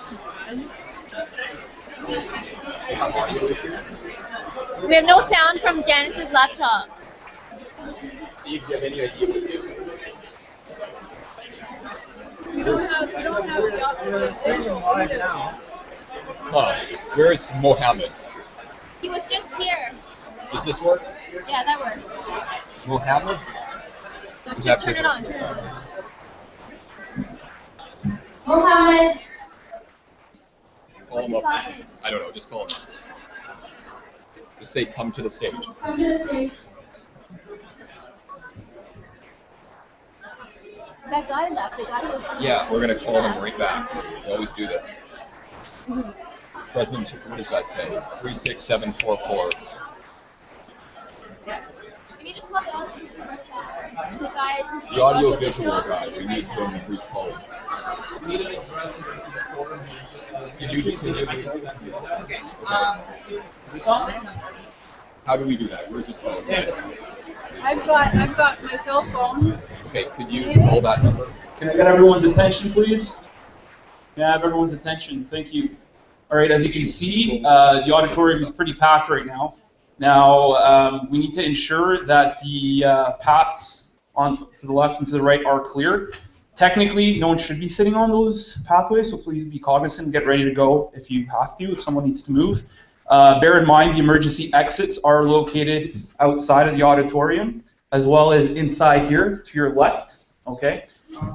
That's one. We have no sound from Janice's laptop. Steve, do you have any idea what it is? Where's Mohammed? He was just here. Does this work? Yeah, that works. Mohammed? Turn it on. Mohammed. Call him up. I don't know, just call him up. Just say, come to the stage. Come to the stage. That guy left. Yeah, we're going to call him right back. We always do this. President, what does that say? 36744. We need to call the guy. The audio-visual guy. We need him recalled. Can you do How do we do that? Where's the phone? I've got my cell phone. Okay, could you call that number? Can I get everyone's attention, please? Can I have everyone's attention? Thank you. All right, as you can see, the auditorium is pretty packed right now. Now, we need to ensure that the paths to the left and to the right are clear. Technically, no one should be sitting on those pathways, so please be cognizant and get ready to go if you have to, if someone needs to move. Bear in mind the emergency exits are located outside of the auditorium, as well as inside here to your left. Okay.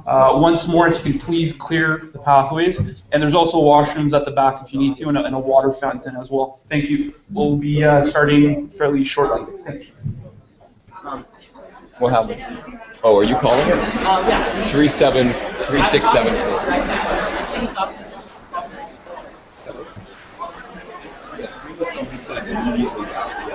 Once more, if you can please clear the pathways, and there's also washrooms at the back if you need to, and a water fountain as well. Thank you. We'll be starting fairly shortly. What happened? Oh, are you calling? Yeah. 37367. Yes, somebody said immediately after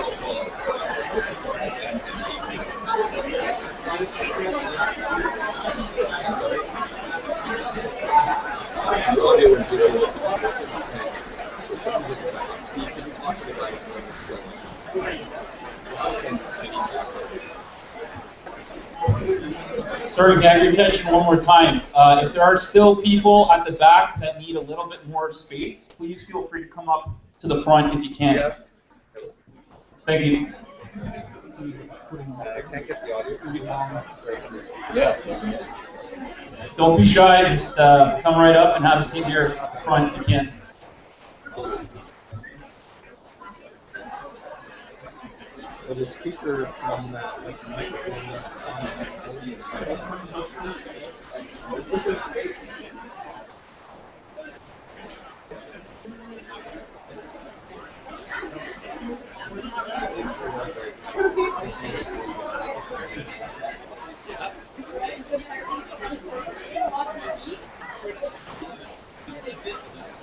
the audio and visual is see, can you talk to the guy? Sorry, can I have your attention one more time? If there are still people at the back that need a little bit more space, please feel free to come up to the front if you can. Yes. Thank you. I can't get the audio. Yeah. Don't be shy, just come right up and have a seat here at the front if you can. So the speaker from that microphone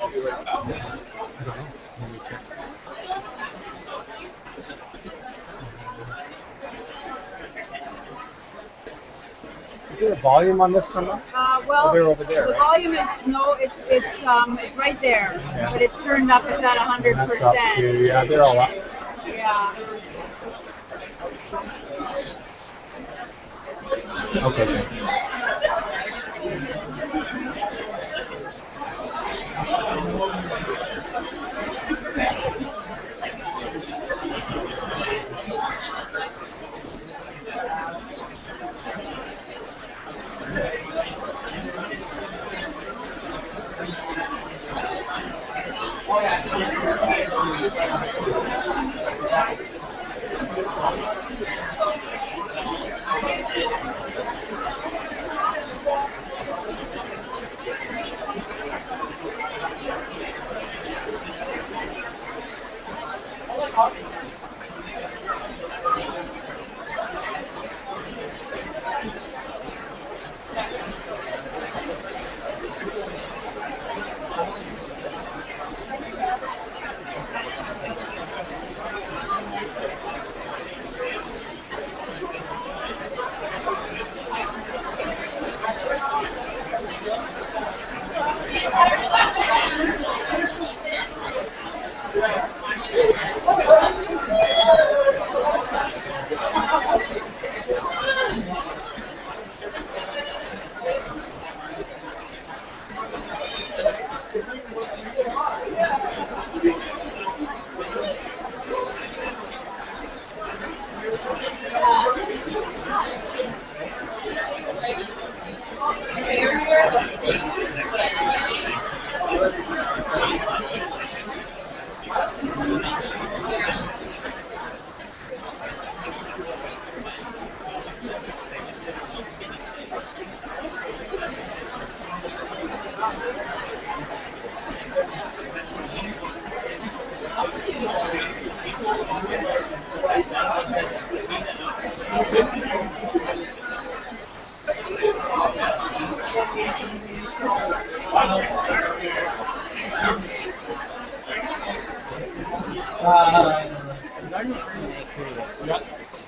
I'll be right back. Is there a volume on this somewhere? Well, they're over there, the right? volume is it's right there, Yeah. but it's turned up. It's at 100%. Yeah, they're all up. Yeah. Okay, thanks.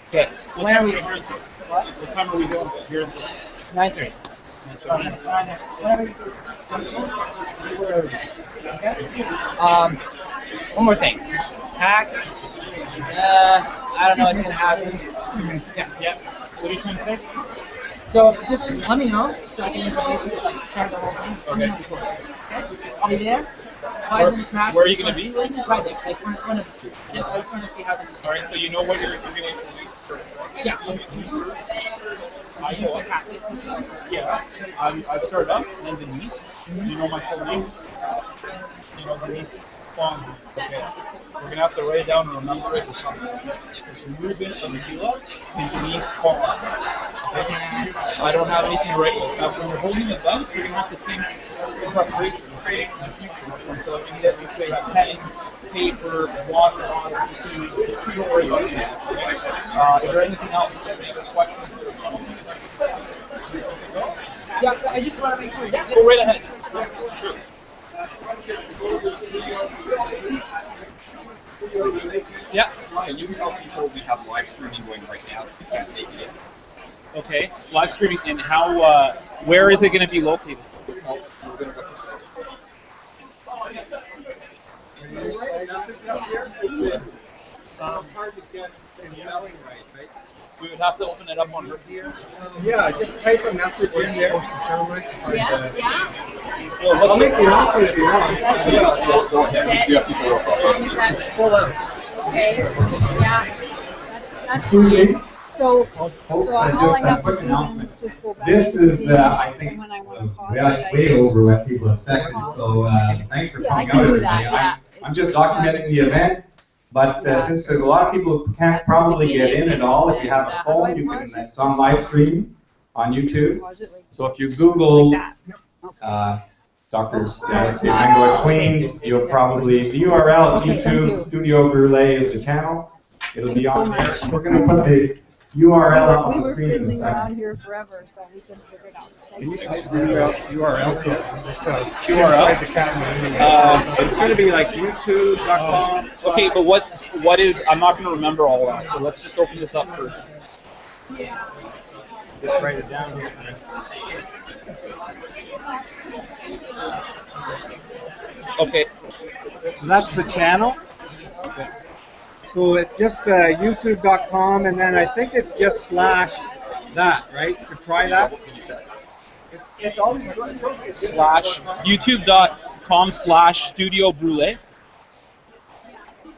Okay. When are we? What time are we going here until? 9:30. Okay. One more thing. Hack. I don't know what's gonna happen. Yeah. What are you trying to say? So just let me know so I can introduce you, like start the whole thing. Just let me know before. Okay? I'll be there. 5 minutes max. Where are you gonna be? Right there, like front of the street. I just want to see how this is. All right. So you know what you're gonna introduce first. Yeah. I know. Yeah. I started up, and then Denise. Do you know my full name? You know Denise Fonzie. Okay. We're gonna have to write it down or remember it or something. Ruben Avila and Denise Fonzie. Okay. I don't have anything to write with. When we're holding events, we're gonna have to think of preparation, creating in the future or something. So we need to make sure you have pen, paper, water, just so you don't worry about it. Is there anything else? Any other questions? Yeah, I just want to make sure. Yeah, Go right ahead. Sure. Yeah. Can you tell people we have live streaming going right now if you can't make it in? Okay. Live streaming, and how? Where is it going to be located? Hotel, we're gonna go to hard to get the spelling right? We would have to open it up on her. Yeah, just type a message in there. Yeah, yeah. Well, I'll make the offer if you want. Go ahead. We have people real quick. That's full of. Okay. Yeah. That's fine. So all I have to do then just go back. This is, I and think, when I want to pause it, I way just- over what people expected, so thanks for Yeah, I coming can out do every that, day. yeah. I'm just documenting the event, but since there's a lot of people who can't probably get in at all, if you have a phone, you can, it's on live stream on YouTube. Pause it like So if you Google that. Dr. Janice Fiamengo at Queens, you'll probably, the URL Okay, thank YouTube you. Studio Brule is the channel. It'll be Thanks so on there. much. We're gonna put the URL up We on the were screen in a fiddling around second. here forever, so we can figure it out. Can you type the URL? URL? It's going to be like youtube.com. Okay, but what is? I'm not going to remember all that. So let's just open this up first. Just write it down. Okay. So that's the channel. So it's just youtube.com, and then I think it's just / that, right? To try that. It's always Slash youtube.com/Studio Brule.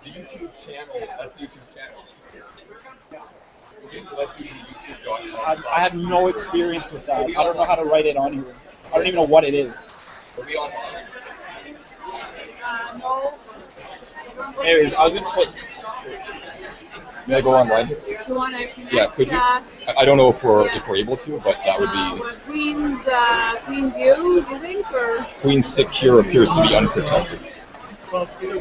The YouTube channel, that's the YouTube channel. Okay, so that's usually youtube.com. I have no experience with that. I don't know how to write it on here. I don't even know what it is. Are we online? No. Anyways, I was going to put. May I go online? Do you want to connect? Yeah, could you? I don't know if we're able to, but that would be. Queens U, do you think, or? Queen's secure appears to be unprotected. What do we do?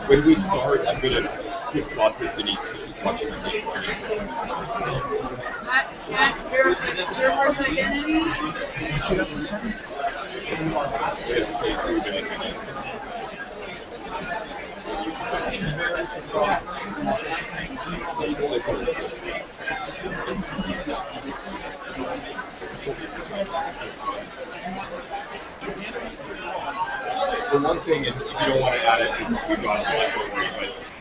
When we start, I'm going to switch spots with Denise because she's watching the tape. Your first identity? We have to say Ruben and Denise. For one thing, and if you don't want to add it, we've got it,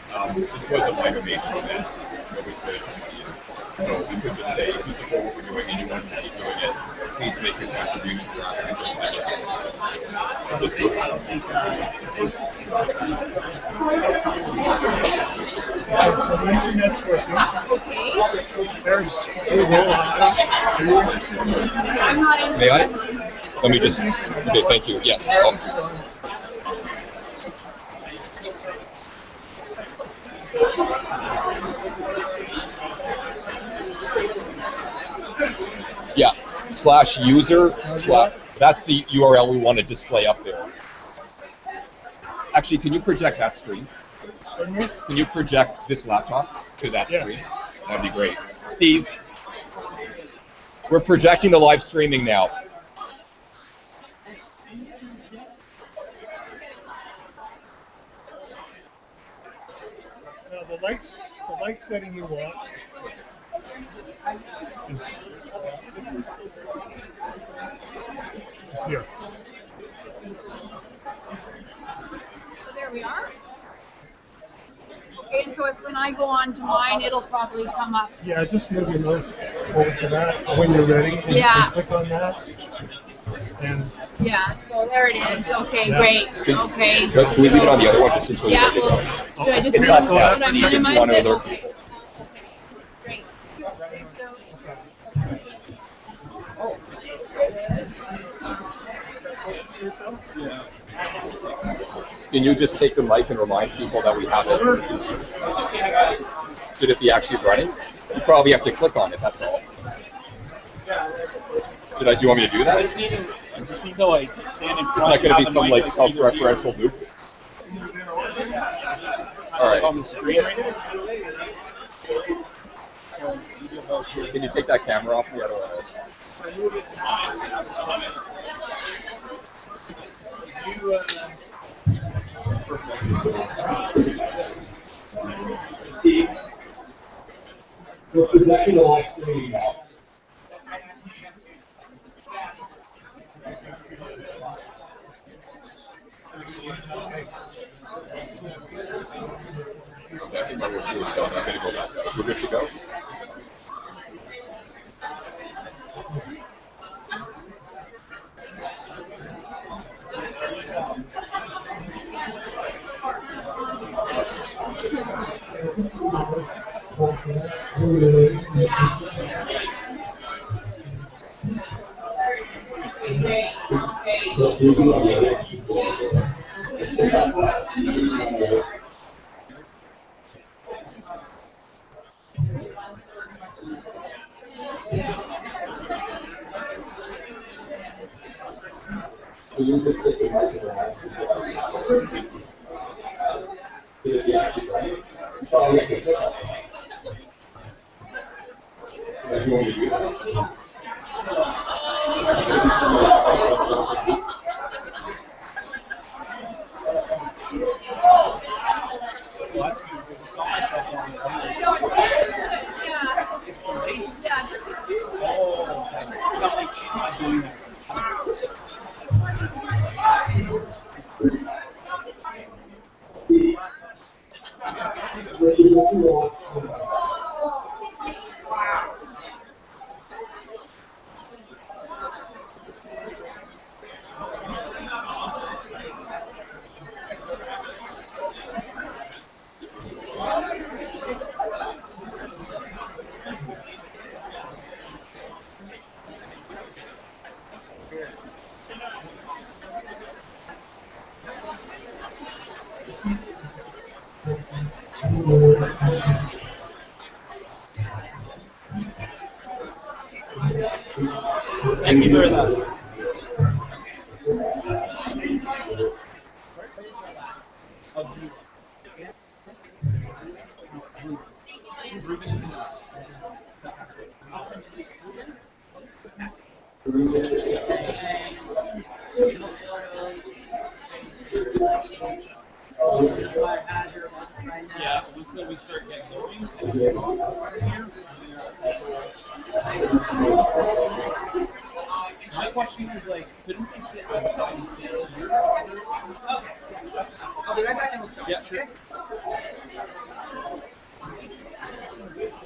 but This was a live donation event. Nobody's putting money in. So we could just say, if you support what we're doing and you want to keep doing it, please make your contribution. We're asking for $5. Just do it. I'm not in. May I? Let me just. Okay, thank you. Yes. Yeah, /user/ that's the URL we want to display up there. Actually, can you project that screen? Can you project this laptop to that screen? That'd be great. Steve, we're projecting the live streaming now. Now the light setting you want is here. So there we are. Okay, and so when I go on to mine, it'll probably come up. Yeah, just move your mouse over to that when you're ready. And Yeah. click on that. And Yeah, so there it is. Okay, great. Okay. Can we leave it on the other one just until Yeah, you well, should I just It's not minimize, that. should I If you minimize want to it? alert Okay. people. Great. Can you just take the mic and remind people that we have it? Should it be actually running? You probably have to click on it, that's all. Do you want me to do that? I just need to like stand in front. It's not going to be some like either here. self-referential move. All right. On the screen right there. Can you take that camera off me? I don't want We're projecting the live stream now. Okay, my review is done. I'm going to go back. We're good to go? Yeah, just. She's not doing that. Thank you very much. Yeah, until we start getting going. My question is like, couldn't we sit outside and sit here? Okay. I'll be right back and we'll start. Yeah, sure. Do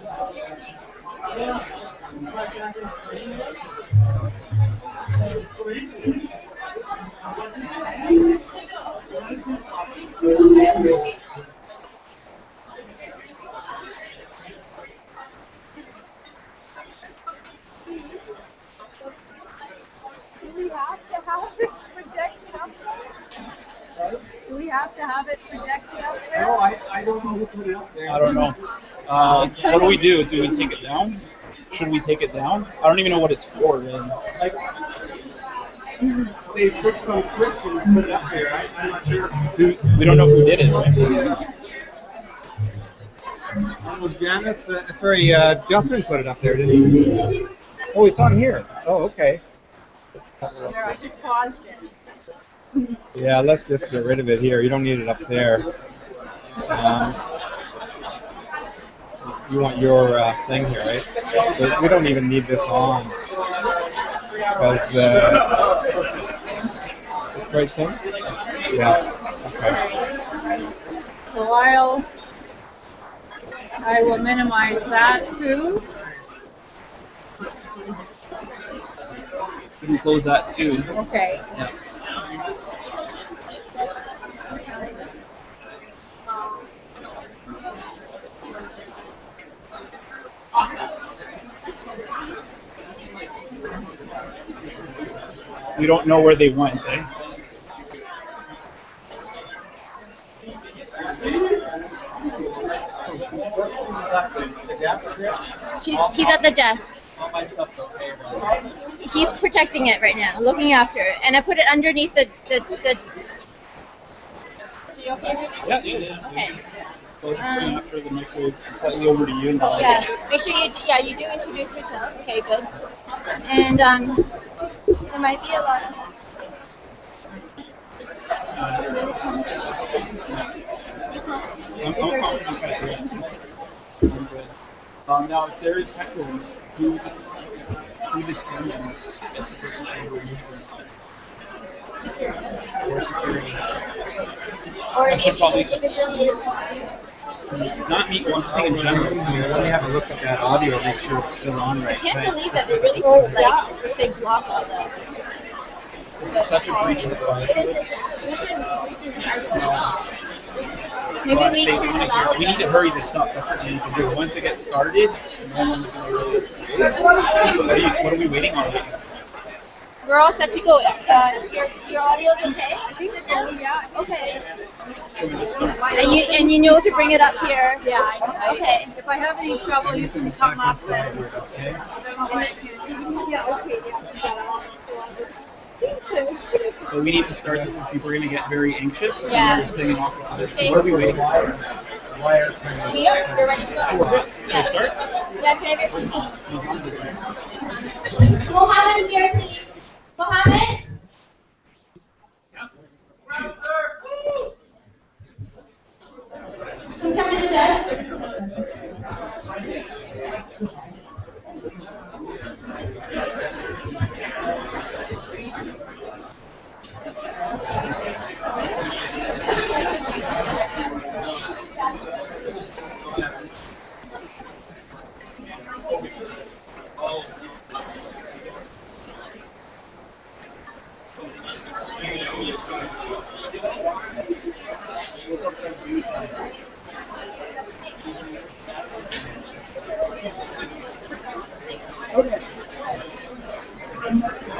we have to have this projected up there? Do we have to have it projected up there? No, I don't know who put it up there. I don't know. What do we do? Do we take it down? Should we take it down? I don't even know what it's for. Like, they put some switch and put it up there. I'm not sure. We don't know who did it, right? Oh, Janice, Justin put it up there, didn't he? Oh, it's on here. Oh, okay. There, I just paused it. Yeah, let's just get rid of it here. You don't need it up there. You want your thing here, right? So we don't even need this on. Because, right thing? Yeah, okay. So I will minimize that too. We can close that too. Okay. Yeah. We don't know where they went, eh? He's at the desk. He's protecting it right now, looking after it. And I put it underneath the So you okay right now? Yeah. Okay. After the microphone, slightly over to you now. Yes. Make sure you do introduce yourself. Okay, good. And there might be a lot of now, if there is heckling, who determines if the person should be removed or security? I should probably not me. I'm just saying in general. Let me have a look at that audio, make sure it's still on right. I can't believe that they really they block all that. This is such a breach of privacy. Maybe we We need to hurry this up. That's what we need to do. Once it gets started, no one's going to resist. What are we waiting on? We're all set to go. Your audio's okay? I think so, yeah. Okay. So we just start. And you know to bring it up here. Yeah, I Okay. If I have any trouble, you can come up and But we need to start this if people are going to get very anxious. Yeah. And they're singing off the position. Okay. What are we waiting for? We're ready to go. Shall we start? Yeah, can I get you? Mohammed here, please. Mohammed? Come to the desk.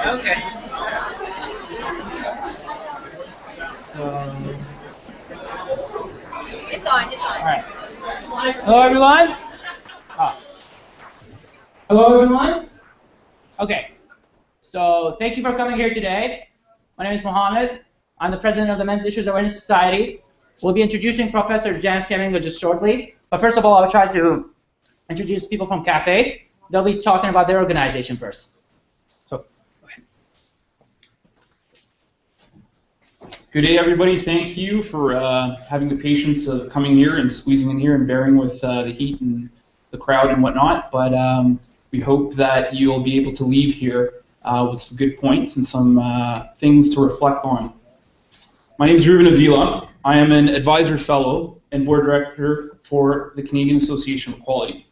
Okay. It's on, it's on. Hello, everyone. Hello, everyone. Okay. So, thank you for coming here today. My name is Mohammed. I'm the president of the Men's Issues Awareness Society. We'll be introducing Professor Janice Fiamengo just shortly. But first of all, I'll try to introduce people from CAFE. They'll be talking about their organization first. So, go ahead. Good day, everybody. Thank you for having the patience of coming here and squeezing in here and bearing with the heat and the crowd and whatnot. But we hope that you'll be able to leave here with some good points and some things to reflect on. My name is Ruben Avila. I am an advisor fellow and board director for the Canadian Association of Equality.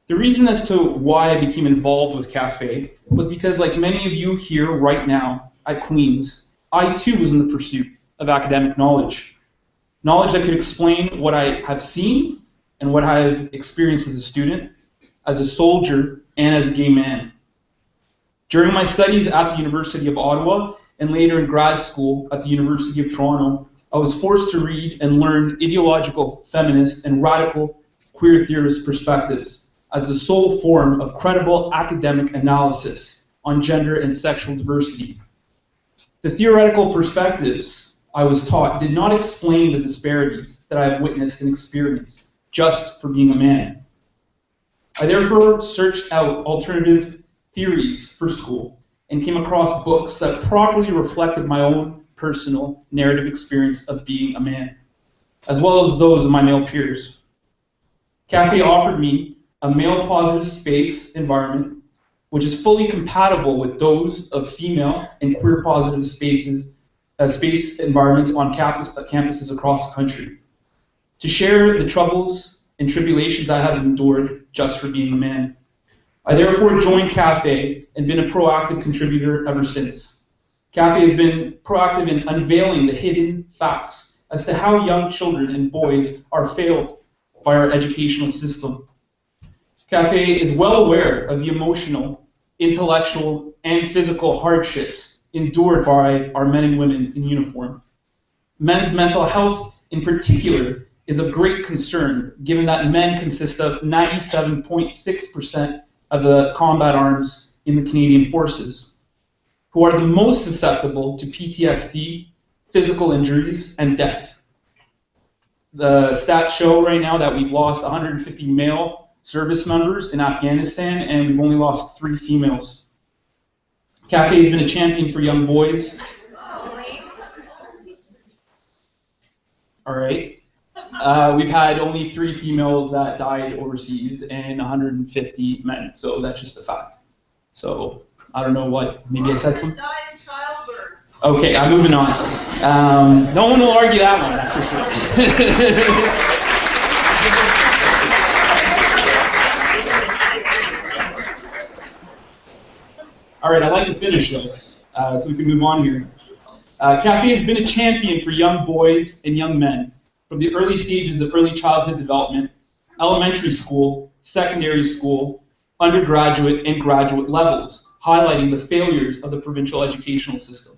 The reason as to why I became involved with Cafe was because, like many of you here right now at Queen's, I too was in the pursuit of academic knowledge. Knowledge that could explain what I have seen and what I have experienced as a student, as a soldier, and as a gay man. During my studies at the University of Ottawa and later in grad school at the University of Toronto, I was forced to read and learn ideological, feminist, and radical queer theorist perspectives as the sole form of credible academic analysis on gender and sexual diversity. The theoretical perspectives I was taught did not explain the disparities that I have witnessed and experienced just for being a man. I therefore searched out alternative theories for school and came across books that properly reflected my own personal narrative experience of being a man, as well as those of my male peers. Cafe offered me a male-positive space environment, which is fully compatible with those of female and queer-positive space environments on campuses across the country, to share the troubles and tribulations I have endured just for being a man. I therefore joined Cafe and been a proactive contributor ever since. Cafe has been proactive in unveiling the hidden facts as to how young children and boys are failed by our educational system. Cafe is well aware of the emotional, intellectual, and physical hardships endured by our men and women in uniform. Men's mental health, in particular, is of great concern, given that men consist of 97.6% of the combat arms in the Canadian Forces, who are the most susceptible to PTSD, physical injuries, and death. The stats show right now that we've lost 150 male service members in Afghanistan, and we've only lost 3 females. Cafe has been a champion for young boys. All right. We've had only 3 females that died overseas and 150 men, so that's just a fact. So I don't know what, maybe I said something? Okay, I'm moving on. No one will argue that one, that's for sure. All right, I'd like to finish though, so we can move on here. Cafe has been a champion for young boys and young men from the early stages of early childhood development, elementary school, secondary school, undergraduate, and graduate levels, highlighting the failures of the provincial educational system.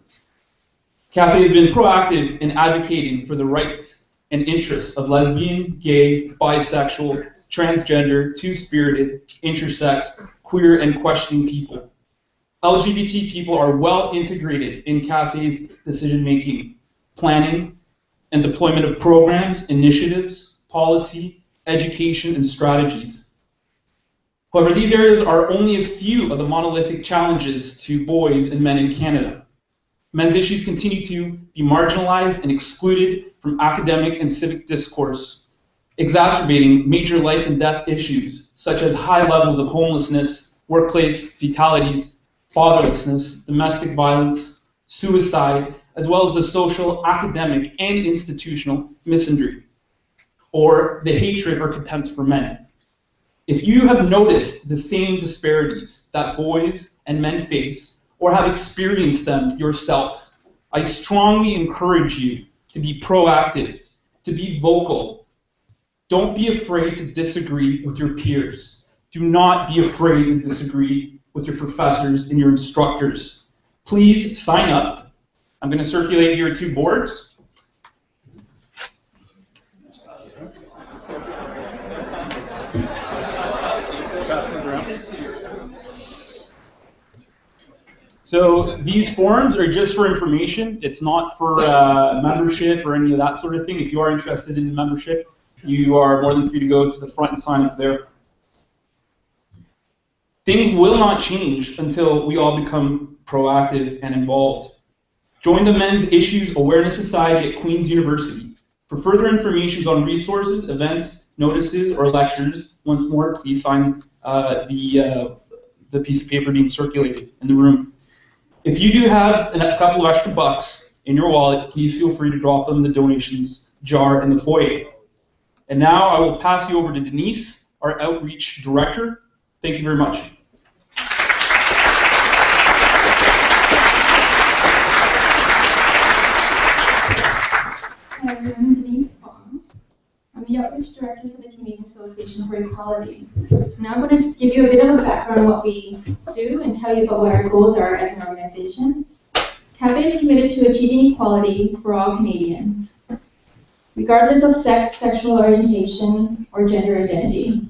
Cafe has been proactive in advocating for the rights and interests of lesbian, gay, bisexual, transgender, two-spirited, intersex, queer, and questioning people. LGBT people are well integrated in Cafe's decision-making, planning, and deployment of programs, initiatives, policy, education, and strategies. However, these areas are only a few of the monolithic challenges to boys and men in Canada. Men's issues continue to be marginalized and excluded from academic and civic discourse, exacerbating major life and death issues such as high levels of homelessness, workplace fatalities, fatherlessness, domestic violence, suicide, as well as the social, academic, and institutional misandry, or the hatred or contempt for men. If you have noticed the same disparities that boys and men face, or have experienced them yourself, I strongly encourage you to be proactive, to be vocal. Don't be afraid to disagree with your peers. Do not be afraid to disagree with your professors and your instructors. Please sign up. I'm going to circulate here 2 boards. So these forums are just for information. It's not for membership or any of that sort of thing. If you are interested in the membership, you are more than free to go to the front and sign up there. Things will not change until we all become proactive and involved. Join the Men's Issues Awareness Society at Queen's University. For further information on resources, events, notices, or lectures, once more, please sign the piece of paper being circulated in the room. If you do have a couple of extra bucks in your wallet, please feel free to drop them in the donations jar in the foyer. And now I will pass you over to Denise, our Outreach Director. Thank you very much. Hi everyone, Denise Fong. I'm the Outreach Director for the Canadian Association for Equality. Now I'm going to give you a bit of a background on what we do and tell you about what our goals are as an organization. CAFE is committed to achieving equality for all Canadians, regardless of sex, sexual orientation, or gender identity.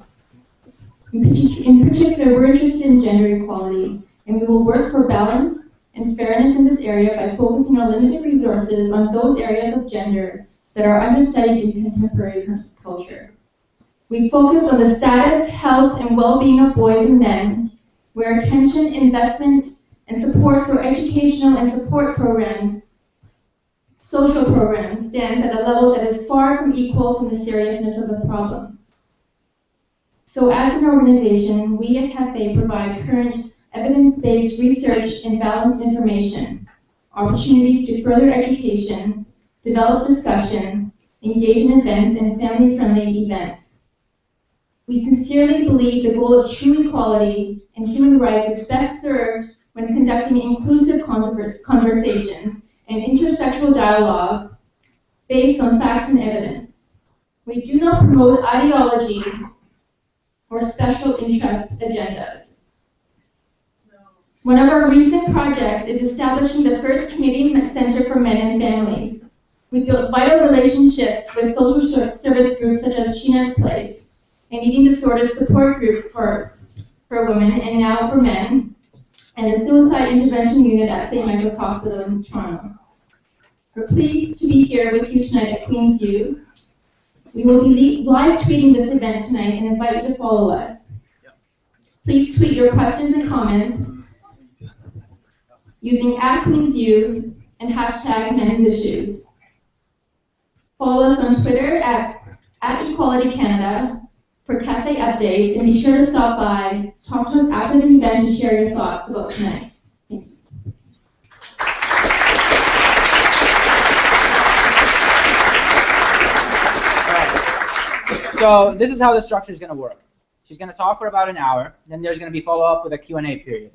In particular, we're interested in gender equality, and we will work for balance and fairness in this area by focusing our limited resources on those areas of gender that are understudied in contemporary culture. We focus on the status, health, and well-being of boys and men, where attention, investment, and support for educational and support programs, social programs, stands at a level that is far from equal from the seriousness of the problem. So as an organization, we at CAFE provide current evidence-based research and balanced information, opportunities to further education, develop discussion, engage in events and family-friendly events. We sincerely believe the goal of true equality and human rights is best served when conducting inclusive conversations and intersectional dialogue based on facts and evidence. We do not promote ideology or special interest agendas. One of our recent projects is establishing the first Canadian Centre for Men and Families. We built vital relationships with social service groups such as Sheena's Place, an eating disorders support group for women and now for men, and a suicide intervention unit at St. Michael's Hospital in Toronto. We're pleased to be here with you tonight at Queen's U. We will be live tweeting this event tonight and invite you to follow us. Please tweet your questions and comments using @QueensU and #Men'sIssues. Follow us on Twitter at @EqualityCanada for CAFE updates, and be sure to stop by, talk to us after the event to share your thoughts about tonight. Thank you. So this is how the structure is going to work. She's going to talk for about an hour, then there's going to be follow-up with a Q&A period.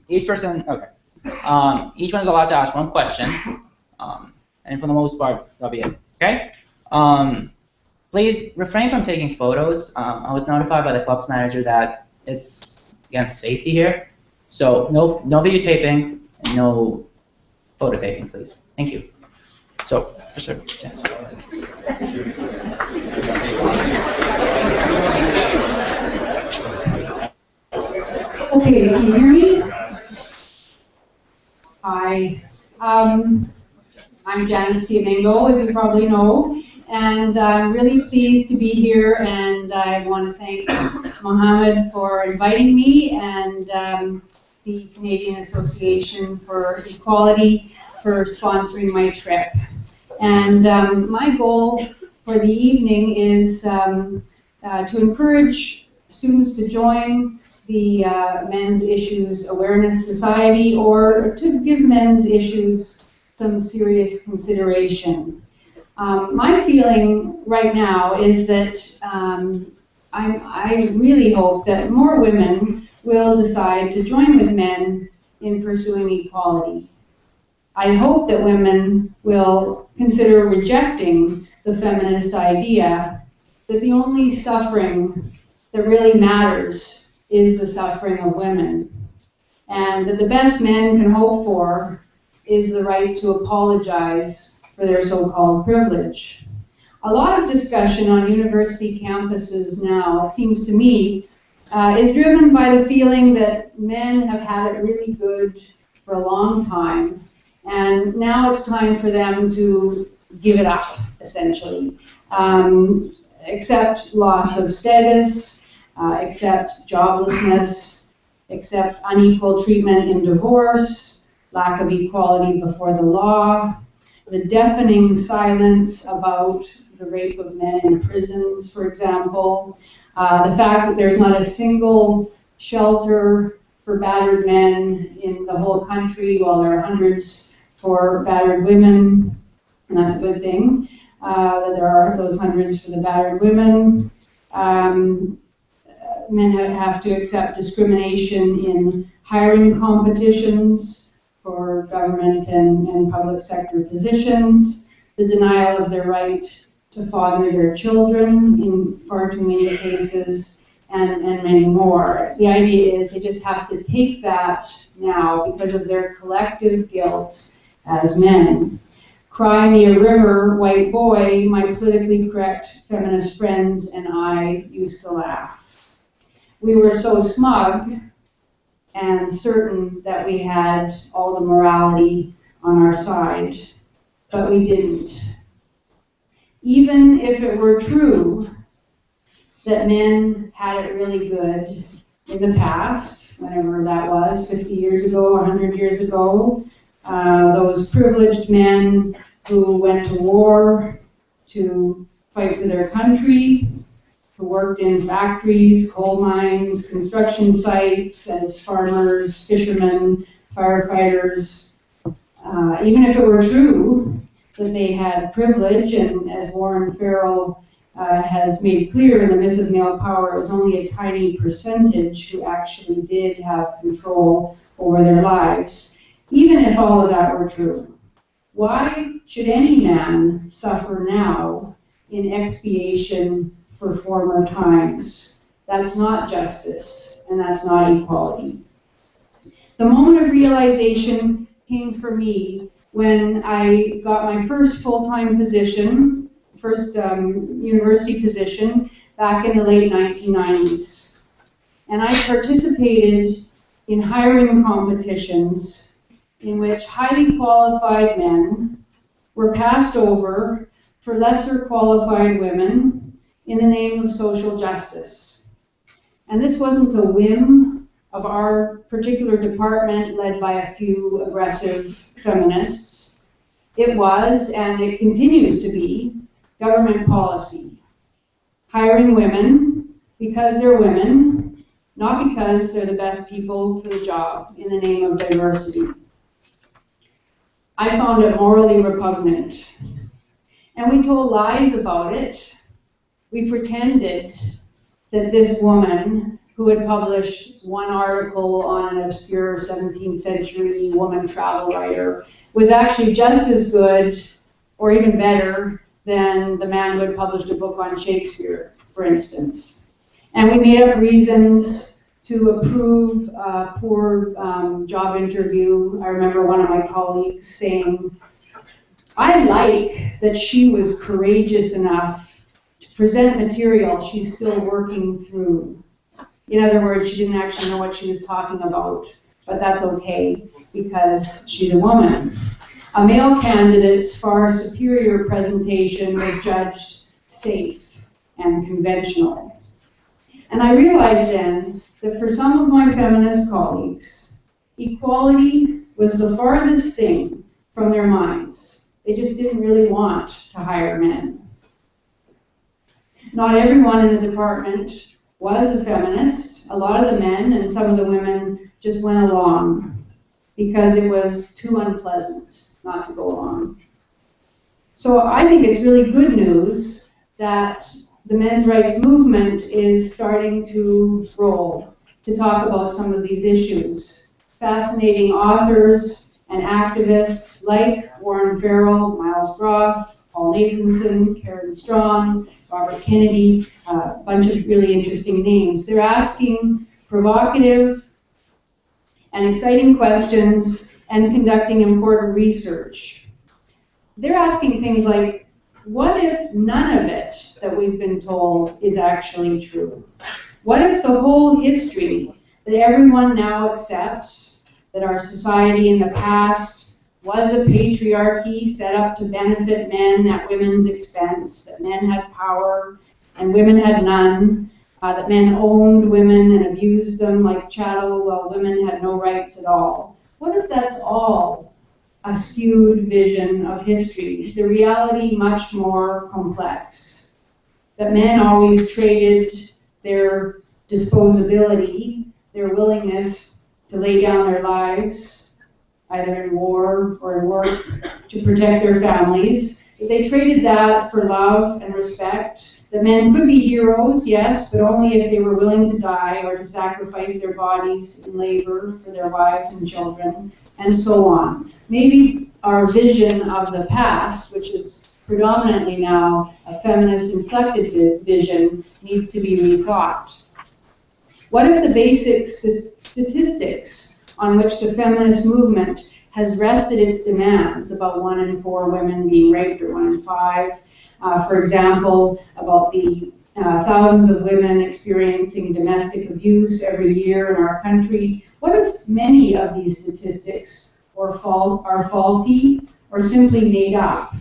Each person, okay. Each one's allowed to ask one question, and for the most part, that'll be it. Okay? Please refrain from taking photos. I was notified by the club's manager that it's against safety here, so no videotaping and no photo taking, please. Thank you. So, for sure. Okay, can you hear me? Hi. I'm Janice Fiamengo, as you probably know, and I'm really pleased to be here, and I want to thank Mohammed for inviting me, and the Canadian Association for Equality for sponsoring my trip. And my goal for the evening is to encourage students to join the Men's Issues Awareness Society, or to give men's issues some serious consideration. My feeling right now is that I really hope that more women will decide to join with men in pursuing equality. I hope that women will consider rejecting the feminist idea that the only suffering that really matters is the suffering of women, and that the best men can hope for is the right to apologize for their so-called privilege. A lot of discussion on university campuses now, it seems to me, is driven by the feeling that men have had it really good for a long time, and now it's time for them to give it up, essentially. Accept loss of status, accept joblessness, accept unequal treatment in divorce, lack of equality before the law, the deafening silence about the rape of men in prisons, for example, the fact that there's not a single shelter for battered men in the whole country, while there are hundreds for battered women, and that's a good thing, that there are those hundreds for the battered women. Men have to accept discrimination in hiring competitions for government and public sector positions, the denial of their right to father their children in far too many cases, and many more. The idea is they just have to take that now because of their collective guilt as men. Cry me a river, white boy, my politically correct feminist friends and I used to laugh. We were so smug and certain that we had all the morality on our side, but we didn't. Even if it were true that men had it really good in the past, whenever that was, 50 years ago, 100 years ago, those privileged men who went to war to fight for their country, who worked in factories, coal mines, construction sites, as farmers, fishermen, firefighters. Even if it were true that they had privilege, and as Warren Farrell has made clear in The Myth of Male Power, it was only a tiny percentage who actually did have control over their lives. Even if all of that were true, why should any man suffer now in expiation for former times? That's not justice, and that's not equality. The moment of realization came for me when I got my first full-time position, first university position, back in the late 1990s. And I participated in hiring competitions in which highly qualified men were passed over for lesser qualified women in the name of social justice. And this wasn't a whim of our particular department led by a few aggressive feminists. It was, and it continues to be, government policy. Hiring women because they're women, not because they're the best people for the job in the name of diversity. I found it morally repugnant. And we told lies about it. We pretended that this woman, who had published one article on an obscure 17th century woman travel writer, was actually just as good, or even better, than the man who had published a book on Shakespeare, for instance. And we made up reasons to approve a poor job interview. I remember one of my colleagues saying, I like that she was courageous enough to present material she's still working through. In other words, she didn't actually know what she was talking about, but that's okay because she's a woman. A male candidate's far superior presentation was judged safe and conventional. And I realized then that for some of my feminist colleagues, equality was the farthest thing from their minds. They just didn't really want to hire men. Not everyone in the department was a feminist. A lot of the men and some of the women just went along because it was too unpleasant not to go along. So I think it's really good news that the men's rights movement is starting to roll, to talk about some of these issues. Fascinating authors and activists like Warren Farrell, Miles Groth, Paul Nathanson, Karen Strong, Robert Kennedy, a bunch of really interesting names. They're asking provocative and exciting questions and conducting important research. They're asking things like, what if none of it that we've been told is actually true? What if the whole history that everyone now accepts, that our society in the past was a patriarchy set up to benefit men at women's expense, that men had power and women had none, that men owned women and abused them like chattel while women had no rights at all? What if that's all a skewed vision of history, the reality much more complex? That men always traded their disposability, their willingness to lay down their lives, either in war or in work, to protect their families, They traded that for love and respect. The men could be heroes, yes, but only if they were willing to die or to sacrifice their bodies in labor for their wives and children, and so on. Maybe our vision of the past, which is predominantly now a feminist inflected vision, needs to be rethought. What if the basic statistics on which the feminist movement has rested its demands, about 1 in 4 women being raped or 1 in 5, for example, about the thousands of women experiencing domestic abuse every year in our country, what if many of these statistics are faulty or simply made up?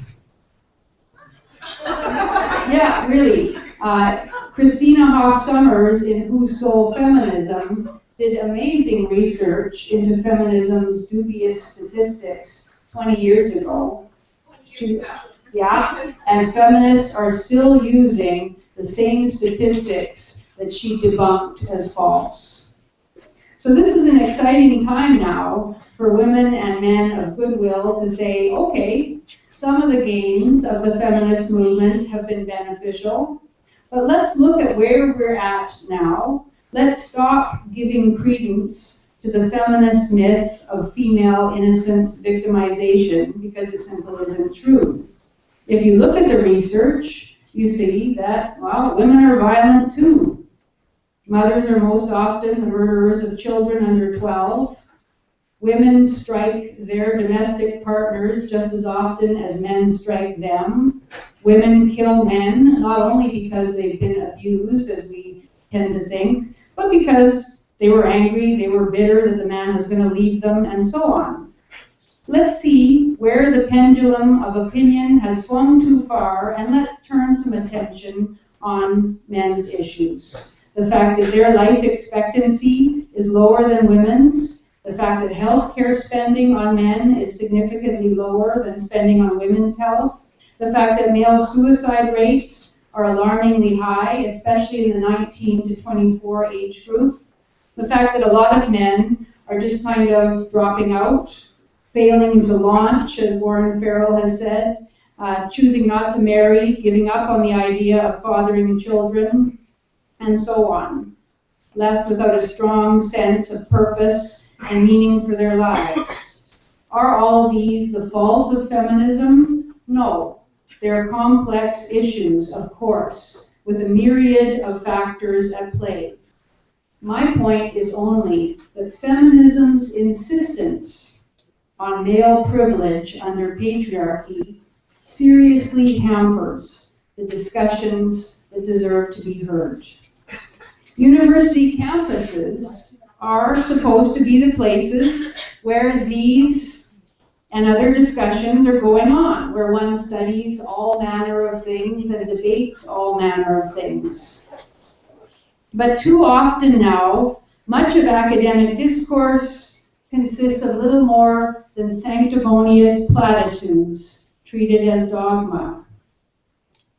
Yeah, really. Christina Hoff Sommers, in Who Stole Feminism, did amazing research into feminism's dubious statistics 20 years ago. Yeah, and feminists are still using the same statistics that she debunked as false. So this is an exciting time now for women and men of goodwill to say, okay, some of the gains of the feminist movement have been beneficial, but let's look at where we're at now. Let's stop giving credence to the feminist myth of female innocent victimization because it simply isn't true. If you look at the research, you see that, well, women are violent too. Mothers are most often the murderers of children under 12. Women strike their domestic partners just as often as men strike them. Women kill men, not only because they've been abused, as we tend to think, but because they were angry, they were bitter that the man was going to leave them, and so on. Let's see where the pendulum of opinion has swung too far, and let's turn some attention on men's issues. The fact that their life expectancy is lower than women's, the fact that healthcare spending on men is significantly lower than spending on women's health, the fact that male suicide rates are alarmingly high, especially in the 19 to 24 age group, the fact that a lot of men are just kind of dropping out, failing to launch, as Warren Farrell has said, choosing not to marry, giving up on the idea of fathering children, and so on, left without a strong sense of purpose and meaning for their lives. Are all these the fault of feminism? No. They're complex issues, of course, with a myriad of factors at play. My point is only that feminism's insistence on male privilege under patriarchy seriously hampers the discussions that deserve to be heard. University campuses are supposed to be the places where these and other discussions are going on, where one studies all manner of things and debates all manner of things. But too often now, much of academic discourse consists of little more than sanctimonious platitudes treated as dogma.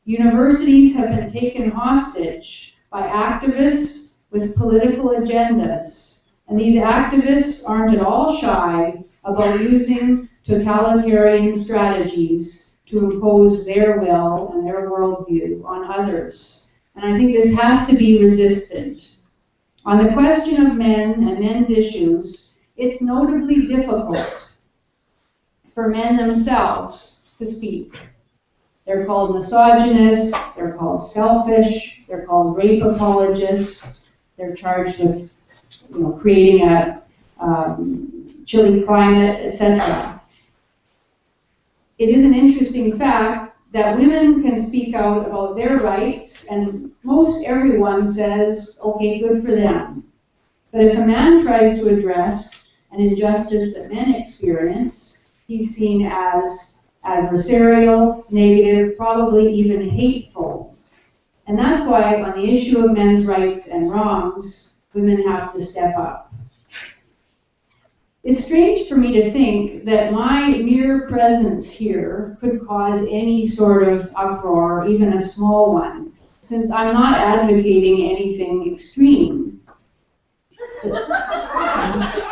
Universities have been taken hostage by activists with political agendas, and these activists aren't at all shy about using totalitarian strategies to impose their will and their worldview on others. And I think this has to be resisted. On the question of men and men's issues, it's notably difficult for men themselves to speak. They're called misogynists, they're called selfish, they're called rape apologists, they're charged with creating a chilly climate, etc. It is an interesting fact that women can speak out about their rights, and most everyone says, okay, good for them. But if a man tries to address an injustice that men experience, he's seen as adversarial, negative, probably even hateful. And that's why on the issue of men's rights and wrongs, women have to step up. It's strange for me to think that my mere presence here could cause any sort of uproar, even a small one, since I'm not advocating anything extreme.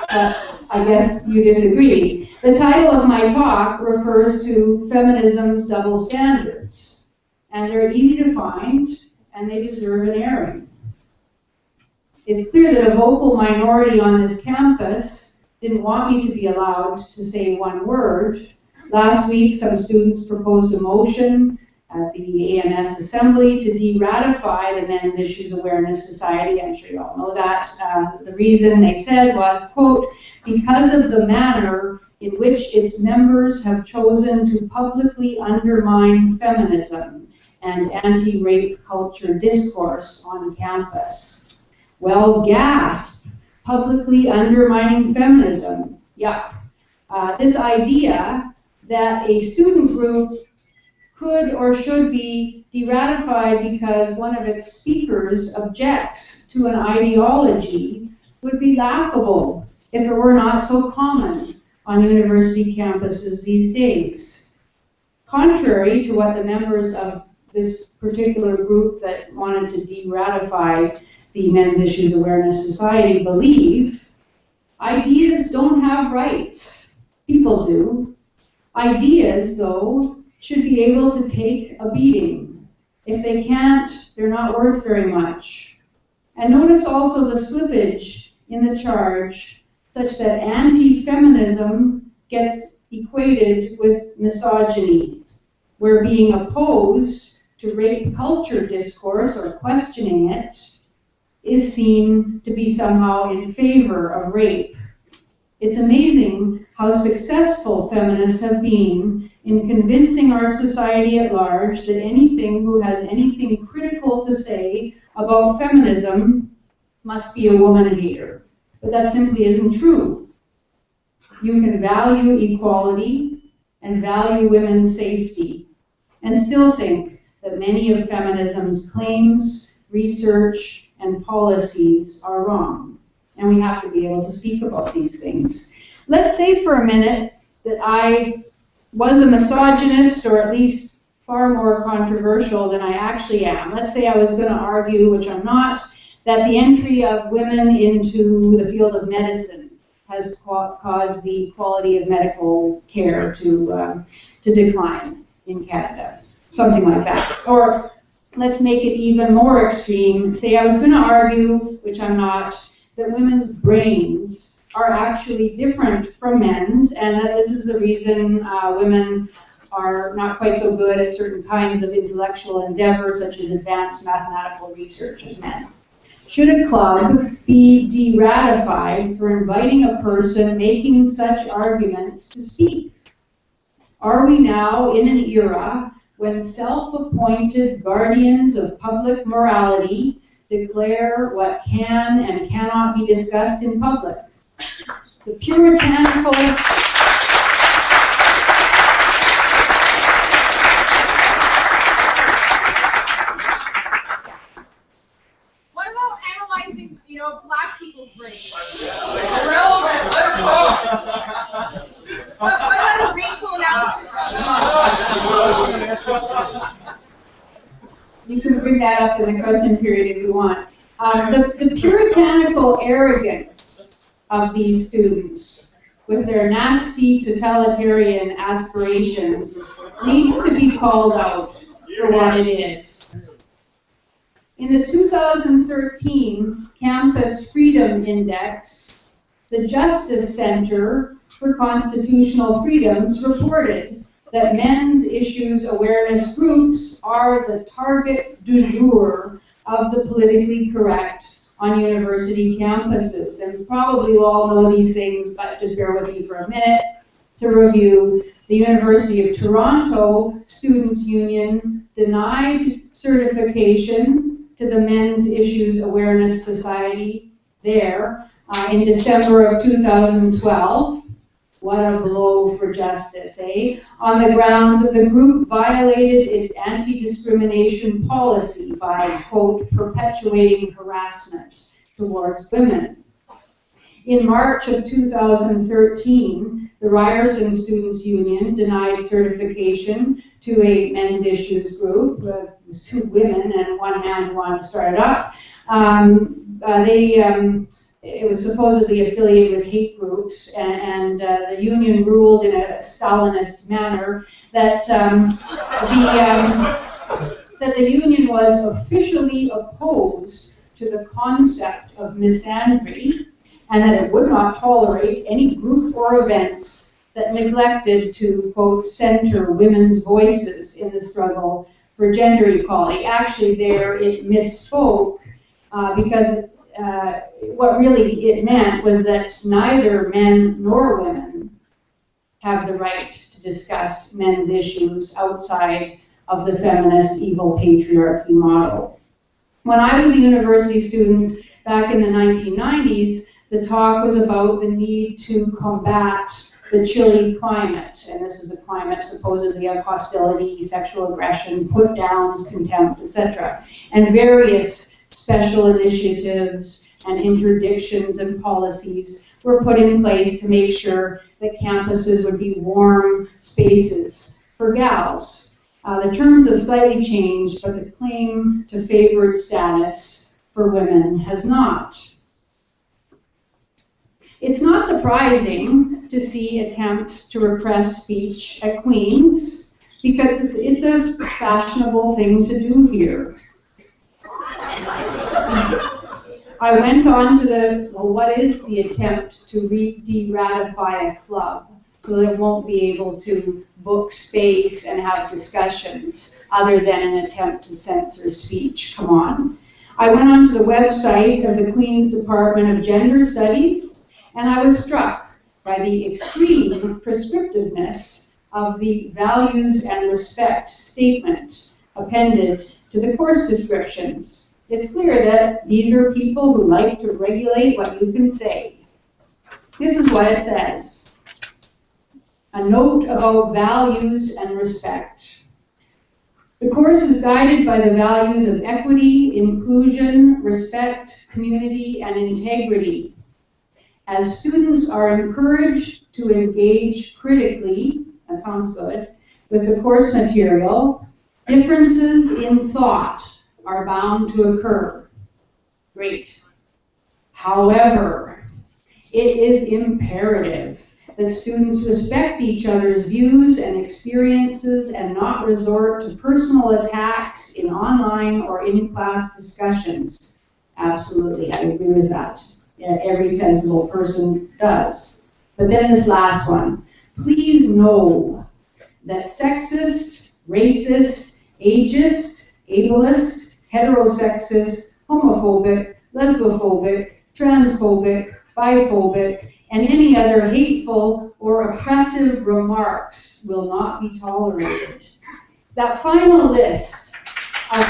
but I guess you disagree. The title of my talk refers to feminism's double standards, and they're easy to find, and they deserve an airing. It's clear that a vocal minority on this campus didn't want me to be allowed to say one word. Last week, some students proposed a motion at the AMS Assembly to de-ratify the Men's Issues Awareness Society. I'm sure you all know that. The reason they said was, quote, because of the manner in which its members have chosen to publicly undermine feminism and anti-rape culture discourse on campus. Well, gasp, publicly undermining feminism. Yuck. This idea that a student group could or should be de-ratified because one of its speakers objects to an ideology would be laughable if it were not so common on university campuses these days. Contrary to what the members of this particular group that wanted to de-ratify the Men's Issues Awareness Society believe, ideas don't have rights. People do. Ideas, though, should be able to take a beating. If they can't, they're not worth very much. And notice also the slippage in the charge, such that anti-feminism gets equated with misogyny, where being opposed to rape culture discourse or questioning it is seen to be somehow in favor of rape. It's amazing how successful feminists have been in convincing our society at large that anything who has anything critical to say about feminism must be a woman hater. But that simply isn't true. You can value equality and value women's safety and still think that many of feminism's claims, research, and policies are wrong. And we have to be able to speak about these things. Let's say for a minute that I was a misogynist, or at least far more controversial than I actually am. Let's say I was going to argue, which I'm not, that the entry of women into the field of medicine has caused the quality of medical care to decline in Canada. Something like that. Or let's make it even more extreme. Say I was going to argue, which I'm not, that women's brains are actually different from men's, and that this is the reason women are not quite so good at certain kinds of intellectual endeavor, such as advanced mathematical research, as men. Should a club be de-ratified for inviting a person making such arguments to speak? Are we now in an era when self-appointed guardians of public morality declare what can and cannot be discussed in public? The puritanical... What about analyzing, black people's brains? What about a racial analysis? You can bring that up in the question period if you want. The puritanical arrogance of these students, with their nasty totalitarian aspirations, needs to be called out for what it is. In the 2013 Campus Freedom Index, the Justice Center for Constitutional Freedoms reported that men's issues awareness groups are the target du jour of the politically correct on university campuses. And probably you all know these things, but just bear with me for a minute to review. The University of Toronto Students' Union denied certification to the Men's Issues Awareness Society there in December of 2012. What a blow for justice, eh? On the grounds that the group violated its anti-discrimination policy by, quote, perpetuating harassment towards women. In March of 2013, the Ryerson Students' Union denied certification to a men's issues group. It was two women and one man who wanted to start it up. it was supposedly affiliated with hate groups, and the union ruled in a Stalinist manner that that the union was officially opposed to the concept of misandry, and that it would not tolerate any group or events that neglected to, quote, center women's voices in the struggle for gender equality. Actually, there it misspoke because what really it meant was that neither men nor women have the right to discuss men's issues outside of the feminist evil patriarchy model. When I was a university student back in the 1990s, the talk was about the need to combat the chilly climate, and this was a climate supposedly of hostility, sexual aggression, put-downs, contempt, etc. And various special initiatives and interdictions and policies were put in place to make sure that campuses would be warm spaces for gals. The terms have slightly changed, but the claim to favored status for women has not. It's not surprising to see attempts to repress speech at Queen's, because it's a fashionable thing to do here. I went on to what is the attempt to de-ratify a club so that it won't be able to book space and have discussions other than an attempt to censor speech. Come on. I went onto the website of the Queen's Department of Gender Studies, and I was struck by the extreme prescriptiveness of the values and respect statement appended to the course descriptions. It's clear that these are people who like to regulate what you can say. This is what it says. A note about values and respect. The course is guided by the values of equity, inclusion, respect, community, and integrity. As students are encouraged to engage critically, that sounds good, with the course material, differences in thought are bound to occur. Great. However, it is imperative that students respect each other's views and experiences and not resort to personal attacks in online or in-class discussions. Absolutely, I agree with that. Yeah, every sensible person does. But then this last one. Please know that sexist, racist, ageist, ableist, heterosexist, homophobic, lesbophobic, transphobic, biphobic, and any other hateful or oppressive remarks will not be tolerated. That final list of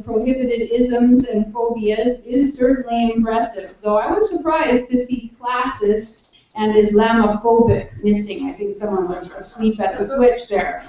prohibited isms and phobias is certainly impressive, though I was surprised to see classist and Islamophobic missing. I think someone was asleep at the switch there.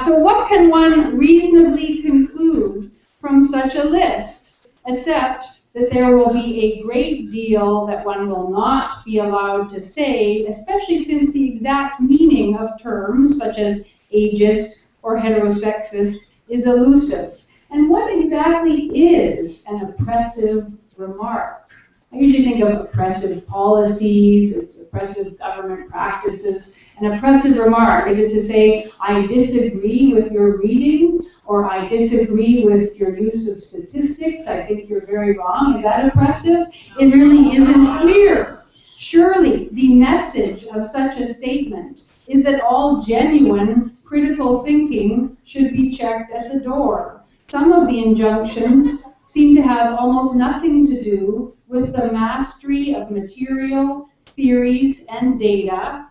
So what can one reasonably conclude from such a list, except that there will be a great deal that one will not be allowed to say, especially since the exact meaning of terms such as ageist or heterosexist is elusive. And what exactly is an oppressive remark? I usually think of oppressive policies, oppressive government practices. An oppressive remark, is it to say, I disagree with your reading, or I disagree with your use of statistics, I think you're very wrong? Is that oppressive? It really isn't clear. Surely the message of such a statement is that all genuine critical thinking should be checked at the door. Some of the injunctions seem to have almost nothing to do with the mastery of material, theories, and data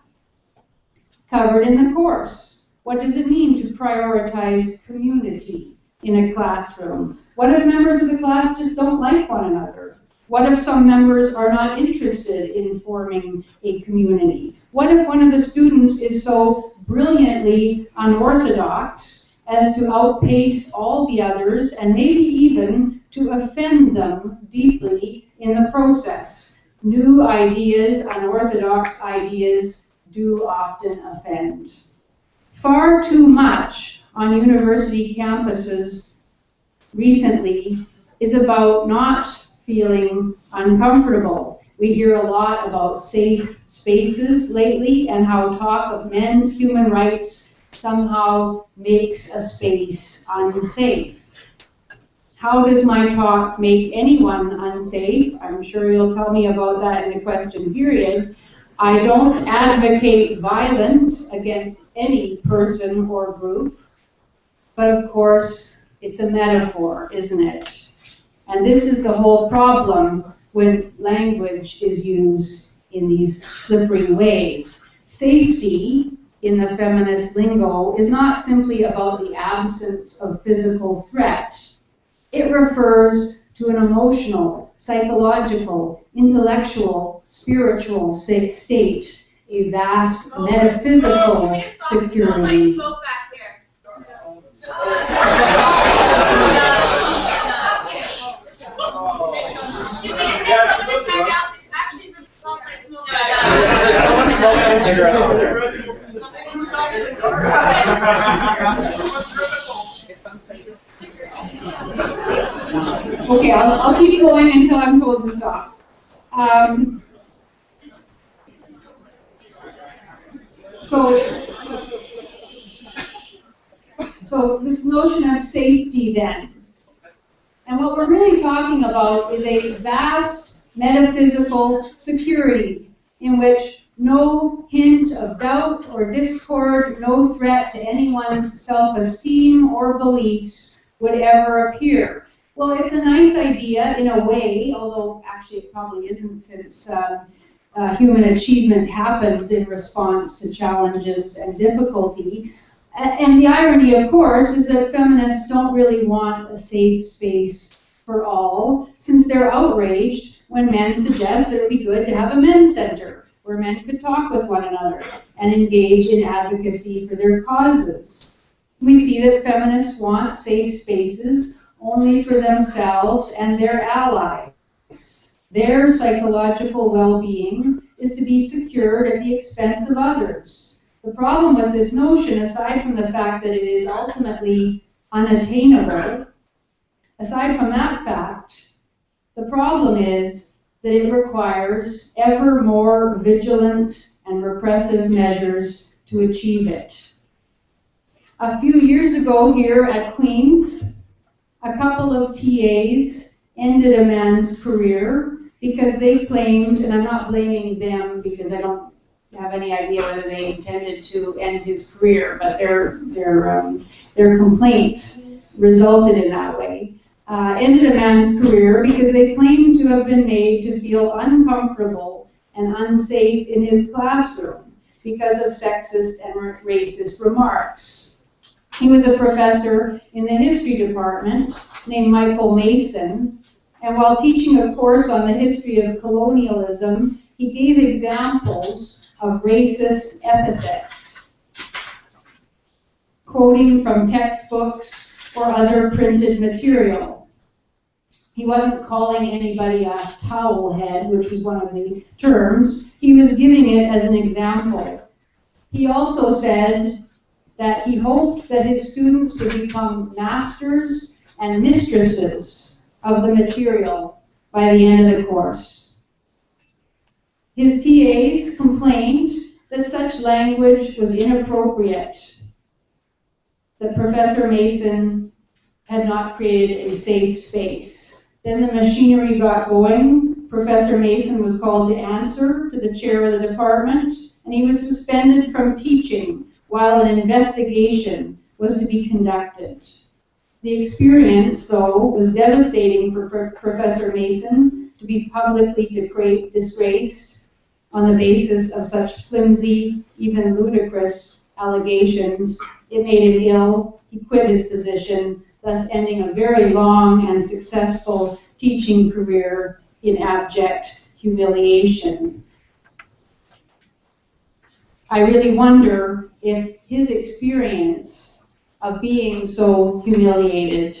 covered in the course. What does it mean to prioritize community in a classroom? What if members of the class just don't like one another? What if some members are not interested in forming a community? What if one of the students is so brilliantly unorthodox as to outpace all the others and maybe even to offend them deeply in the process? New ideas, unorthodox ideas, do often offend. Far too much on university campuses recently is about not feeling uncomfortable. We hear a lot about safe spaces lately and how talk of men's human rights somehow makes a space unsafe. How does my talk make anyone unsafe? I'm sure you'll tell me about that in the question period. I don't advocate violence against any person or group, but of course, it's a metaphor, isn't it? And this is the whole problem when language is used in these slippery ways. Safety, in the feminist lingo, is not simply about the absence of physical threat. It refers to an emotional, psychological, intellectual, spiritual state, a vast metaphysical security. Okay, I'll keep going until I'm told to stop. So this notion of safety then. And what we're really talking about is a vast metaphysical security in which no hint of doubt or discord, no threat to anyone's self-esteem or beliefs would ever appear. Well, it's a nice idea in a way, although actually it probably isn't, since human achievement happens in response to challenges and difficulty. And the irony, of course, is that feminists don't really want a safe space for all, since they're outraged when men suggest that it would be good to have a men's center, where men could talk with one another and engage in advocacy for their causes. We see that feminists want safe spaces only for themselves and their allies. Their psychological well-being is to be secured at the expense of others. The problem with this notion, aside from the fact that it is ultimately unattainable, aside from that fact, the problem is that it requires ever more vigilant and repressive measures to achieve it. A few years ago here at Queen's, a couple of TAs ended a man's career because they claimed, and I'm not blaming them because I don't have any idea whether they intended to end his career, but their complaints resulted in that way. Ended a man's career because they claimed to have been made to feel uncomfortable and unsafe in his classroom because of sexist and racist remarks. He was a professor in the history department named Michael Mason, and while teaching a course on the history of colonialism, he gave examples of racist epithets, quoting from textbooks or other printed material. He wasn't calling anybody a towel head, which was one of the terms. He was giving it as an example. He also said that he hoped that his students would become masters and mistresses of the material by the end of the course. His TAs complained that such language was inappropriate, that Professor Mason had not created a safe space. Then the machinery got going. Professor Mason was called to answer to the chair of the department, and he was suspended from teaching while an investigation was to be conducted. The experience, though, was devastating for Professor Mason to be publicly disgraced on the basis of such flimsy, even ludicrous allegations. It made him ill. He quit his position, thus ending a very long and successful teaching career in abject humiliation. I really wonder if his experience of being so humiliated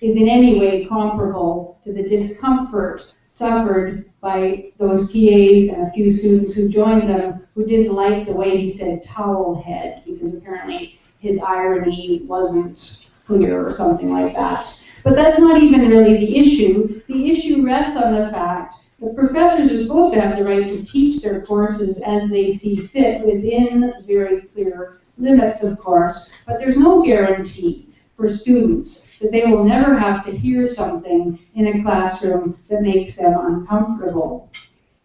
is in any way comparable to the discomfort suffered by those TAs and a few students who joined them who didn't like the way he said towel head, because apparently his irony wasn't clear or something like that. But that's not even really the issue. The issue rests on the fact that professors are supposed to have the right to teach their courses as they see fit within very clear limits, of course, but there's no guarantee for students that they will never have to hear something in a classroom that makes them uncomfortable.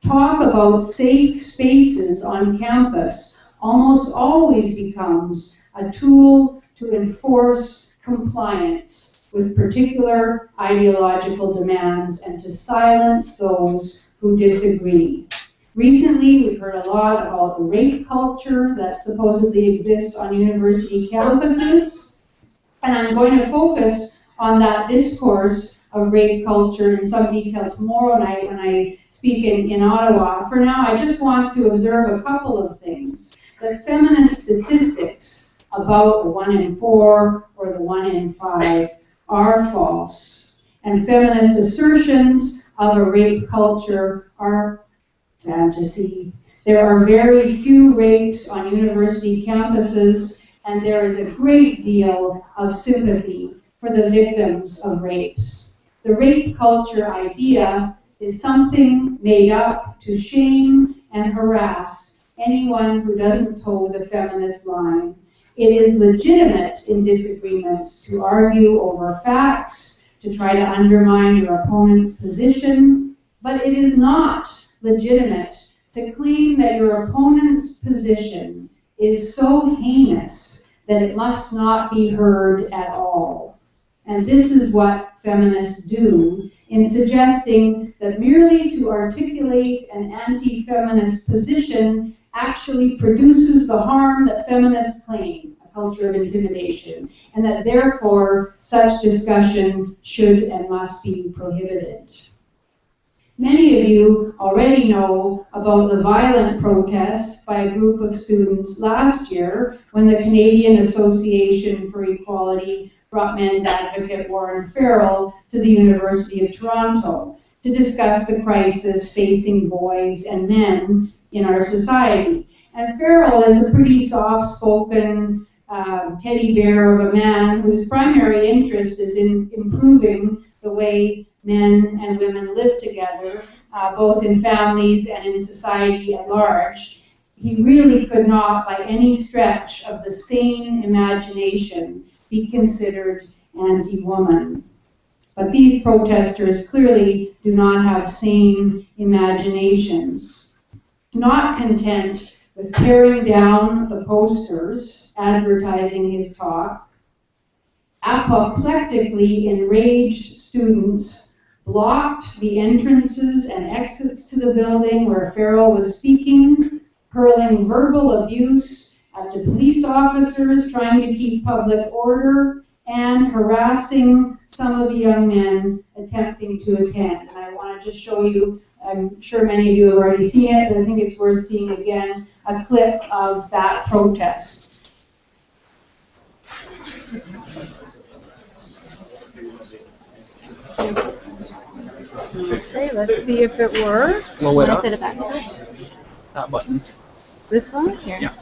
Talk about safe spaces on campus almost always becomes a tool to enforce compliance with particular ideological demands and to silence those who disagree. Recently, we've heard a lot about the rape culture that supposedly exists on university campuses, and I'm going to focus on that discourse of rape culture in some detail tomorrow night when I speak in Ottawa. For now, I just want to observe a couple of things. That feminist statistics about the 1 in 4 or the 1 in 5 are false, and feminist assertions of a rape culture are fantasy. There are very few rapes on university campuses, and there is a great deal of sympathy for the victims of rapes. The rape culture idea is something made up to shame and harass anyone who doesn't toe the feminist line. It is legitimate in disagreements to argue over facts, to try to undermine your opponent's position, but it is not legitimate to claim that your opponent's position is so heinous that it must not be heard at all. And this is what feminists do in suggesting that merely to articulate an anti-feminist position actually produces the harm that feminists claim, a culture of intimidation, and that therefore such discussion should and must be prohibited. Many of you already know about the violent protest by a group of students last year when the Canadian Association for Equality brought men's advocate Warren Farrell to the University of Toronto to discuss the crisis facing boys and men in our society. And Farrell is a pretty soft-spoken teddy bear of a man whose primary interest is in improving the way men and women live together, both in families and in society at large. He really could not, by any stretch of the sane imagination, be considered anti-woman. But these protesters clearly do not have sane imaginations. Not content with tearing down the posters advertising his talk, apoplectically enraged students blocked the entrances and exits to the building where Farrell was speaking, hurling verbal abuse at the police officers trying to keep public order, and harassing some of the young men attempting to attend. And I want to just show you, I'm sure many of you have already seen it, but I think it's worth seeing again, a clip of that protest. Okay, let's see if it works. Well, wait, I set it back. that button. This one? Here. Yeah.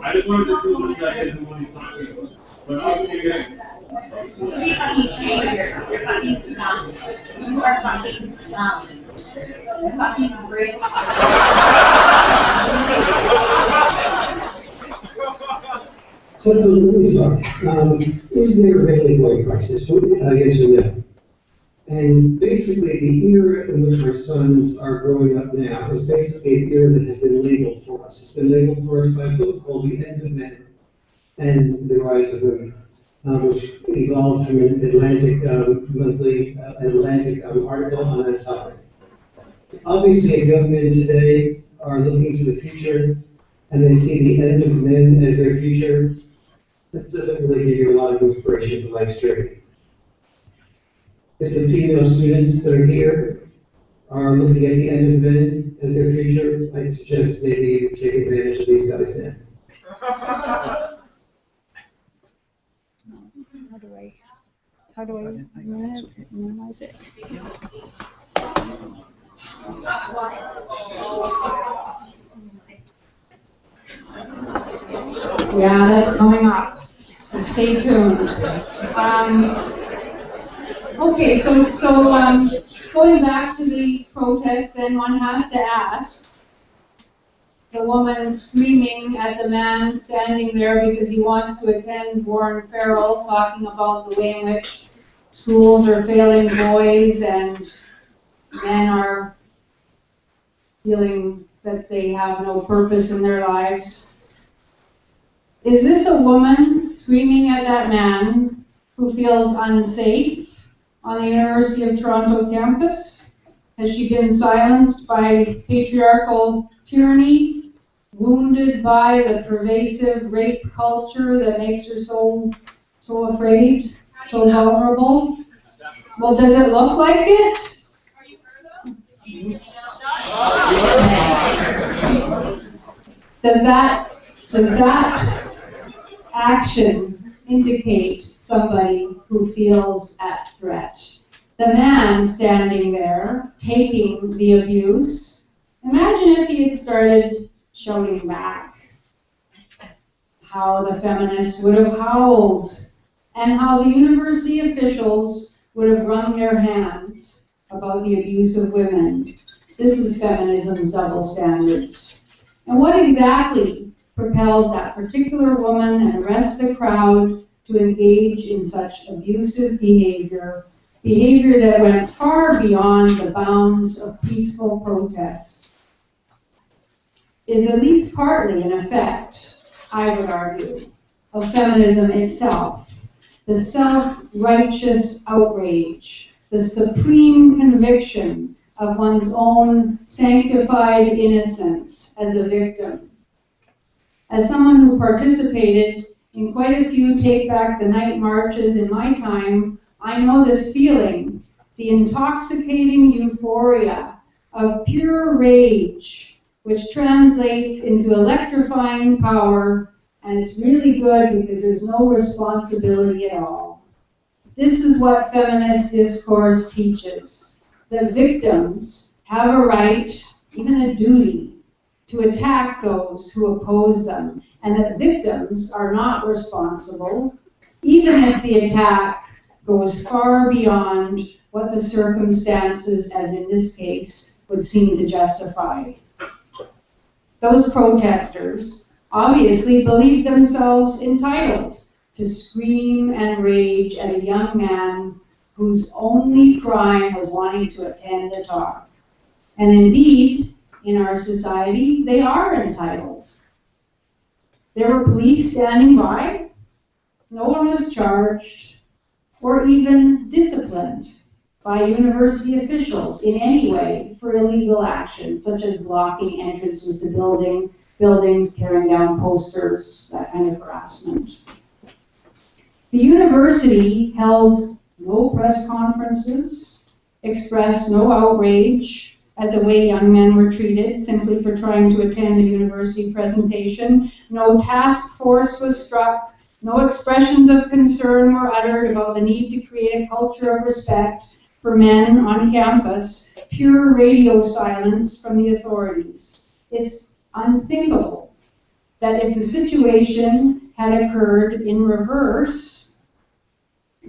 I just wanted to see what you guys did when he's talking. But I'll see you guys. Be funny, you're funny. You are funny. puppy break. So let me start. Is there a veiling boy crisis? Yes or no? And basically, the era in which our sons are growing up now is basically an era that has been labeled for us. It's been labeled for us by a book called The End of Men and the Rise of Women, which evolved from an Atlantic monthly Atlantic article on that topic. Obviously, if young men today are looking to the future and they see the end of men as their future, that doesn't really give you a lot of inspiration for life's journey. If the female students that are here are looking at the end of men as their future, I'd suggest maybe you take advantage of these guys now. How do I minimize it? Yeah, that's coming up. So stay tuned. Okay, so going back to the protest, then one has to ask, the woman screaming at the man standing there because he wants to attend Warren Farrell, talking about the way in which schools are failing boys and men are feeling that they have no purpose in their lives. Is this a woman screaming at that man who feels unsafe on the University of Toronto campus? Has she been silenced by patriarchal tyranny, wounded by the pervasive rape culture that makes her so afraid, so vulnerable? Well, does it look like it? Does that action indicate somebody who feels at threat? The man standing there, taking the abuse, imagine if he had started shouting back, how the feminists would have howled, and how the university officials would have wrung their hands about the abuse of women. This is feminism's double standards. And what exactly propelled that particular woman and the rest of the crowd to engage in such abusive behavior that went far beyond the bounds of peaceful protest, is at least partly an effect, I would argue, of feminism itself. The self-righteous outrage, the supreme conviction of one's own sanctified innocence as a victim. As someone who participated in quite a few Take Back the Night marches in my time, I know this feeling, the intoxicating euphoria of pure rage, which translates into electrifying power, and it's really good because there's no responsibility at all. This is what feminist discourse teaches, that victims have a right, even a duty, to attack those who oppose them, and that victims are not responsible, even if the attack goes far beyond what the circumstances, as in this case, would seem to justify. Those protesters obviously believed themselves entitled to scream and rage at a young man whose only crime was wanting to attend a talk. And indeed, in our society, they are entitled. There were police standing by. No one was charged or even disciplined by university officials in any way for illegal actions, such as blocking entrances to buildings, tearing down posters, that kind of harassment. The university held no press conferences, expressed no outrage at the way young men were treated simply for trying to attend a university presentation. No task force was struck. No expressions of concern were uttered about the need to create a culture of respect for men on campus. Pure radio silence from the authorities. It's unthinkable that if the situation had occurred in reverse,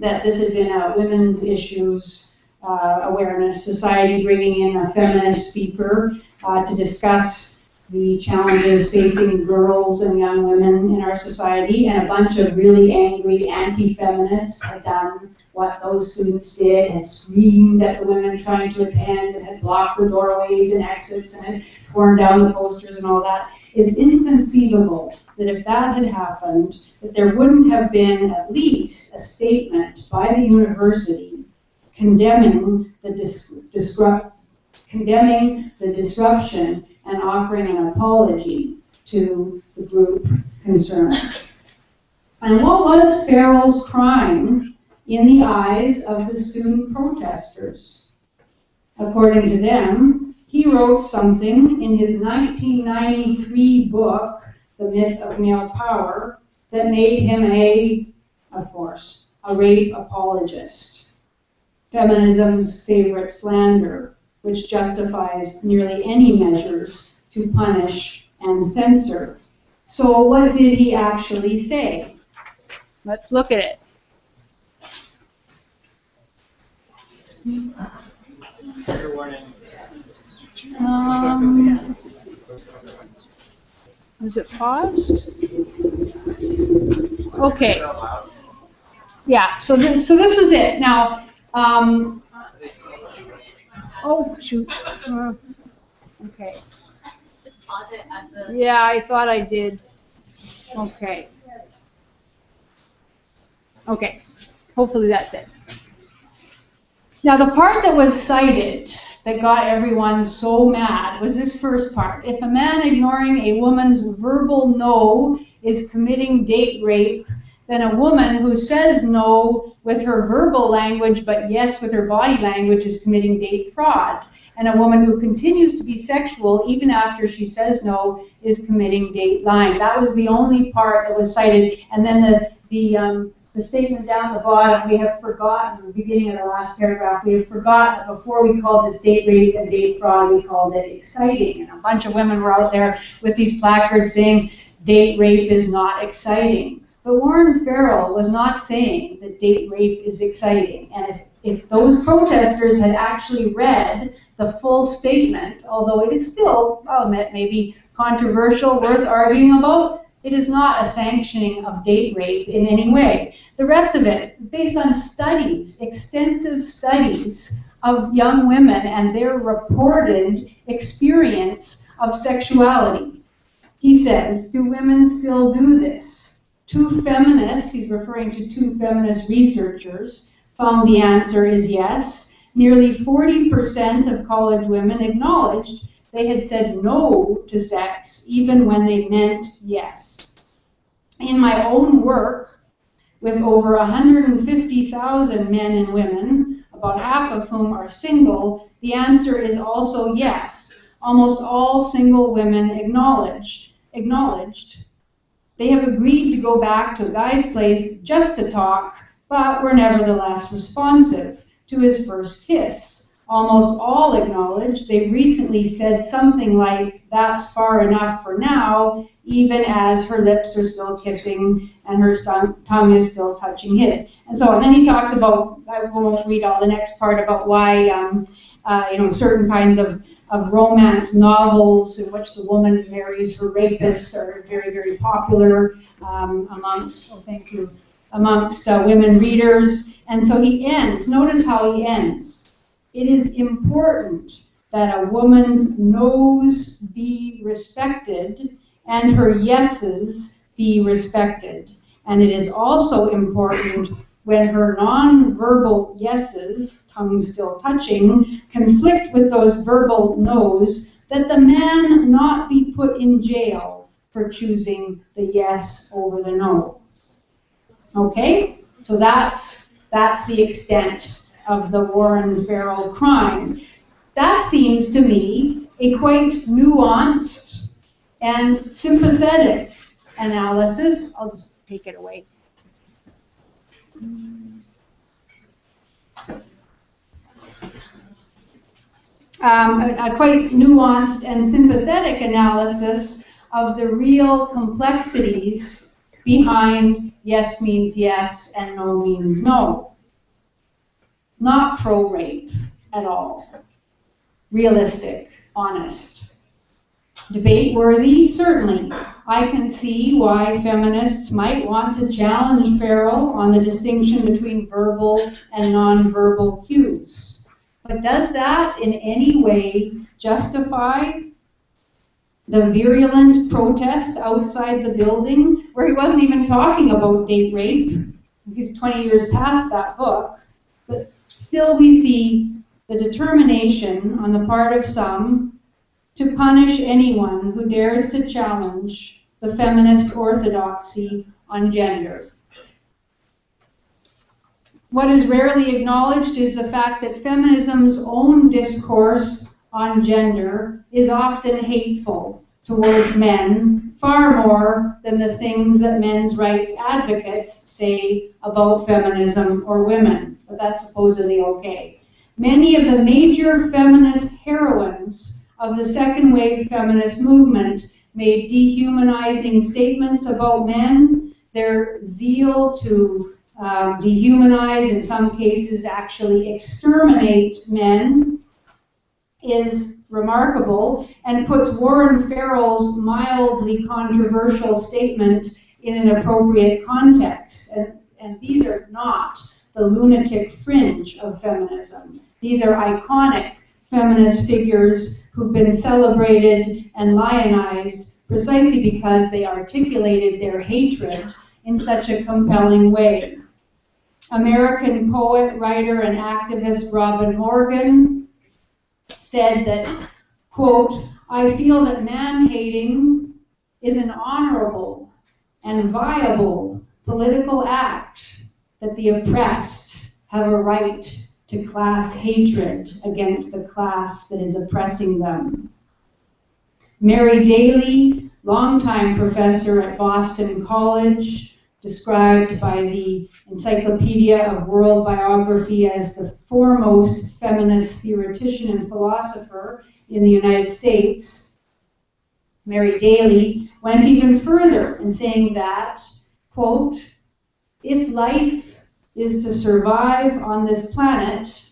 that this had been a women's issues Awareness Society bringing in a feminist speaker to discuss the challenges facing girls and young women in our society, and a bunch of really angry anti-feminists had done what those students did, and screamed at the women trying to attend, and had blocked the doorways and exits, and had torn down the posters and all that. It's inconceivable that if that had happened, that there wouldn't have been at least a statement by the university condemning the disruption and offering an apology to the group concerned. And what was Farrell's crime in the eyes of the student protesters? According to them, he wrote something in his 1993 book, The Myth of Male Power, that made him a rape apologist. Feminism's favorite slander, which justifies nearly any measures to punish and censor. So what did he actually say? Let's look at it. Is it paused? Okay. Yeah, so this was it. Now, oh, shoot. Okay. Yeah, I thought I did. Okay. Okay. Hopefully that's it. Now, the part that was cited that got everyone so mad was this first part. If a man ignoring a woman's verbal no is committing date rape, then a woman who says no with her verbal language but yes with her body language is committing date fraud. And a woman who continues to be sexual even after she says no is committing date lying. That was the only part that was cited. And then the statement down the bottom, we have forgotten, the beginning of the last paragraph, we have forgotten that before we called this date rape and date fraud, we called it exciting. And a bunch of women were out there with these placards saying date rape is not exciting. But Warren Farrell was not saying that date rape is exciting. And if those protesters had actually read the full statement, although it is still, I'll admit, maybe controversial, worth arguing about, it is not a sanctioning of date rape in any way. The rest of it is based on studies, extensive studies of young women and their reported experience of sexuality. He says, do women still do this? 2 feminists, he's referring to 2 feminist researchers, found the answer is yes. Nearly 40% of college women acknowledged they had said no to sex even when they meant yes. In my own work, with over 150,000 men and women, about half of whom are single, the answer is also yes. Almost all single women acknowledged. They have agreed to go back to a guy's place just to talk, but were nevertheless responsive to his first kiss. Almost all acknowledge they've recently said something like, that's far enough for now, even as her lips are still kissing and her tongue is still touching his. And so on. Then he talks about, I won't read all the next part, about why certain kinds of romance novels in which the woman marries her rapist are very, very popular amongst women readers. And so he ends, notice how he ends. It is important that a woman's no's be respected and her yeses be respected. And it is also important when her non-verbal yeses, tongue still touching, conflict with those verbal no's, that the man not be put in jail for choosing the yes over the no. Okay? So that's the extent of the Warren Farrell crime. That seems to me a quite nuanced and sympathetic analysis. I'll just take it away. A quite nuanced and sympathetic analysis of the real complexities behind yes means yes and no means no. not pro-rape at all. Realistic, honest. Debate-worthy, certainly. I can see why feminists might want to challenge Farrell on the distinction between verbal and non-verbal cues. But does that in any way justify the virulent protest outside the building, where he wasn't even talking about date rape? He's 20 years past that book. But still we see the determination on the part of some to punish anyone who dares to challenge the feminist orthodoxy on gender. What is rarely acknowledged is the fact that feminism's own discourse on gender is often hateful towards men, far more than the things that men's rights advocates say about feminism or women, but that's supposedly okay. Many of the major feminist heroines of the second wave feminist movement made dehumanizing statements about men. Their zeal to dehumanize, in some cases actually exterminate men, is remarkable and puts Warren Farrell's mildly controversial statement in an appropriate context. And these are not the lunatic fringe of feminism. These are iconic feminist figures who've been celebrated and lionized precisely because they articulated their hatred in such a compelling way. American poet, writer, and activist Robin Morgan said that, quote, "I feel that man-hating is an honorable and viable political act, that the oppressed have a right to class hatred against the class that is oppressing them." Mary Daly, longtime professor at Boston College, described by the Encyclopedia of World Biography as the foremost feminist theoretician and philosopher in the United States, Mary Daly went even further in saying that, quote, "If life is to survive on this planet,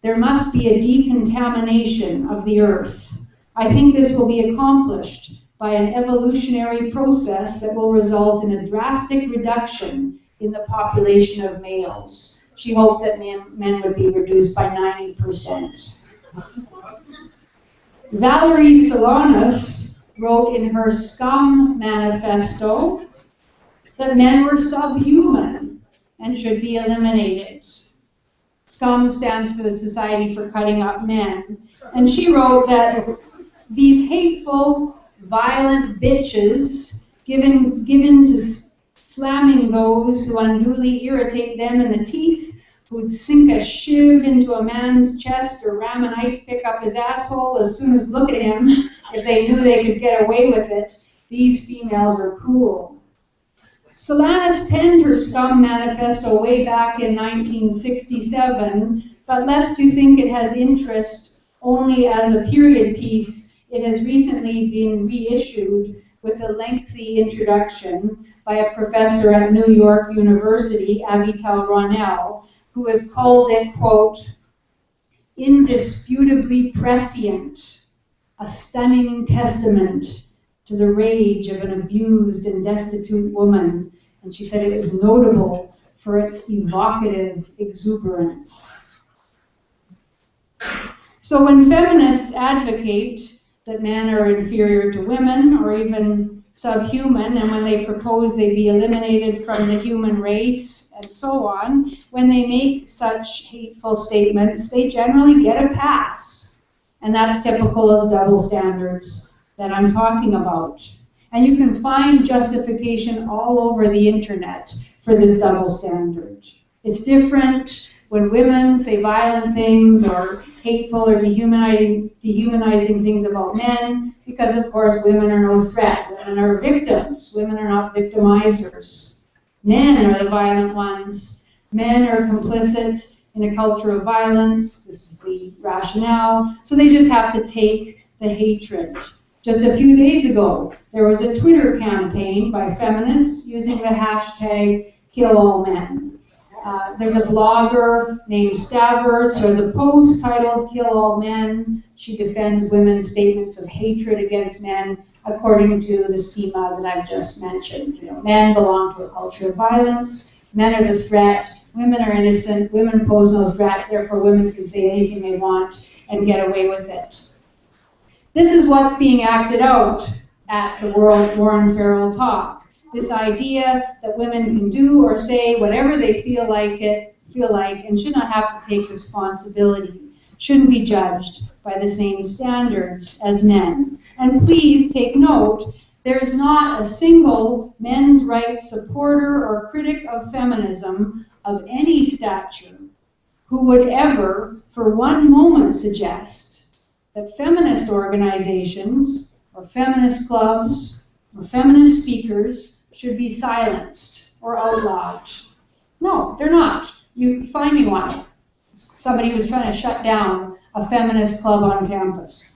there must be a decontamination of the earth. I think this will be accomplished by an evolutionary process that will result in a drastic reduction in the population of males." She hoped that men would be reduced by 90%. Valerie Solanas wrote in her Scum Manifesto that men were subhuman and should be eliminated. SCUM stands for the Society for Cutting Up Men. And she wrote that these hateful, violent bitches given to slamming those who unduly irritate them in the teeth, who'd sink a shiv into a man's chest or ram an ice pick up his asshole as soon as look at him if they knew they could get away with it. These females are cool. Solanas penned her Scum Manifesto way back in 1967, but lest you think it has interest only as a period piece, it has recently been reissued with a lengthy introduction by a professor at New York University, Avital Ronell, who has called it, quote, "indisputably prescient, a stunning testament to the rage of an abused and destitute woman." And she said it was notable for its evocative exuberance. So when feminists advocate that men are inferior to women or even subhuman, and when they propose they be eliminated from the human race and so on, when they make such hateful statements, they generally get a pass. And that's typical of double standards that I'm talking about. And you can find justification all over the internet for this double standard. It's different when women say violent things or hateful or dehumanizing things about men, because of course women are no threat. Women are victims. Women are not victimizers. Men are the violent ones. Men are complicit in a culture of violence. This is the rationale. So they just have to take the hatred. Just a few days ago, there was a Twitter campaign by feminists using the hashtag #KillAllMen. There's a blogger named Stavros who has a post titled Kill All Men. She defends women's statements of hatred against men according to the schema that I've just mentioned. You know, men belong to a culture of violence, men are the threat, women are innocent, women pose no threat, therefore women can say anything they want and get away with it. This is what's being acted out at the World Warren Farrell talk. This idea that women can do or say whatever they feel like, and should not have to take responsibility, shouldn't be judged by the same standards as men. And please take note, there is not a single men's rights supporter or critic of feminism of any stature who would ever, for one moment, suggest that feminist organizations or feminist clubs or feminist speakers should be silenced or outlawed. No, they're not. You find me one. Somebody who's trying to shut down a feminist club on campus.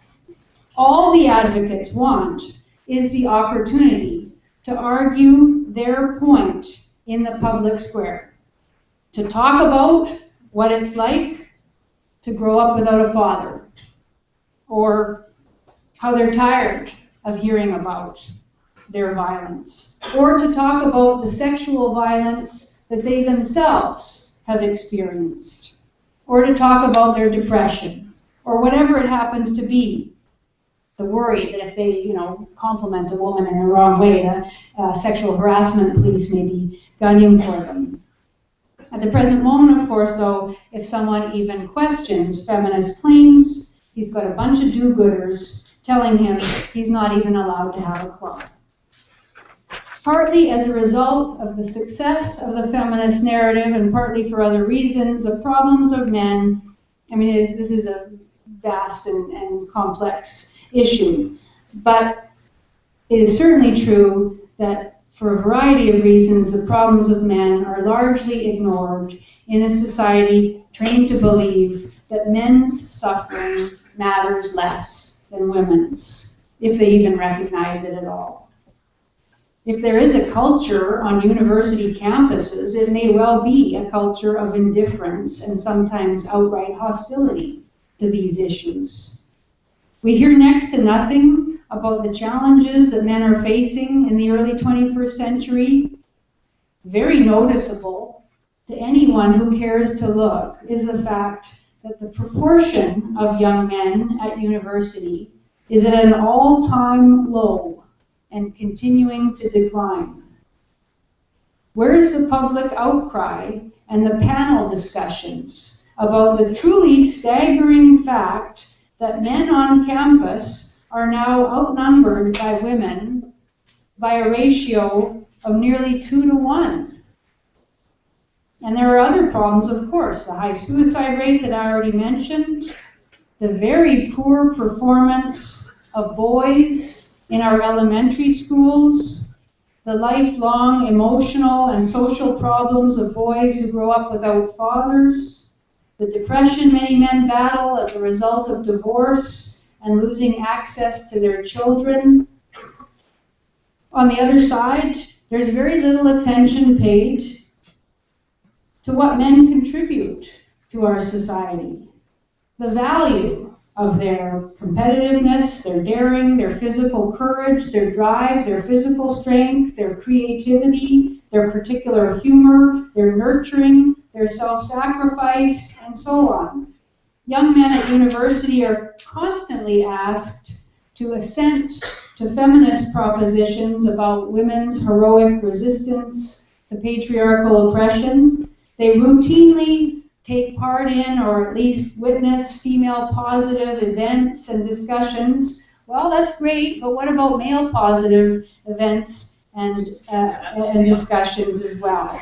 All the advocates want is the opportunity to argue their point in the public square, to talk about what it's like to grow up without a father, or how they're tired of hearing about their violence, or to talk about the sexual violence that they themselves have experienced, or to talk about their depression, or whatever it happens to be. The worry that if they, compliment a woman in the wrong way, the sexual harassment police may be gunning for them. At the present moment, of course, though, if someone even questions feminist claims, he's got a bunch of do-gooders telling him he's not even allowed to have a club. Partly as a result of the success of the feminist narrative and partly for other reasons, the problems of men, this is a vast and complex issue, but it is certainly true that for a variety of reasons, the problems of men are largely ignored in a society trained to believe that men's suffering matters less than women's, if they even recognize it at all. If there is a culture on university campuses, it may well be a culture of indifference and sometimes outright hostility to these issues. We hear next to nothing about the challenges that men are facing in the early 21st century. Very noticeable to anyone who cares to look is the fact that the proportion of young men at university is at an all-time low and continuing to decline. Where's the public outcry and the panel discussions about the truly staggering fact that men on campus are now outnumbered by women by a ratio of nearly 2 to 1? And there are other problems, of course. The high suicide rate that I already mentioned, the very poor performance of boys in our elementary schools, the lifelong emotional and social problems of boys who grow up without fathers, the depression many men battle as a result of divorce and losing access to their children. On the other side, there's very little attention paid to what men contribute to our society. The value of their competitiveness, their daring, their physical courage, their drive, their physical strength, their creativity, their particular humor, their nurturing, their self-sacrifice, and so on. Young men at university are constantly asked to assent to feminist propositions about women's heroic resistance to patriarchal oppression. They routinely take part in or at least witness female positive events and discussions. Well, that's great, but what about male positive events and discussions as well?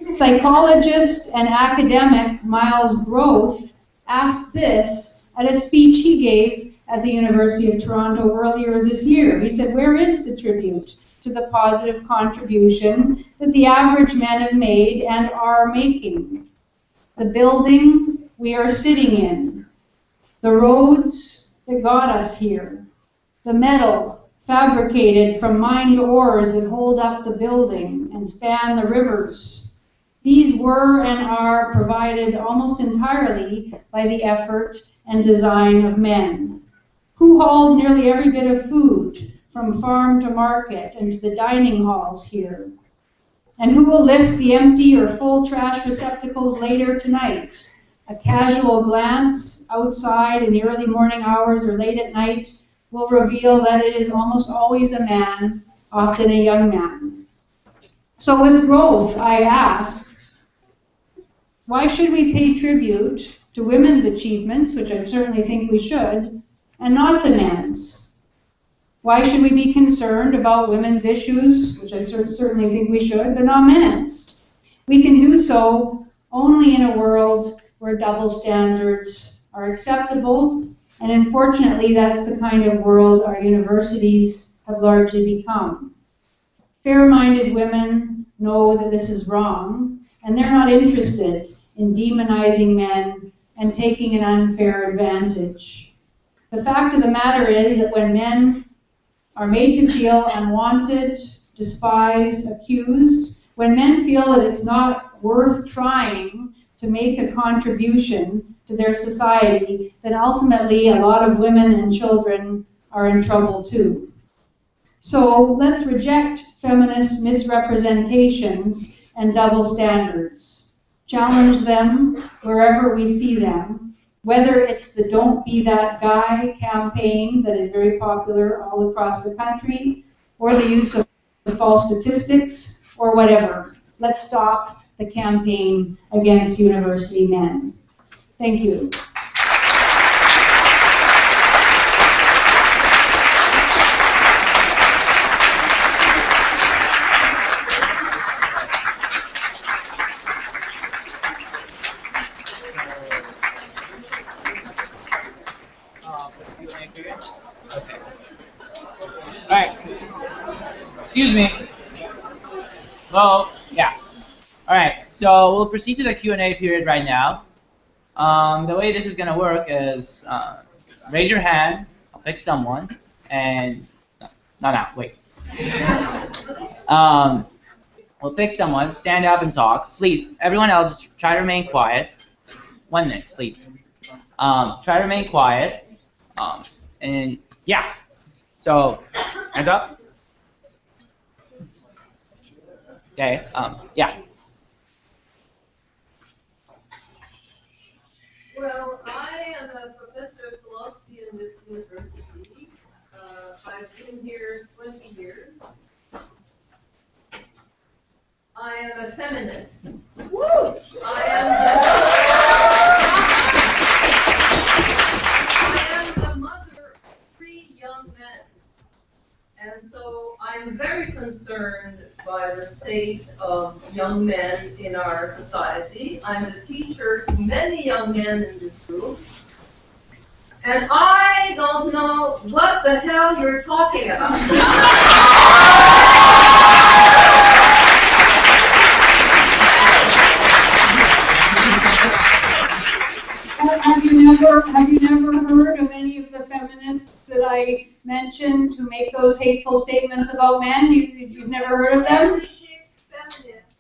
Psychologist and academic Miles Groth asked this at a speech he gave at the University of Toronto earlier this year. He said, "Where is the tribute to the positive contribution that the average men have made and are making? The building we are sitting in, the roads that got us here, the metal fabricated from mined ores that hold up the building and span the rivers, These were and are provided almost entirely by the effort and design of men. Who hauled nearly every bit of food from farm to market and to the dining halls here? And who will lift the empty or full trash receptacles later tonight? A casual glance outside in the early morning hours or late at night will reveal that it is almost always a man, often a young man. So with growth, I ask, why should we pay tribute to women's achievements, which I certainly think we should, and not to men's? Why should we be concerned about women's issues, which I certainly think we should, but not men's? We can do so only in a world where double standards are acceptable, and unfortunately that's the kind of world our universities have largely become. Fair-minded women know that this is wrong, and they're not interested in demonizing men and taking an unfair advantage. The fact of the matter is that when men are made to feel unwanted, despised, accused, when men feel that it's not worth trying to make a contribution to their society, then ultimately a lot of women and children are in trouble too. So let's reject feminist misrepresentations and double standards. Challenge them wherever we see them, whether it's the Don't Be That Guy campaign that is very popular all across the country, or the use of false statistics, or whatever. Let's stop the campaign against university men. Thank you. Excuse me. Well, yeah. All right. So we'll proceed to the Q&A period right now. The way this is going to work is raise your hand. I'll pick someone, and no, wait. We'll pick someone. Stand up and talk, please. Everyone else, just try to remain quiet. 1 minute, please. Try to remain quiet. And yeah. So hands up. Okay, yeah. Well, I am a professor of philosophy in this university. I've been here 20 years. I am a feminist. Woo! I am the mother of 3 young men. And so I'm very concerned by the state of young men in our society. I'm the teacher to many young men in this group. And I don't know what the hell you're talking about. Have you never heard of any of the feminists that I mentioned who make those hateful statements about men? You've never heard of them?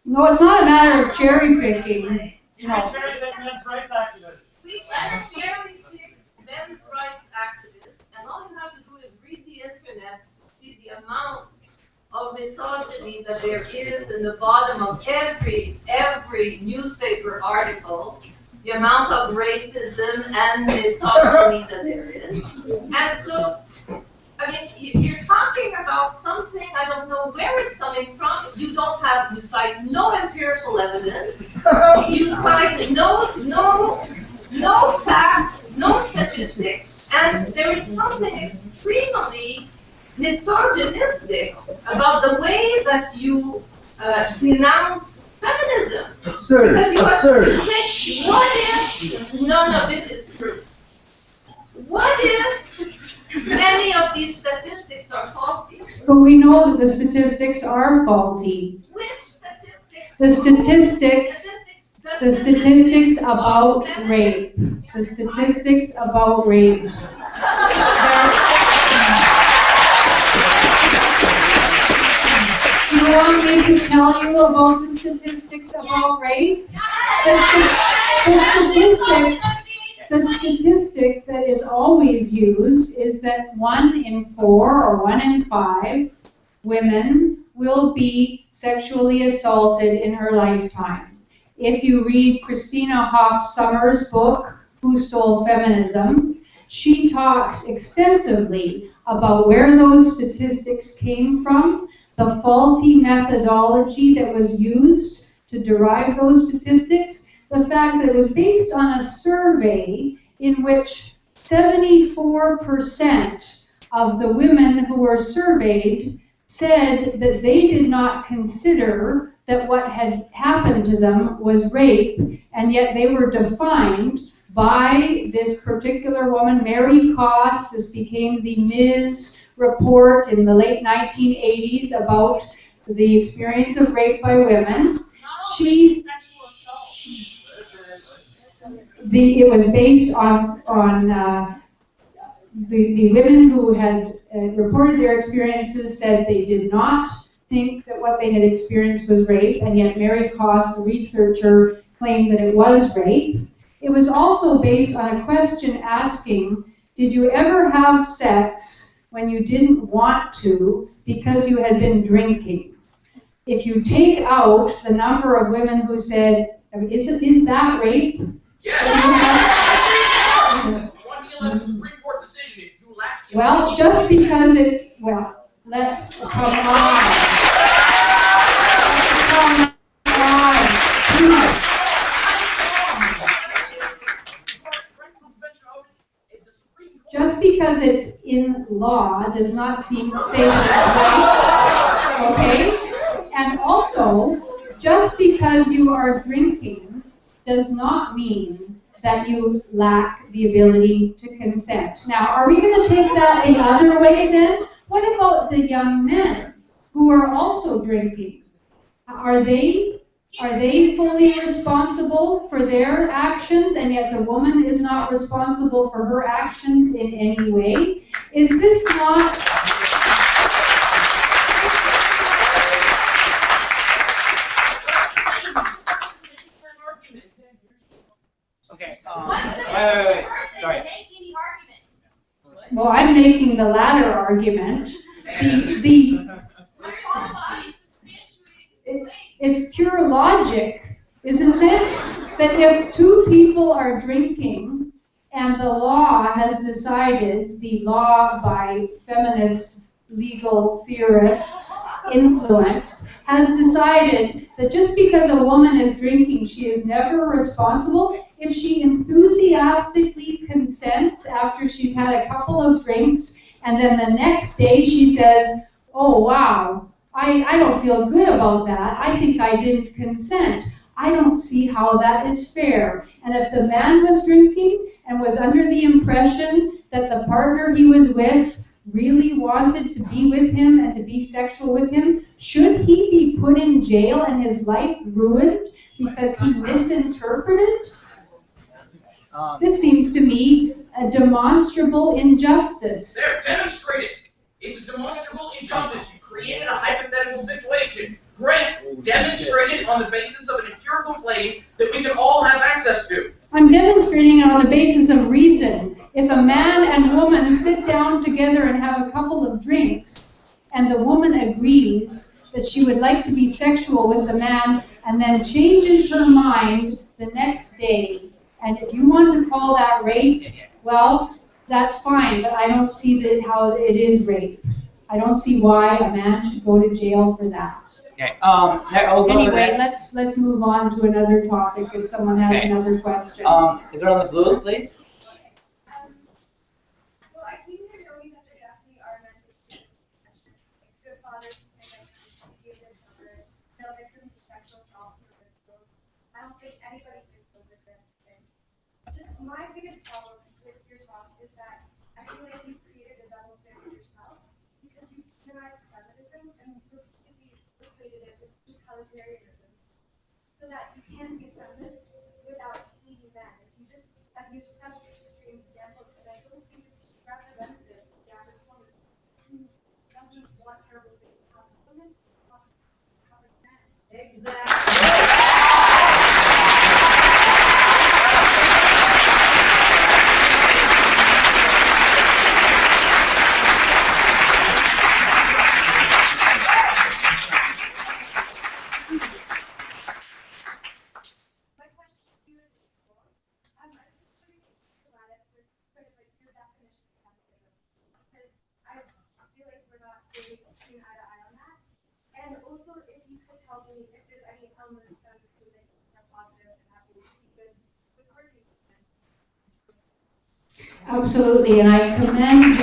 No, it's not a matter of cherry picking. You can cherry pick men's rights activists. We can cherry pick men's rights activists, and all you have to do is read the internet to see the amount of misogyny that there is in the bottom of every newspaper article. The amount of racism and misogyny that there is. And so, I mean, you're talking about something, I don't know where it's coming from. You cite no empirical evidence. You cite no facts, no statistics. And there is something extremely misogynistic about the way that you denounce feminism. Absurd. Absurd. What if? No, this is true. What if many of these statistics are faulty? But we know that the statistics are faulty. Which statistics? The statistics about rape. The statistics about rape. You want me to tell you about the statistics about rape? The statistic that is always used is that 1 in 4 or 1 in 5 women will be sexually assaulted in her lifetime. If you read Christina Hoff Sommers' book, Who Stole Feminism, she talks extensively about where those statistics came from, the faulty methodology that was used to derive those statistics, the fact that it was based on a survey in which 74% of the women who were surveyed said that they did not consider that what had happened to them was rape, and yet they were defined by this particular woman, Mary Koss. This became the Ms. report in the late 1980s about the experience of rape by women. It was based on the women who had reported their experiences said they did not think that what they had experienced was rape, and yet Mary Koss, the researcher, claimed that it was rape. It was also based on a question asking, did you ever have sex when you didn't want to because you had been drinking? If you take out the number of women who said, is that rape? Well, just because it's, well, let's, come on. Come on. Just because it's in law does not say that it's right, okay? And also, just because you are drinking does not mean that you lack the ability to consent. Now, are we going to take that the other way then? What about the young men who are also drinking? Are they fully responsible for their actions, and yet the woman is not responsible for her actions in any way? Is this not... Okay, wait. Sorry. Well, I'm making the latter argument. It's pure logic, isn't it? That if two people are drinking and the law has decided, the law by feminist legal theorists influenced, has decided that just because a woman is drinking, she is never responsible. If she enthusiastically consents after she's had a couple of drinks, and then the next day she says, oh wow, I don't feel good about that. I think I didn't consent. I don't see how that is fair. And if the man was drinking and was under the impression that the partner he was with really wanted to be with him and to be sexual with him, should he be put in jail and his life ruined because he misinterpreted? This seems to me a demonstrable injustice. There, demonstrated. It's a demonstrable injustice. You created a hypothetical situation. Great. Demonstrated on the basis of an empirical claim that we can all have access to. I'm demonstrating it on the basis of reason. If a man and woman sit down together and have a couple of drinks, and the woman agrees that she would like to be sexual with the man, and then changes her mind the next day, and if you want to call that rape, well, that's fine, but I don't see how it is rape. I don't see why a man should go to jail for that. Okay. Anyway, let's move on to another topic if someone has another question. The girl in the blue, please. Well, I think there always definitely are messages, good fathers who give their children, no victims of sexual assault. I don't think anybody thinks those are good things. Just my biggest problem with your talk is that I feel like you've created a double standard yourself because you demonized feminism and repeatedly equated it with totalitarianism, so that you can be a feminist without hating men. If you just use such extreme examples, that I don't think it's representative of the average woman who doesn't want terrible things to happen to women. And also, if you could tell me if there's any elements that are positive and that would be good with clergy. Absolutely, and I commend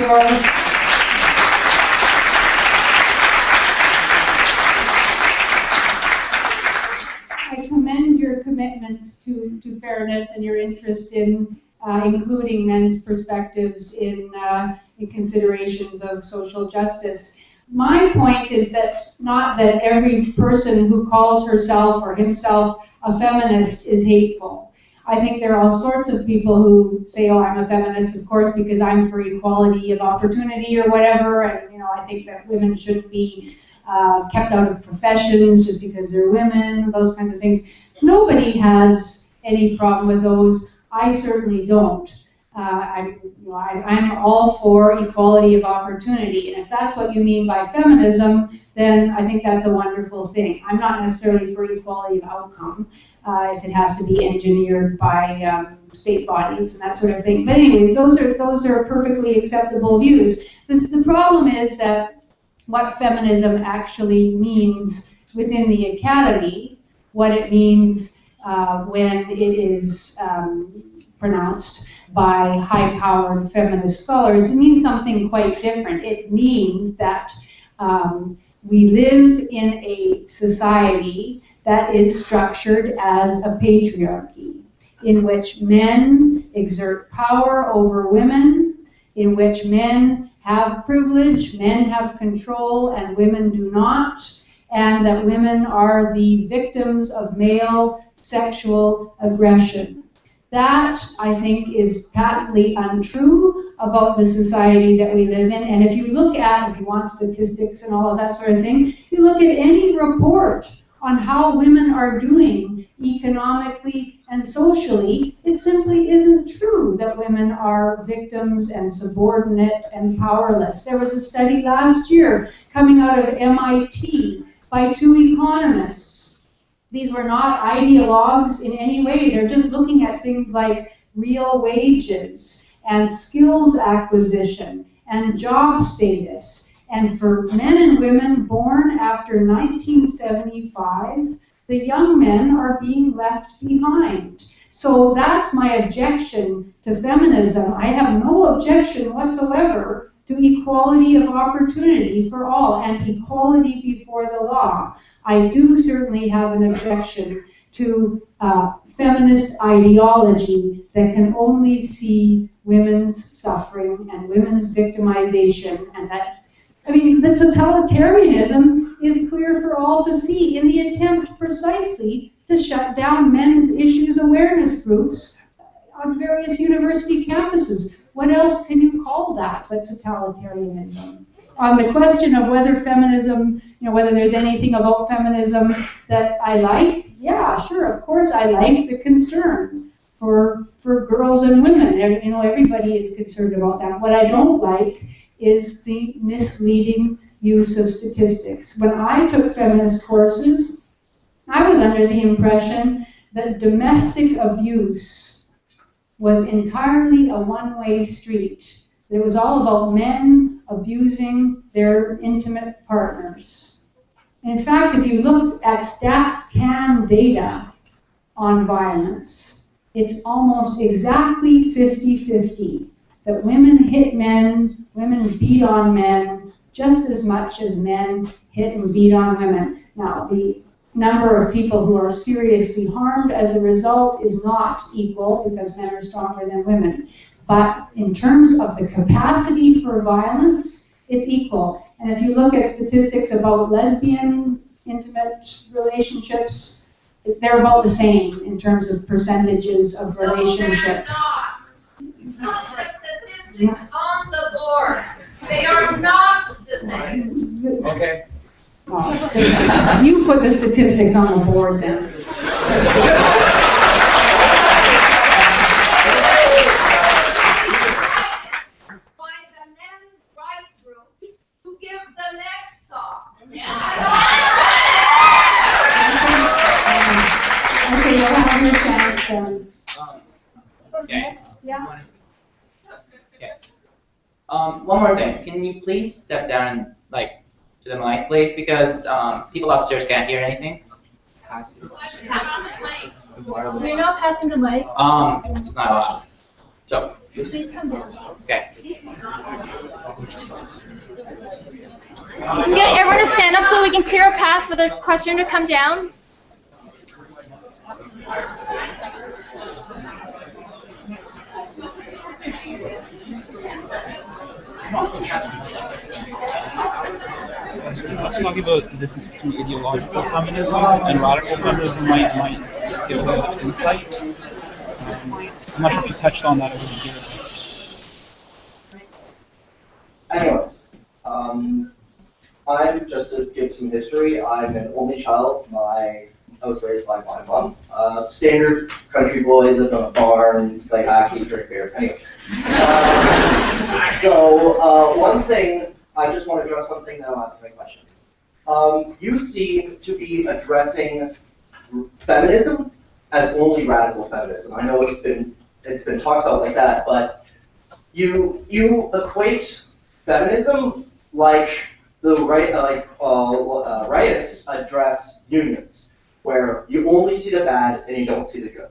your commitment to fairness and your interest in including men's perspectives in considerations of social justice. My point is that not that every person who calls herself or himself a feminist is hateful. I think there are all sorts of people who say, oh, I'm a feminist, of course, because I'm for equality of opportunity or whatever, and I think that women shouldn't be kept out of professions just because they're women, those kinds of things. Nobody has any problem with those. I certainly don't. I'm all for equality of opportunity, and if that's what you mean by feminism, then I think that's a wonderful thing. I'm not necessarily for equality of outcome, if it has to be engineered by state bodies and that sort of thing. But anyway, those are perfectly acceptable views. The problem is that what feminism actually means within the academy, what it means when it is pronounced by high-powered feminist scholars, it means something quite different. It means that we live in a society that is structured as a patriarchy, in which men exert power over women, in which men have privilege, men have control, and women do not, and that women are the victims of male sexual aggression. That, I think, is patently untrue about the society that we live in. And if you look at, if you want statistics and all of that sort of thing, you look at any report on how women are doing economically and socially, it simply isn't true that women are victims and subordinate and powerless. There was a study last year coming out of MIT by 2 economists. These were not ideologues in any way. They're just looking at things like real wages and skills acquisition and job status. And for men and women born after 1975, the young men are being left behind. So that's my objection to feminism. I have no objection whatsoever to equality of opportunity for all and equality before the law. I do certainly have an objection to feminist ideology that can only see women's suffering and women's victimization, and that, I mean, the totalitarianism is clear for all to see in the attempt precisely to shut down men's issues awareness groups on various university campuses. What else can you call that but totalitarianism? On the question of whether feminism, whether there's anything about feminism that I like, yeah, sure, of course I like the concern for girls and women. Everybody is concerned about that. What I don't like is the misleading use of statistics. When I took feminist courses, I was under the impression that domestic abuse was entirely a one-way street. It was all about men abusing their intimate partners. In fact, if you look at StatsCan data on violence, it's almost exactly 50-50. That women hit men, women beat on men, just as much as men hit and beat on women. Now, the number of people who are seriously harmed as a result is not equal because men are stronger than women. But in terms of the capacity for violence, it's equal. And if you look at statistics about lesbian intimate relationships, they're about the same in terms of percentages of relationships. Put the statistics on the board. They are not the same. Okay. Oh, you put the statistics on the board then. By the men's rights groups to give the next talk. Okay, you'll have your chance then. Okay. Yeah. Okay. One more thing. Can you please step down and to the mic, please, because people upstairs can't hear anything. You're not passing the mic. It's not allowed. So. Please come down. Okay. Get everyone to stand up so we can clear a path for the questioner to come down. Let's talk about the difference between ideological feminism and radical feminism. Might give a little bit of insight. I'm not sure if you touched on that over the years. Anyways, I'm just to give some history. I'm an only child. I was raised by my mom. Standard country boy, lived on a farm, like hockey, drink beer. Anyway, one thing I just want to address one thing, then I'll ask my question. You seem to be addressing feminism as only radical feminism. I know it's been talked about like that, but you equate feminism like the rightists address unions, where you only see the bad and you don't see the good.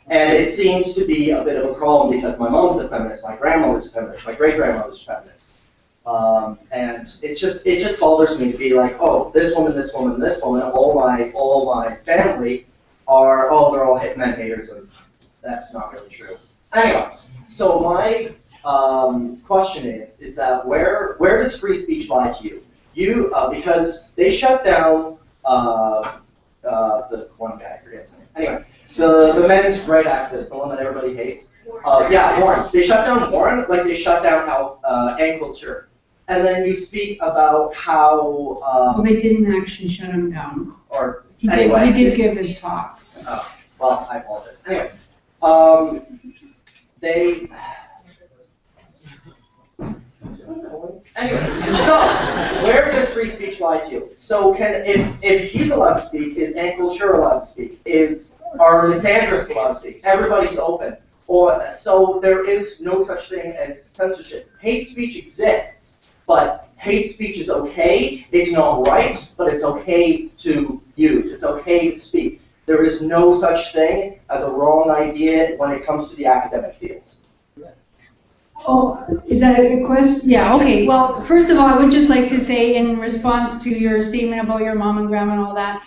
And it seems to be a bit of a problem because my mom's a feminist, my grandmother's a feminist, my great-grandmother's a feminist. And it just bothers me to be like, oh, this woman, this woman, this woman, all my family are, oh, they're all men haters, and that's not really true. Anyway, so my question is that where does free speech lie to you? Because they shut down the one guy, I forget his name. Anyway, the men's right activist, the one that everybody hates. Yeah, Warren. They shut down Warren like they shut down Ann Coulter. And then you speak about how. Well, they didn't actually shut him down. Or he anyway, did give his talk. Oh, well, I apologize. Anyway, Anyway, so where does free speech lie to you? So if he's allowed to speak, is Ann Coulter allowed to speak? Are misandrists allowed to speak? Everybody's open. So there is no such thing as censorship. Hate speech exists, but hate speech is okay. It's not right, but it's okay to use. It's okay to speak. There is no such thing as a wrong idea when it comes to the academic field. Oh, is that a good question? Yeah, okay. Well, first of all, I would just like to say in response to your statement about your mom and grandma and all that,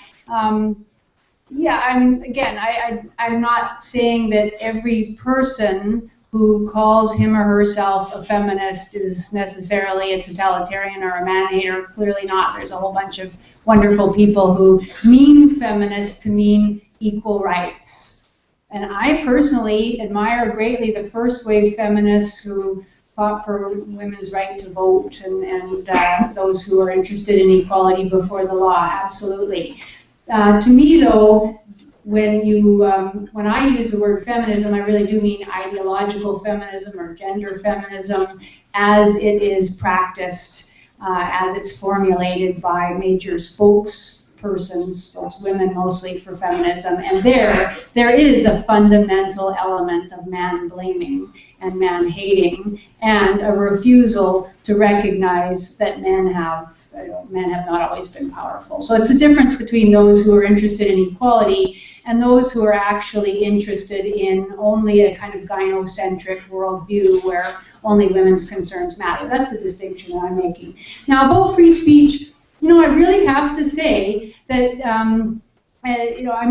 yeah, I'm not saying that every person who calls him or herself a feminist is necessarily a totalitarian or a man-hater. Clearly not. There's a whole bunch of wonderful people who mean feminist to mean equal rights. And I personally admire greatly the first wave feminists who fought for women's right to vote and those who are interested in equality before the law, absolutely. To me, though, when I use the word feminism, I really do mean ideological feminism or gender feminism as it is practiced, as it's formulated by major spokespersons, those women mostly for feminism, and there is a fundamental element of man-blaming and man-hating and a refusal to recognize that men have not always been powerful. So it's a difference between those who are interested in equality and those who are actually interested in only a kind of gynocentric worldview where only women's concerns matter. That's the distinction that I'm making. Now, about free speech, I really have to say that I'm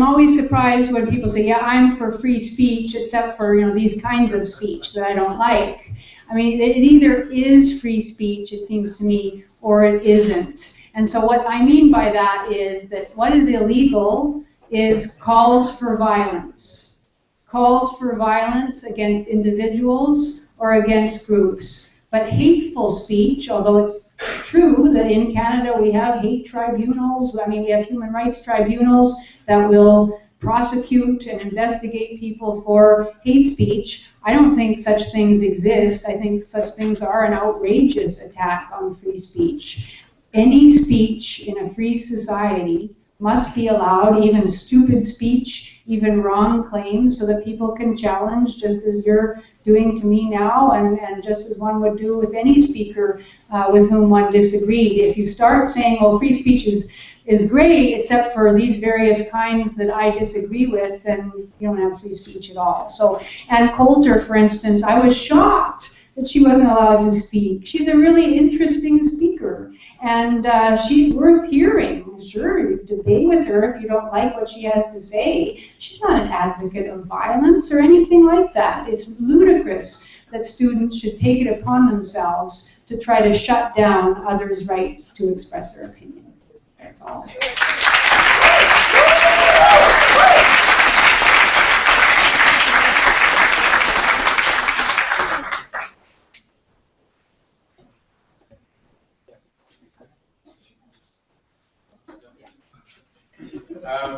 always surprised when people say, yeah, I'm for free speech, except for these kinds of speech that I don't like. I mean, it either is free speech, it seems to me, or it isn't. And so what I mean by that is that what is illegal is calls for violence. Calls for violence against individuals or against groups. But hateful speech, although it's true that in Canada we have hate tribunals, we have human rights tribunals that will prosecute and investigate people for hate speech. I don't think such things exist. I think such things are an outrageous attack on free speech. Any speech in a free society must be allowed, even stupid speech, even wrong claims so that people can challenge, just as you're doing to me now, and just as one would do with any speaker with whom one disagreed. If you start saying, well, free speech is great, except for these various kinds that I disagree with, then you don't have free speech at all. So, and Coulter, for instance, I was shocked that she wasn't allowed to speak. She's a really interesting speaker, and she's worth hearing. Sure, you debate with her if you don't like what she has to say. She's not an advocate of violence or anything like that. It's ludicrous that students should take it upon themselves to try to shut down others' right to express their opinion. That's all.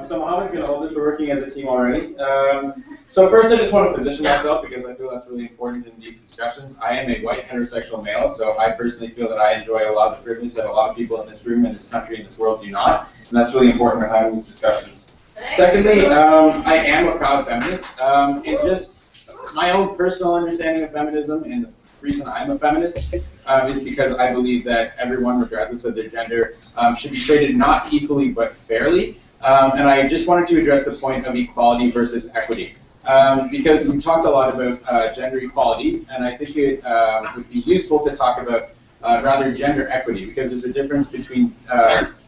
So Mohammed's going to hold this. We're working as a team already. So first I just want to position myself because I feel that's really important in these discussions. I am a white heterosexual male, so I personally feel that I enjoy a lot of the privilege that a lot of people in this room, in this country, in this world do not. And that's really important when having these discussions. Secondly, I am a proud feminist. And just my own personal understanding of feminism and the reason I'm a feminist is because I believe that everyone, regardless of their gender, should be treated not equally but fairly. And I just wanted to address the point of equality versus equity. Because we talked a lot about gender equality, and I think it would be useful to talk about rather gender equity, because there's a difference between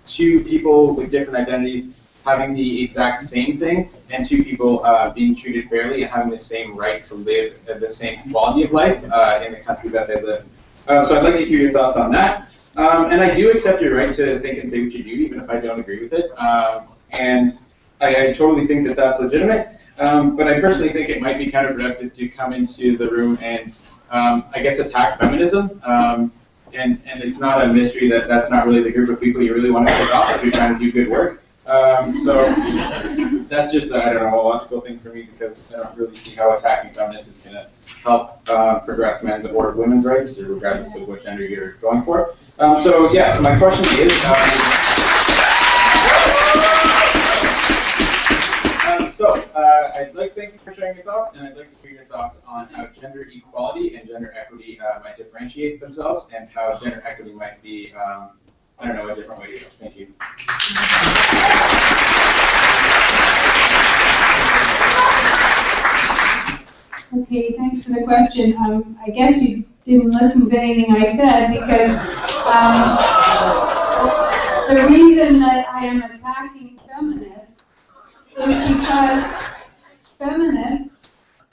two people with different identities having the exact same thing, and two people being treated fairly and having the same right to live the same quality of life in the country that they live. So I'd like to hear your thoughts on that. And I do accept your right to think and say what you do, even if I don't agree with it. And I totally think that that's legitimate. But I personally think it might be counterproductive to come into the room and, I guess, attack feminism. And it's not a mystery that that's not really the group of people you really want to pick off if you're trying to do good work. So that's just, I don't know, a logical thing for me, because I don't really see how attacking feminists is going to help progress men's or women's rights, regardless of what gender you're going for. So yeah, so my question is, I'd like to thank you for sharing your thoughts, and I'd like to hear your thoughts on how gender equality and gender equity might differentiate themselves, and how gender equity might be, I don't know, a different way to go. Thank you. Okay, thanks for the question. I guess you didn't listen to anything I said, because the reason that I am attacking feminists is because feminists,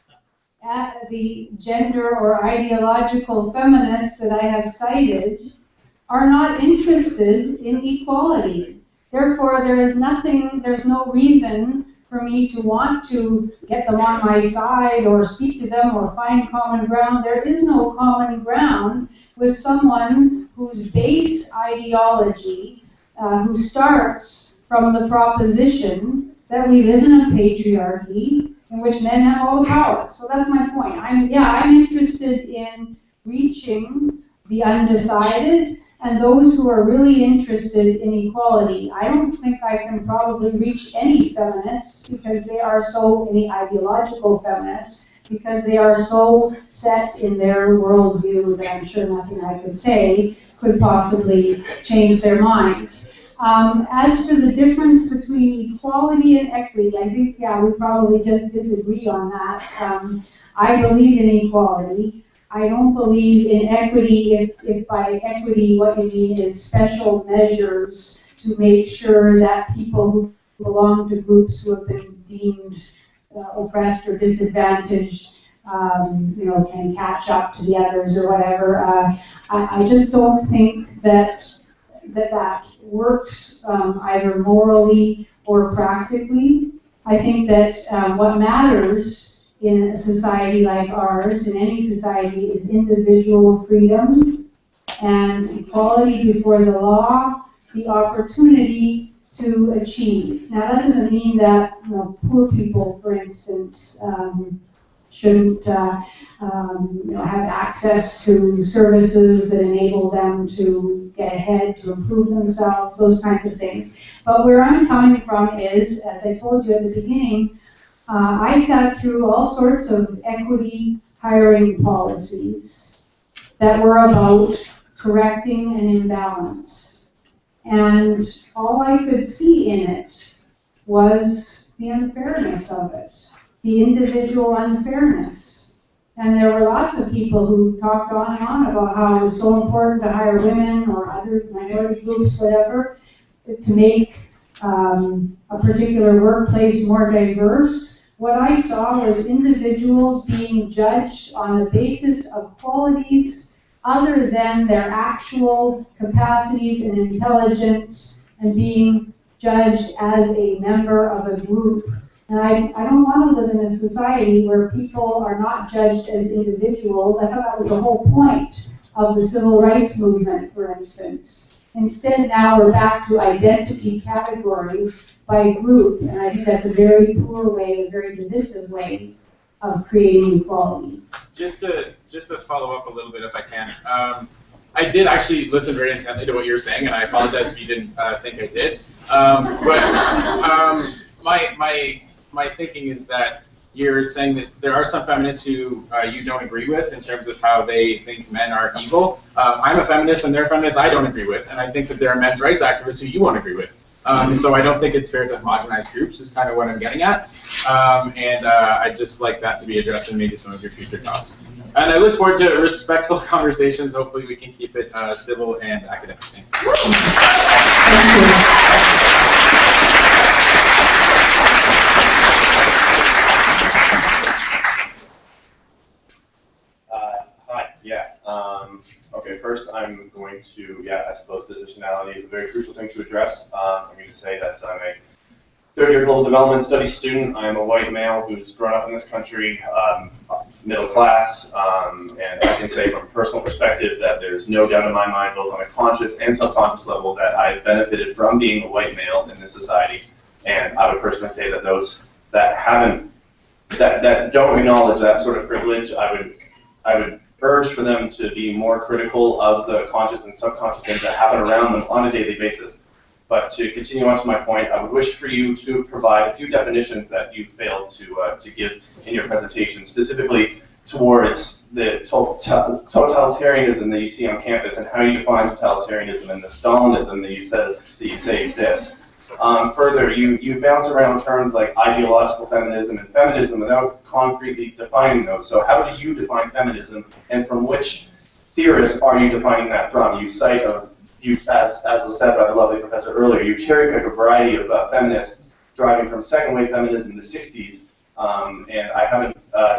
the gender or ideological feminists that I have cited, are not interested in equality. Therefore, there's no reason for me to want to get them on my side or speak to them or find common ground. There is no common ground with someone whose base ideology, who starts from the proposition that we live in a patriarchy in which men have all the power. So that's my point. I'm interested in reaching the undecided and those who are really interested in equality. I don't think I can probably reach any feminists, because they are so, any ideological feminists, because they are so set in their worldview that I'm sure nothing I could say could possibly change their minds. As to the difference between equality and equity, I think, we probably just disagree on that. I believe in equality. I don't believe in equity if by equity what you mean is special measures to make sure that people who belong to groups who have been deemed oppressed or disadvantaged, can catch up to the others or whatever. I just don't think that works either morally or practically. I think that what matters in a society like ours, in any society, is individual freedom and equality before the law, the opportunity to achieve. Now, that doesn't mean that poor people, for instance, shouldn't have access to services that enable them to get ahead, to improve themselves, those kinds of things. But where I'm coming from is, as I told you at the beginning, I sat through all sorts of equity hiring policies that were about correcting an imbalance. And all I could see in it was the unfairness of it, the individual unfairness. And there were lots of people who talked on and on about how it was so important to hire women or other minority groups, whatever, to make a particular workplace more diverse. What I saw was individuals being judged on the basis of qualities other than their actual capacities and intelligence, and being judged as a member of a group. And I don't want to live in a society where people are not judged as individuals. I thought that was the whole point of the civil rights movement, for instance. Instead, now we're back to identity categories by group, and I think that's a very poor way, a very divisive way of creating equality. Just to follow up a little bit, if I can. I did actually listen very intently to what you were saying, and I apologize if you didn't think I did. My thinking is that you're saying that there are some feminists who you don't agree with in terms of how they think men are evil. I'm a feminist, and there are feminists I don't agree with, and I think that there are men's rights activists who you won't agree with. So I don't think it's fair to homogenize groups is kind of what I'm getting at. And I'd just like that to be addressed in maybe some of your future talks. And I look forward to respectful conversations. Hopefully we can keep it civil and academic. Okay, first I'm going to, I suppose positionality is a very crucial thing to address. I'm going to say that I'm a third-year global development studies student. I'm a white male who's grown up in this country, middle class, and I can say from a personal perspective that there's no doubt in my mind, both on a conscious and subconscious level, that I've benefited from being a white male in this society. And I would personally say that those that don't acknowledge that sort of privilege, I would urge for them to be more critical of the conscious and subconscious things that happen around them on a daily basis. But to continue on to my point, I would wish for you to provide a few definitions that you failed to give in your presentation, specifically towards the totalitarianism that you see on campus and how you define totalitarianism and the Stalinism that you say exists. Further, you bounce around terms like ideological feminism and feminism without concretely defining those. So how do you define feminism, and from which theorists are you defining that from? You cite, as was said by the lovely professor earlier, you cherry pick a variety of feminists driving from second wave feminism in the 60s, and I haven't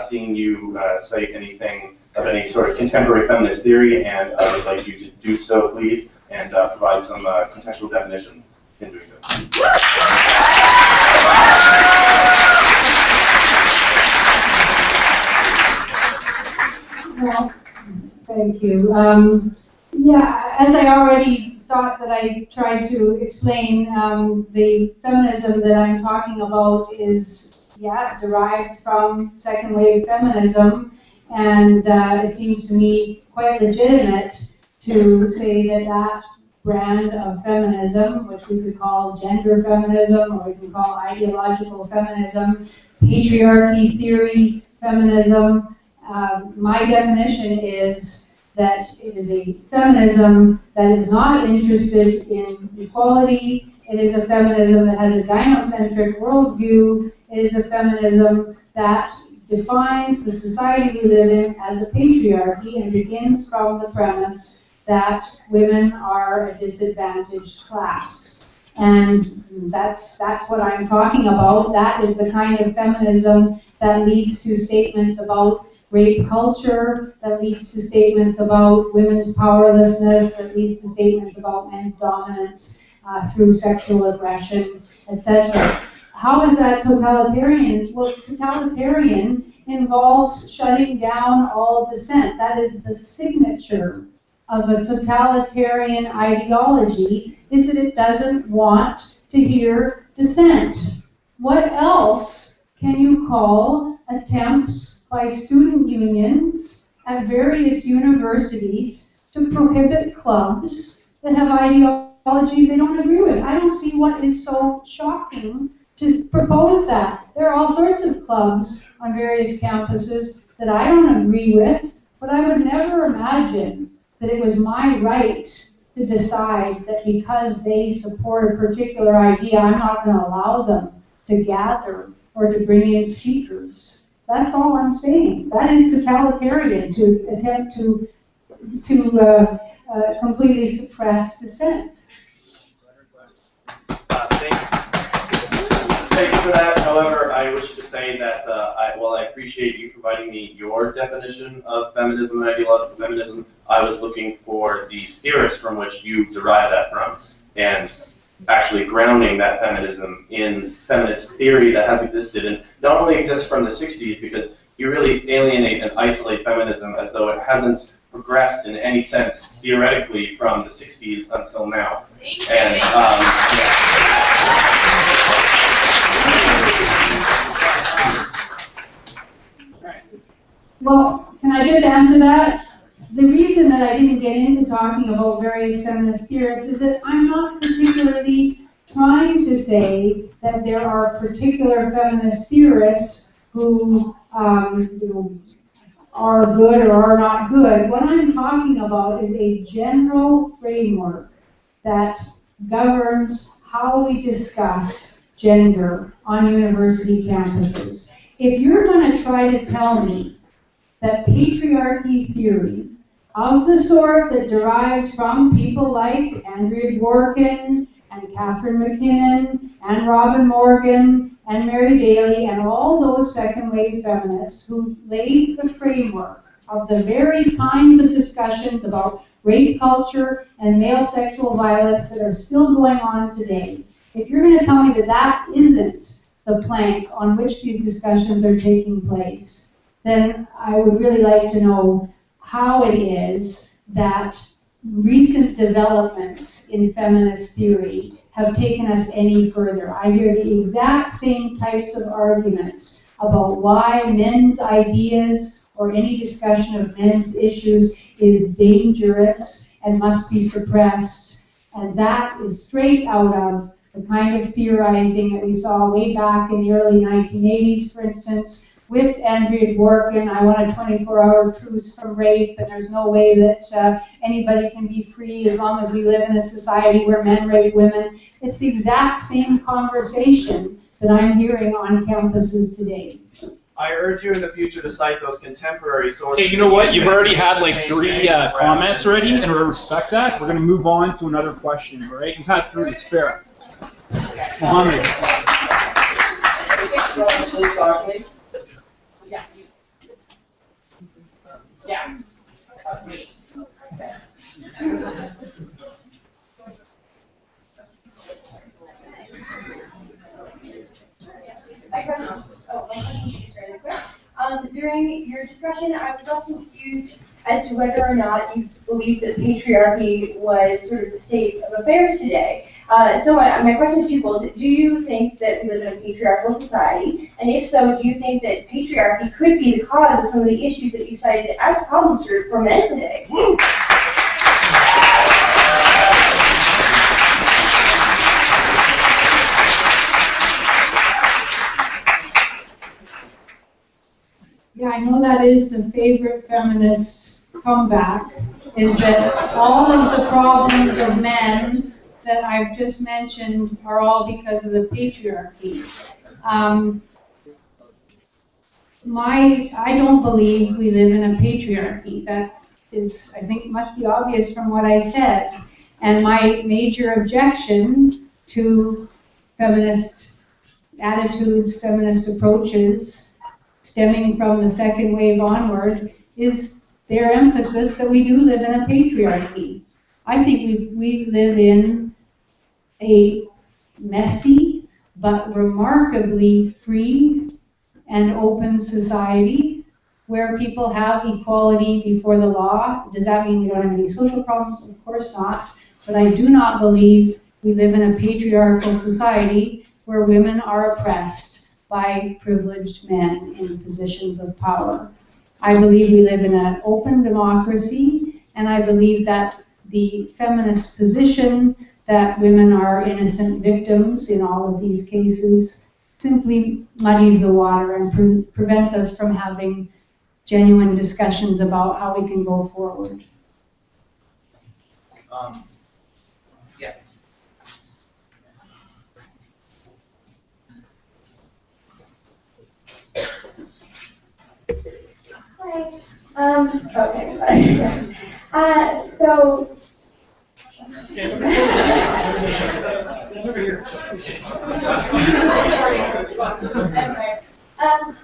seen you cite anything of any sort of contemporary feminist theory, and I would like you to do so, please, and provide some contextual definitions in doing so. Well, thank you. As I already thought that I tried to explain, the feminism that I'm talking about is, derived from second wave feminism, and it seems to me quite legitimate to say that brand of feminism, which we could call gender feminism, or we can call ideological feminism, patriarchy theory feminism. My definition is that it is a feminism that is not interested in equality. It is a feminism that has a gynocentric worldview. It is a feminism that defines the society we live in as a patriarchy and begins from the premise that women are a disadvantaged class. And that's what I'm talking about. That is the kind of feminism that leads to statements about rape culture, that leads to statements about women's powerlessness, that leads to statements about men's dominance through sexual aggression, etc. How is that totalitarian? Well, totalitarian involves shutting down all dissent. That is the signature of a totalitarian ideology, is that it doesn't want to hear dissent. What else can you call attempts by student unions at various universities to prohibit clubs that have ideologies they don't agree with? I don't see what is so shocking to propose that. There are all sorts of clubs on various campuses that I don't agree with, but I would never imagine that it was my right to decide that because they support a particular idea, I'm not going to allow them to gather or to bring in speakers. That's all I'm saying. That is totalitarian, to attempt to completely suppress dissent. Thank you for that. However, I wish to say that while I appreciate you providing me your definition of feminism and ideological feminism, I was looking for the theorists from which you derive that from, and actually grounding that feminism in feminist theory that has existed and not only exists from the 60s, because you really alienate and isolate feminism as though it hasn't progressed in any sense theoretically from the 60s until now. And Well, can I just answer that? The reason that I didn't get into talking about various feminist theorists is that I'm not particularly trying to say that there are particular feminist theorists who are good or are not good. What I'm talking about is a general framework that governs how we discuss gender on university campuses. If you're going to try to tell me that patriarchy theory of the sort that derives from people like Andrea Dworkin and Catherine McKinnon and Robin Morgan and Mary Daly and all those second-wave feminists who laid the framework of the very kinds of discussions about rape culture and male sexual violence that are still going on today, if you're going to tell me that that isn't the plank on which these discussions are taking place, then I would really like to know how it is that recent developments in feminist theory have taken us any further. I hear the exact same types of arguments about why men's ideas or any discussion of men's issues is dangerous and must be suppressed. And that is straight out of the kind of theorizing that we saw way back in the early 1980s, for instance, with Andrea Dworkin. I want a 24-hour truce from rape, and there's no way that anybody can be free as long as we live in a society where men rape women. It's the exact same conversation that I'm hearing on campuses today. I urge you in the future to cite those contemporary sources. Hey, you know what? You've already had like 3 comments already, and we respect that. We're going to move on to another question, all right? You've had 3 to spare. Mohammed. Yeah. During your discussion, I was often confused as to whether or not you believe that patriarchy was sort of the state of affairs today. So my question is twofold. Do you think that we live in a patriarchal society? And if so, do you think that patriarchy could be the cause of some of the issues that you cited as problems for men today? Yeah, I know that is the favorite feminist comeback, is that all of the problems of men that I've just mentioned are all because of the patriarchy. I don't believe we live in a patriarchy. That is, I think, must be obvious from what I said. And my major objection to feminist attitudes, feminist approaches, stemming from the second wave onward, is their emphasis that we do live in a patriarchy. I think we live in a messy but remarkably free and open society where people have equality before the law. Does that mean we don't have any social problems? Of course not. But I do not believe we live in a patriarchal society where women are oppressed by privileged men in positions of power. I believe we live in an open democracy, and I believe that the feminist position that women are innocent victims in all of these cases simply muddies the water and prevents us from having genuine discussions about how we can go forward. Yeah. Hi. Okay, sorry. So.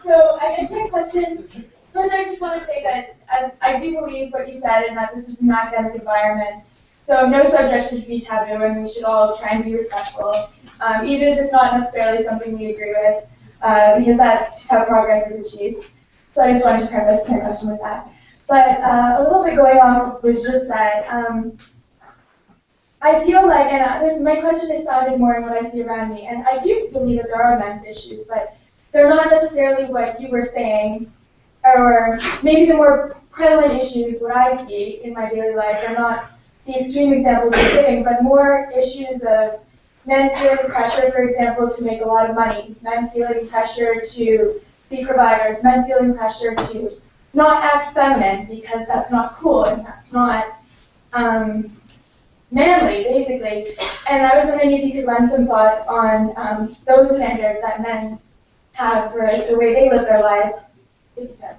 So I guess my question, first I just want to say that I do believe what you said and that this is an academic environment. So no subject should be taboo and we should all try and be respectful, even if it's not necessarily something we agree with, because that's how progress is achieved. So I just wanted to preface my question with that. But a little bit going on what was just said, I feel like, and my question is founded more in what I see around me, and I do believe that there are men's issues, but they're not necessarily what you were saying, or maybe the more prevalent issues, what I see in my daily life, are not the extreme examples you're giving, but more issues of men feeling pressure, for example, to make a lot of money, men feeling pressure to be providers, men feeling pressure to not act feminine because that's not cool and that's not manly, basically. And I was wondering if you could lend some thoughts on those standards that men have for the way they live their lives. If you could.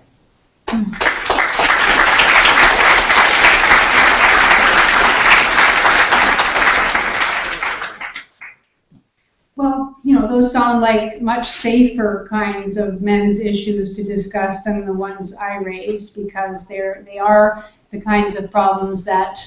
Well, you know, those sound like much safer kinds of men's issues to discuss than the ones I raised, because they are the kinds of problems that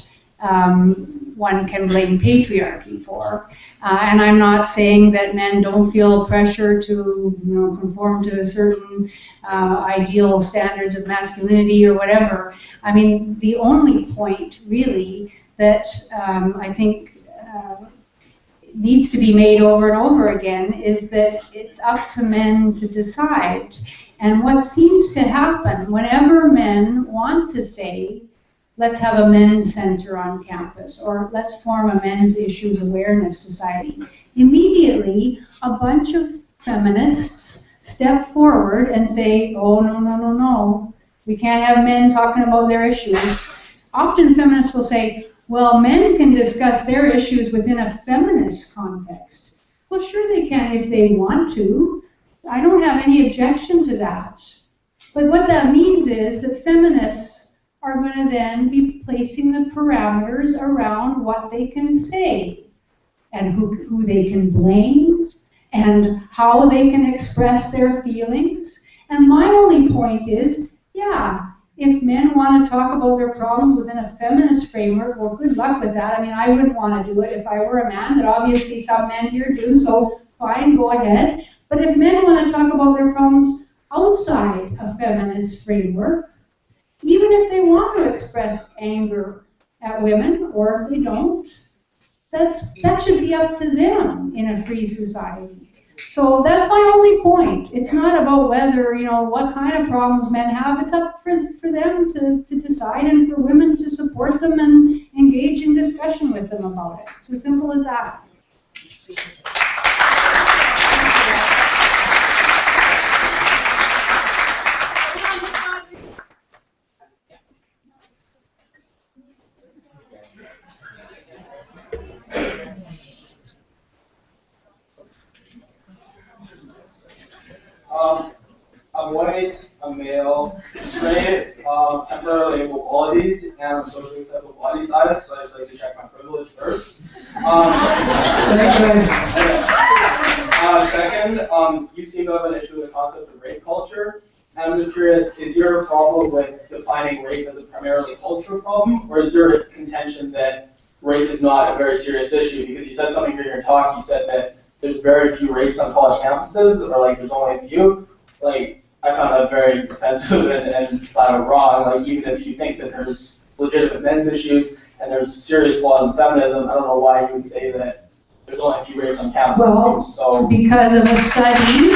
one can blame patriarchy for. And I'm not saying that men don't feel pressure to, conform to a certain ideal standards of masculinity or whatever. I mean, the only point really that I think needs to be made over and over again is that it's up to men to decide. And what seems to happen whenever men want to say, let's have a men's center on campus, or let's form a men's issues awareness society, immediately a bunch of feminists step forward and say, oh, no, we can't have men talking about their issues. Often feminists will say, well, men can discuss their issues within a feminist context. Well, sure they can if they want to. I don't have any objection to that. But what that means is that feminists are going to then be placing the parameters around what they can say and who they can blame and how they can express their feelings. And my only point is, yeah, if men want to talk about their problems within a feminist framework, well, good luck with that. I mean, I wouldn't want to do it if I were a man, but obviously some men here do, so fine, go ahead. But if men want to talk about their problems outside a feminist framework, even if they want to express anger at women, or if they don't, that should be up to them in a free society. So that's my only point. It's not about whether, what kind of problems men have. It's up for them to decide and for women to support them and engage in discussion with them about it. It's as simple as that. I'm white, I'm male, straight, temporarily able-bodied, and I'm socially acceptable body size, so I just like to check my privilege first. Second, you seem to have an issue with the concept of rape culture. And I'm just curious, is your problem with defining rape as a primarily cultural problem, or is your contention that rape is not a very serious issue? Because you said something during your talk, you said that there's very few rapes on college campuses, or like there's only a few. Like, I found that very offensive and flat out wrong. Like, even if you think that there's legitimate men's issues and there's serious flaws in feminism, I don't know why you would say that there's only a few rapes on campuses. Well, so, because of a study,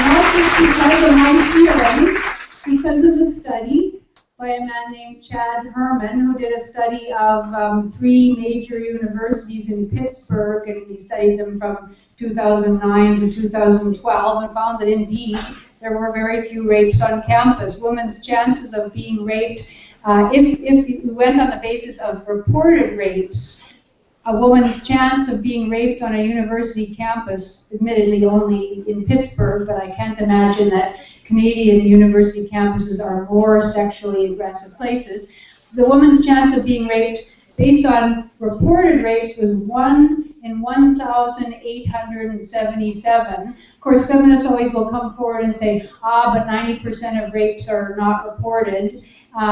not just because of my feeling, because of a study by a man named Chad Herman, who did a study of 3 major universities in Pittsburgh, and he studied them from 2009 to 2012, and found that indeed there were very few rapes on campus. Women's chances of being raped, if you went on the basis of reported rapes, a woman's chance of being raped on a university campus, admittedly only in Pittsburgh, but I can't imagine that Canadian university campuses are more sexually aggressive places. The woman's chance of being raped based on reported rapes was 1 in 1,877. Of course, feminists always will come forward and say, but 90% of rapes are not reported.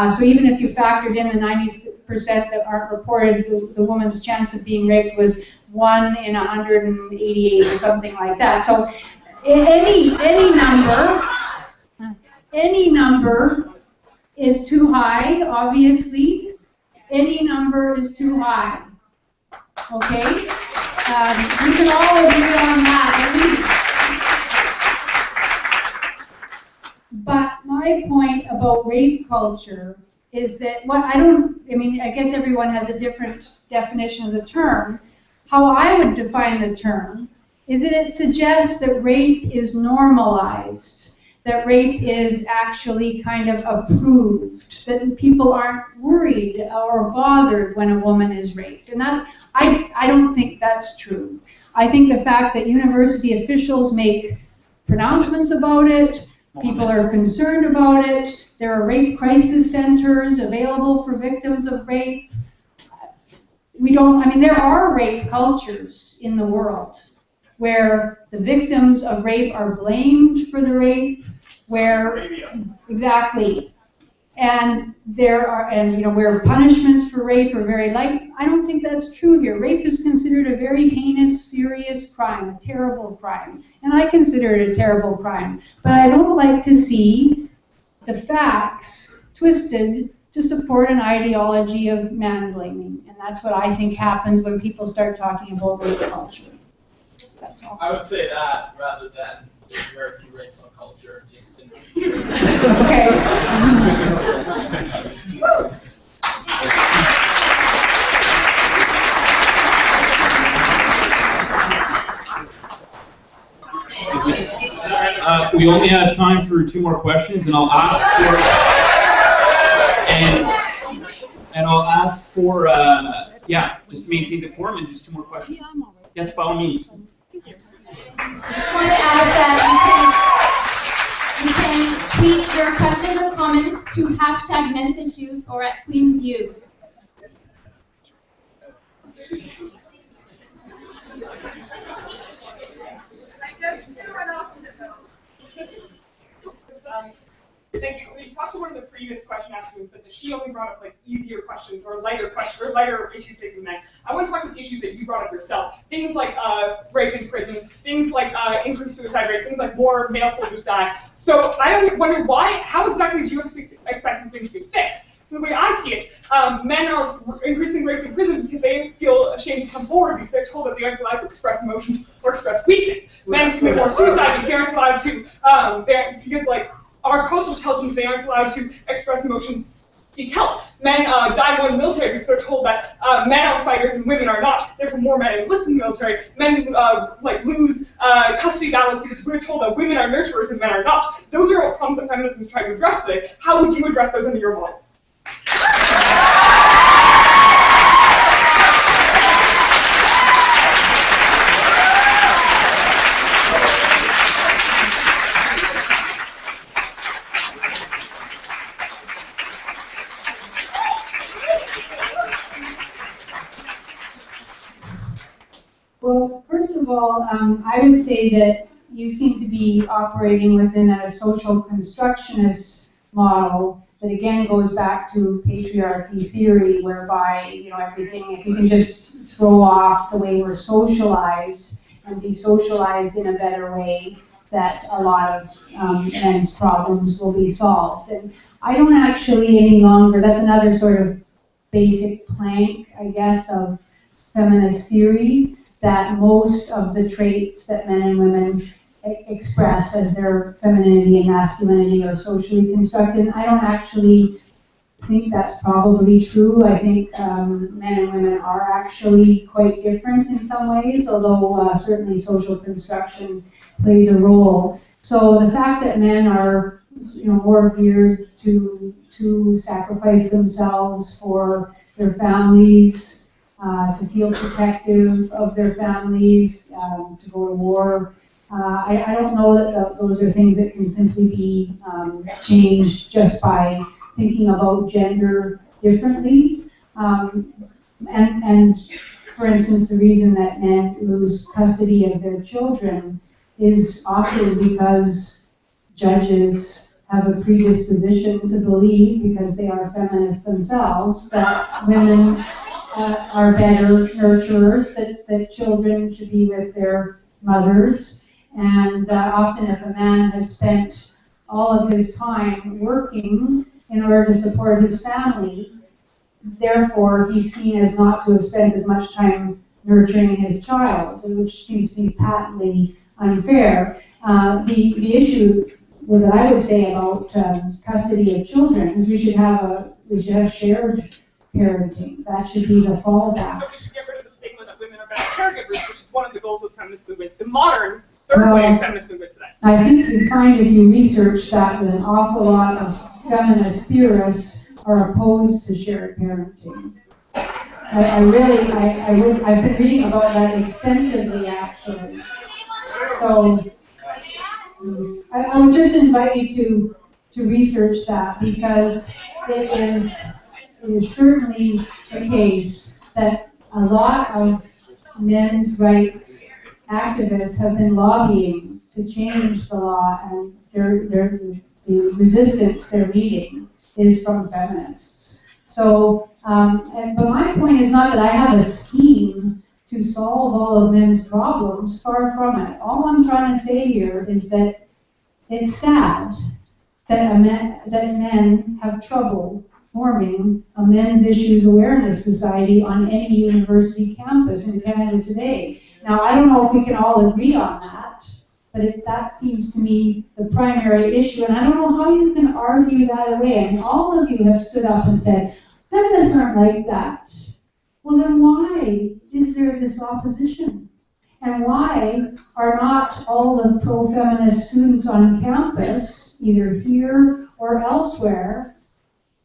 So even if you factored in the 90% that aren't reported, the woman's chance of being raped was 1 in 188 or something like that. So any number is too high, obviously. Any number is too high. Okay? We can all agree on that, at least. But my point about rape culture is that I guess everyone has a different definition of the term. How I would define the term is that it suggests that rape is normalized, that rape is actually kind of approved, that people aren't worried or bothered when a woman is raped. And that, I don't think that's true. I think the fact that university officials make pronouncements about it, people are concerned about it, there are rape crisis centers available for victims of rape. There are rape cultures in the world where the victims of rape are blamed for the rape, exactly, and where punishments for rape are very light. I don't think that's true here. Rape is considered a very heinous, serious crime, a terrible crime, and I consider it a terrible crime. But I don't like to see the facts twisted to support an ideology of man-blaming, and that's what I think happens when people start talking about rape culture. That's all. I would say that rather than there's very few rapes on culture. Just in okay. We only have time for 2 more questions, and I'll ask for just maintain decorum and just 2 more questions. Yes, by all means. I just want to add that you can tweet your questions or comments to #Men'sIssues or @QueensU. Thank you. So you talked to one of the previous question askers, but she only brought up easier questions or lighter questions or lighter issues facing men. I want to talk about issues that you brought up yourself. Things like rape in prison, things like increased suicide rate, things like more male soldiers die. So I wonder how exactly do you expect these things to be fixed? So the way I see it, men are increasing rape in prison because they feel ashamed to come forward because they're told that they aren't allowed to express emotions or express weakness. Men commit more suicide because they aren't allowed to, our culture tells them that they aren't allowed to express emotions, seek help. Men die more in the military because they're told that men are fighters and women are not. Therefore, more men enlist in the military. Men lose custody battles because we're told that women are nurturers and men are not. Those are all problems that feminism is trying to address today. How would you address those under your model? Well, first of all, I would say that you seem to be operating within a social constructionist model that again goes back to patriarchy theory, whereby everything, if you can just throw off the way we're socialized and be socialized in a better way, that a lot of men's problems will be solved. And I don't actually any longer, that's another sort of basic plank, I guess, of feminist theory, that most of the traits that men and women express as their femininity and masculinity are socially constructed. I don't actually think that's probably true. I think men and women are actually quite different in some ways, although certainly social construction plays a role. So the fact that men are, more geared to sacrifice themselves for their families, to feel protective of their families, to go to war. I don't know that those are things that can simply be changed just by thinking about gender differently. And for instance, the reason that men lose custody of their children is often because judges have a predisposition to believe, because they are feminists themselves, that women are better nurturers, that children should be with their mothers. And often if a man has spent all of his time working in order to support his family, therefore he's seen as not to have spent as much time nurturing his child, which seems to be patently unfair. The issue that I would say about custody of children is we should have shared parenting. That should be the fallback. So we should get rid of the stigma that women are better caregivers, which is one of the goals of the feminist movement, the modern third way of feminist movement today. I think you'd find if you research that an awful lot of feminist theorists are opposed to shared parenting. I've been reading about that extensively, actually. So I would just invite you to research that, because it is certainly the case that a lot of men's rights activists have been lobbying to change the law, and the resistance they're meeting is from feminists. So, but my point is not that I have a scheme to solve all of men's problems, far from it. All I'm trying to say here is that it's sad that men have trouble forming a men's issues awareness society on any university campus in Canada today. Now, I don't know if we can all agree on that, but that seems to me the primary issue, and I don't know how you can argue that away. I mean, all of you have stood up and said, feminists aren't like that. Well, then why is there this opposition? And why are not all the pro-feminist students on campus, either here or elsewhere,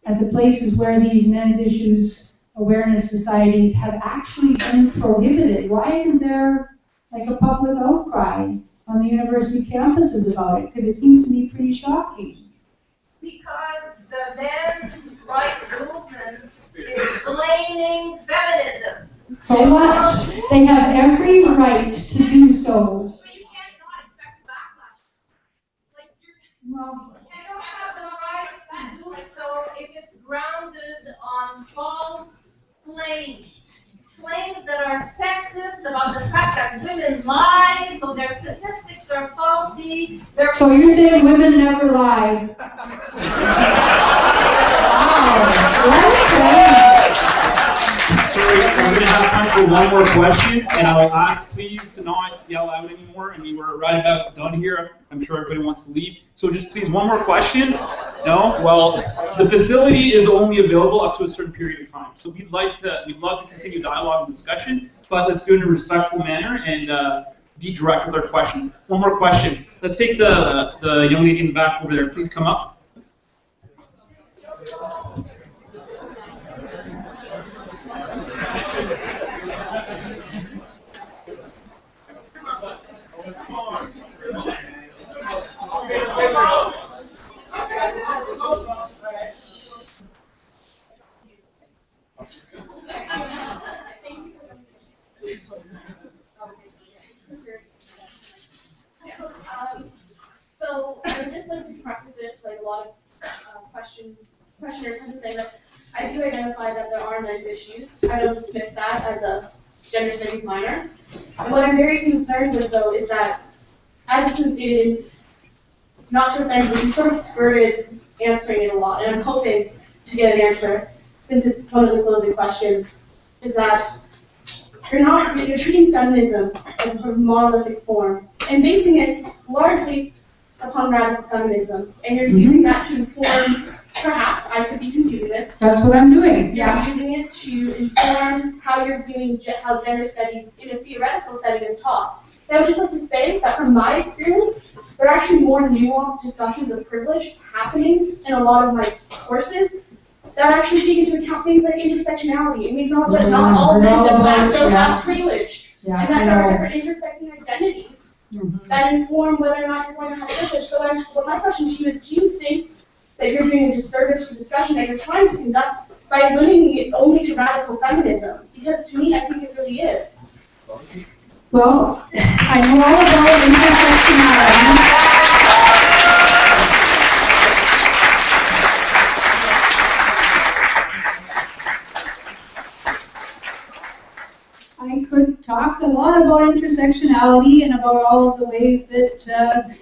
at the places where these men's issues awareness societies have actually been prohibited? Why isn't there like a public outcry on the university campuses about it? Because it seems to me pretty shocking. Because the men's rights movements is blaming feminism. So what? They have every right to do so. But you can't not expect backlash. Like, you don't have the right to do so if it's grounded on false claims. Claims that are sexist about the fact that women lie, so their statistics are faulty. So you're saying women never lie? Sorry, we're going to have time for one more question, and I'll ask please to not yell out anymore. I mean, we're right about done here. I'm sure everybody wants to leave. So just please, one more question. No? Well, the facility is only available up to a certain period of time. So we'd love to continue dialogue and discussion, but let's do it in a respectful manner and be direct with our questions. One more question. Let's take the young lady in the back over there. Please come up. So I would just like to preface it, like a lot of questioners have been saying that I do identify that there are men's issues. I don't dismiss that as a gender studies minor. And what I'm very concerned with, though, is that, as has been stated, not to offend, but you sort of skirted answering it a lot, and I'm hoping to get an answer, since it's one of the closing questions, is that you're treating feminism as a sort of monolithic form, and basing it largely upon radical feminism, and you're using that to inform perhaps I could be confusing this. That's what I'm doing, You're yeah. using it to inform how you're viewing how gender studies in a theoretical setting is taught. And I would just like to say that from my experience, there are actually more nuanced discussions of privilege happening in a lot of my courses that actually take into account things like intersectionality and acknowledge that not all men de facto have privilege. Yeah, And that there are different intersecting identities that inform whether or not you're going to have privilege. So well, my question to you is, do you think that you're doing a disservice to discussion that you're trying to conduct by limiting it only to radical feminism? Because to me, I think it really is. Well, I know all about intersectionality. I could talk a lot about intersectionality and about all of the ways that,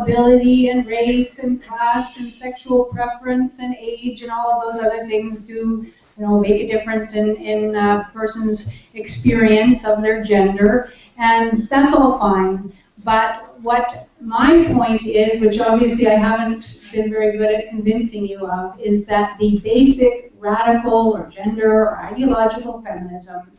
ability and race and class and sexual preference and age and all of those other things do, make a difference in a person's experience of their gender. And that's all fine. But what my point is, which obviously I haven't been very good at convincing you of, is that the basic radical or gender or ideological feminism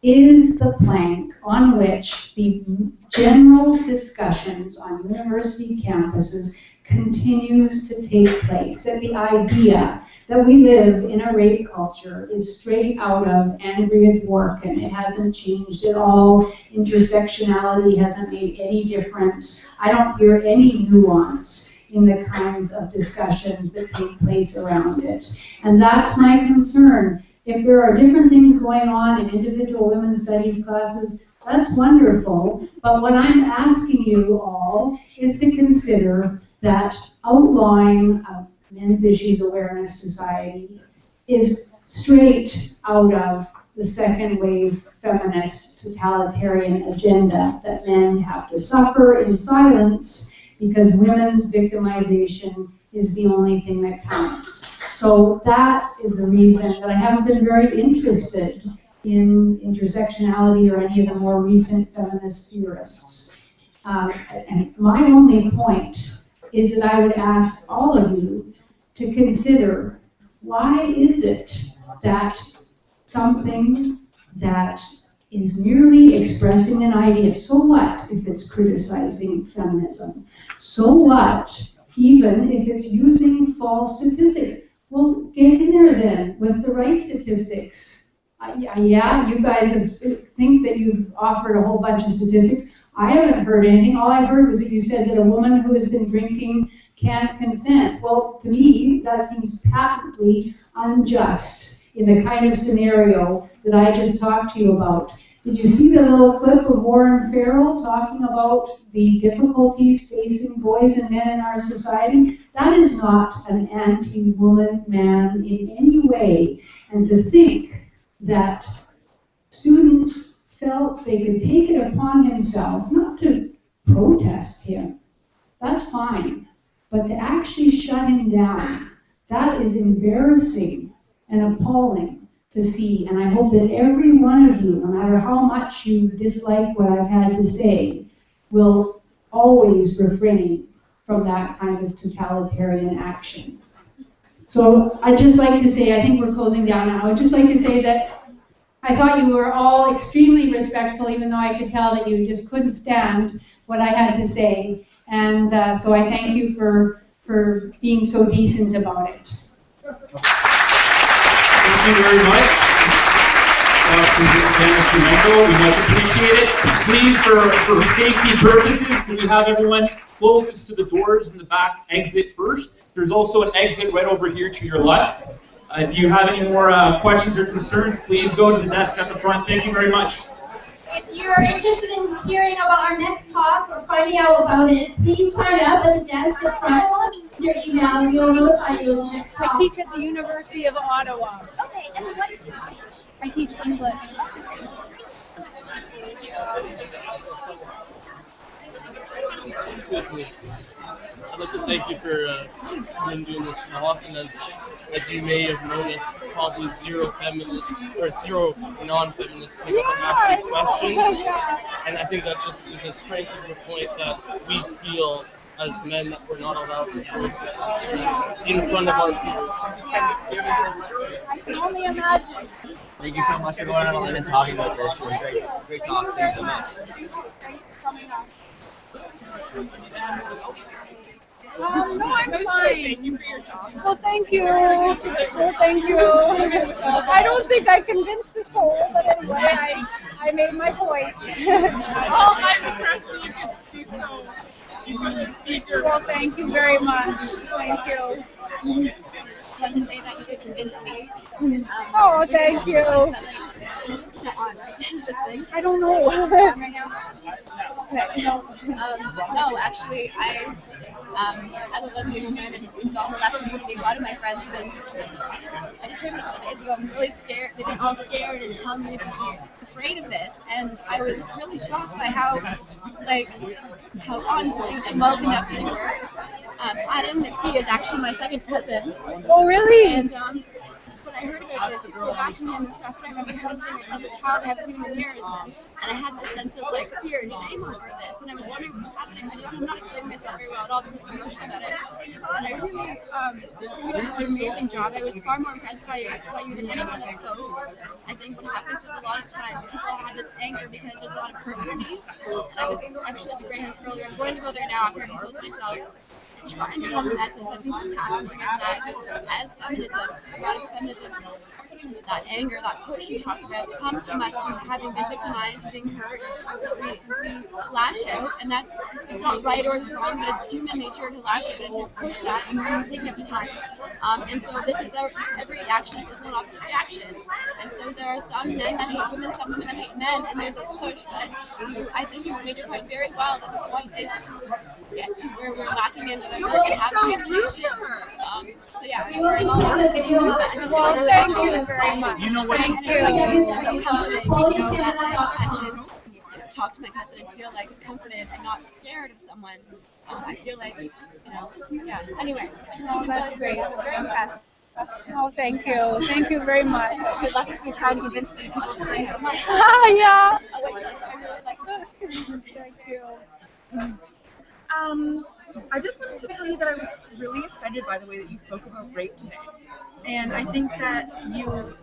is the plank on which the general discussions on university campuses continues to take place. And the idea that we live in a rape culture is straight out of Andrea Dworkin. It hasn't changed at all. Intersectionality hasn't made any difference. I don't hear any nuance in the kinds of discussions that take place around it. And that's my concern. If there are different things going on in individual women's studies classes, that's wonderful. But what I'm asking you all is to consider that outlawing of Men's Issues Awareness Society is straight out of the second wave feminist totalitarian agenda that men have to suffer in silence because women's victimization is the only thing that counts. So that is the reason that I haven't been very interested in intersectionality or any of the more recent feminist theorists. And my only point is that I would ask all of you to consider, why is it that something that is merely expressing an idea, so what if it's criticizing feminism? So what even if it's using false statistics? Well, get in there then with the right statistics. Yeah, you guys think that you've offered a whole bunch of statistics. I haven't heard anything. All I heard was that you said that a woman who has been drinking can't consent. Well, to me, that seems patently unjust in the kind of scenario that I just talked to you about. Did you see the little clip of Warren Farrell talking about the difficulties facing boys and men in our society? That is not an anti-woman man in any way. And to think that students felt they could take it upon himself, not to protest him, that's fine, but to actually shut him down, that is embarrassing and appalling to see. And I hope that every one of you, no matter how much you dislike what I've had to say, will always refrain from that kind of totalitarian action. So I'd just like to say, I think we're closing down now, I'd just like to say that I thought you were all extremely respectful, even though I could tell that you just couldn't stand what I had to say. And so I thank you for being so decent about it. Thank you very much. Janice Fiamengo, we much appreciate it. Please, for safety purposes, can we have everyone closest to the doors in the back exit first? There's also an exit right over here to your left. If you have any more questions or concerns, please go to the desk at the front. Thank you very much. If you're interested in hearing about our next talk or finding out about it, please sign up at the desk at front. Your email, and we'll notify you of the next talk. I teach at the University of Ottawa. Okay, and what do you teach? I teach English. Excuse me. I'd like to thank you for coming and doing this talk, and as you may have noticed, probably zero feminists or zero non-feminists came up and asked you questions, and I think that just is a strength of the point that we feel as men that we're not allowed to voice it in schools in front of our peers. I can only imagine. Thank you so much for going on and talking about this. It was great talk. Thanks so much. Thanks for coming on. No, I'm fine. Well, thank you. Well, thank you. I don't think I convinced a soul, but anyway, I made my point. Oh, I'm impressed that you can be so. Well, thank you very much. Thank you. I have to say that you did convince me. Oh, thank you. I don't know. No, actually, as a lesbian woman and with all the left community, a lot of my friends have been, I just heard a couple days ago, I'm really scared, they've been all scared and telling me to be afraid of this, and I was really shocked by how ongoing and well conducted you were. Adam McPhee is actually my second cousin. Oh, really? And when I heard about this, people were watching him and stuff, but I remember listening as a child, I haven't seen him in years, and I had this sense of fear and shame over this, and I was wondering what was happening. I'm not explaining myself very well at all because I'm emotional about it, and I really think you did an amazing job. I was far more impressed by you than anyone that spoke. I think what happens is a lot of times people have this anger because there's a lot of hurt underneath, and I was actually at the Grey House earlier. I'm going to go there now after I compose myself. Try and bring home the message. I think what's happening is that as feminism, erotic feminism, that anger, that push you talked about comes from us having been victimized, being hurt, so we lash out, and it's not right or it's wrong, but it's human nature to lash out and to push that, and we're taking up the time. And so this is every action is an opposite reaction. And so there are some men that hate women, some women that hate men, and there's this push that I think you made your point very well, that the point is to get to where we're lacking in the work and have communication. So yeah, sorry. Well, thank you very much. You know what? Thank you. So comforting, that I can talk to my cousin and feel comforted and not scared of someone. I feel yeah. Anyway. Oh, that's great. I'm very impressed. Oh, thank you. Thank you very much. Good luck if you try to convince the people to say so much. Yeah. Which I really like. Thank you. I just wanted to tell you that I was really offended by the way that you spoke about rape today. And I think that you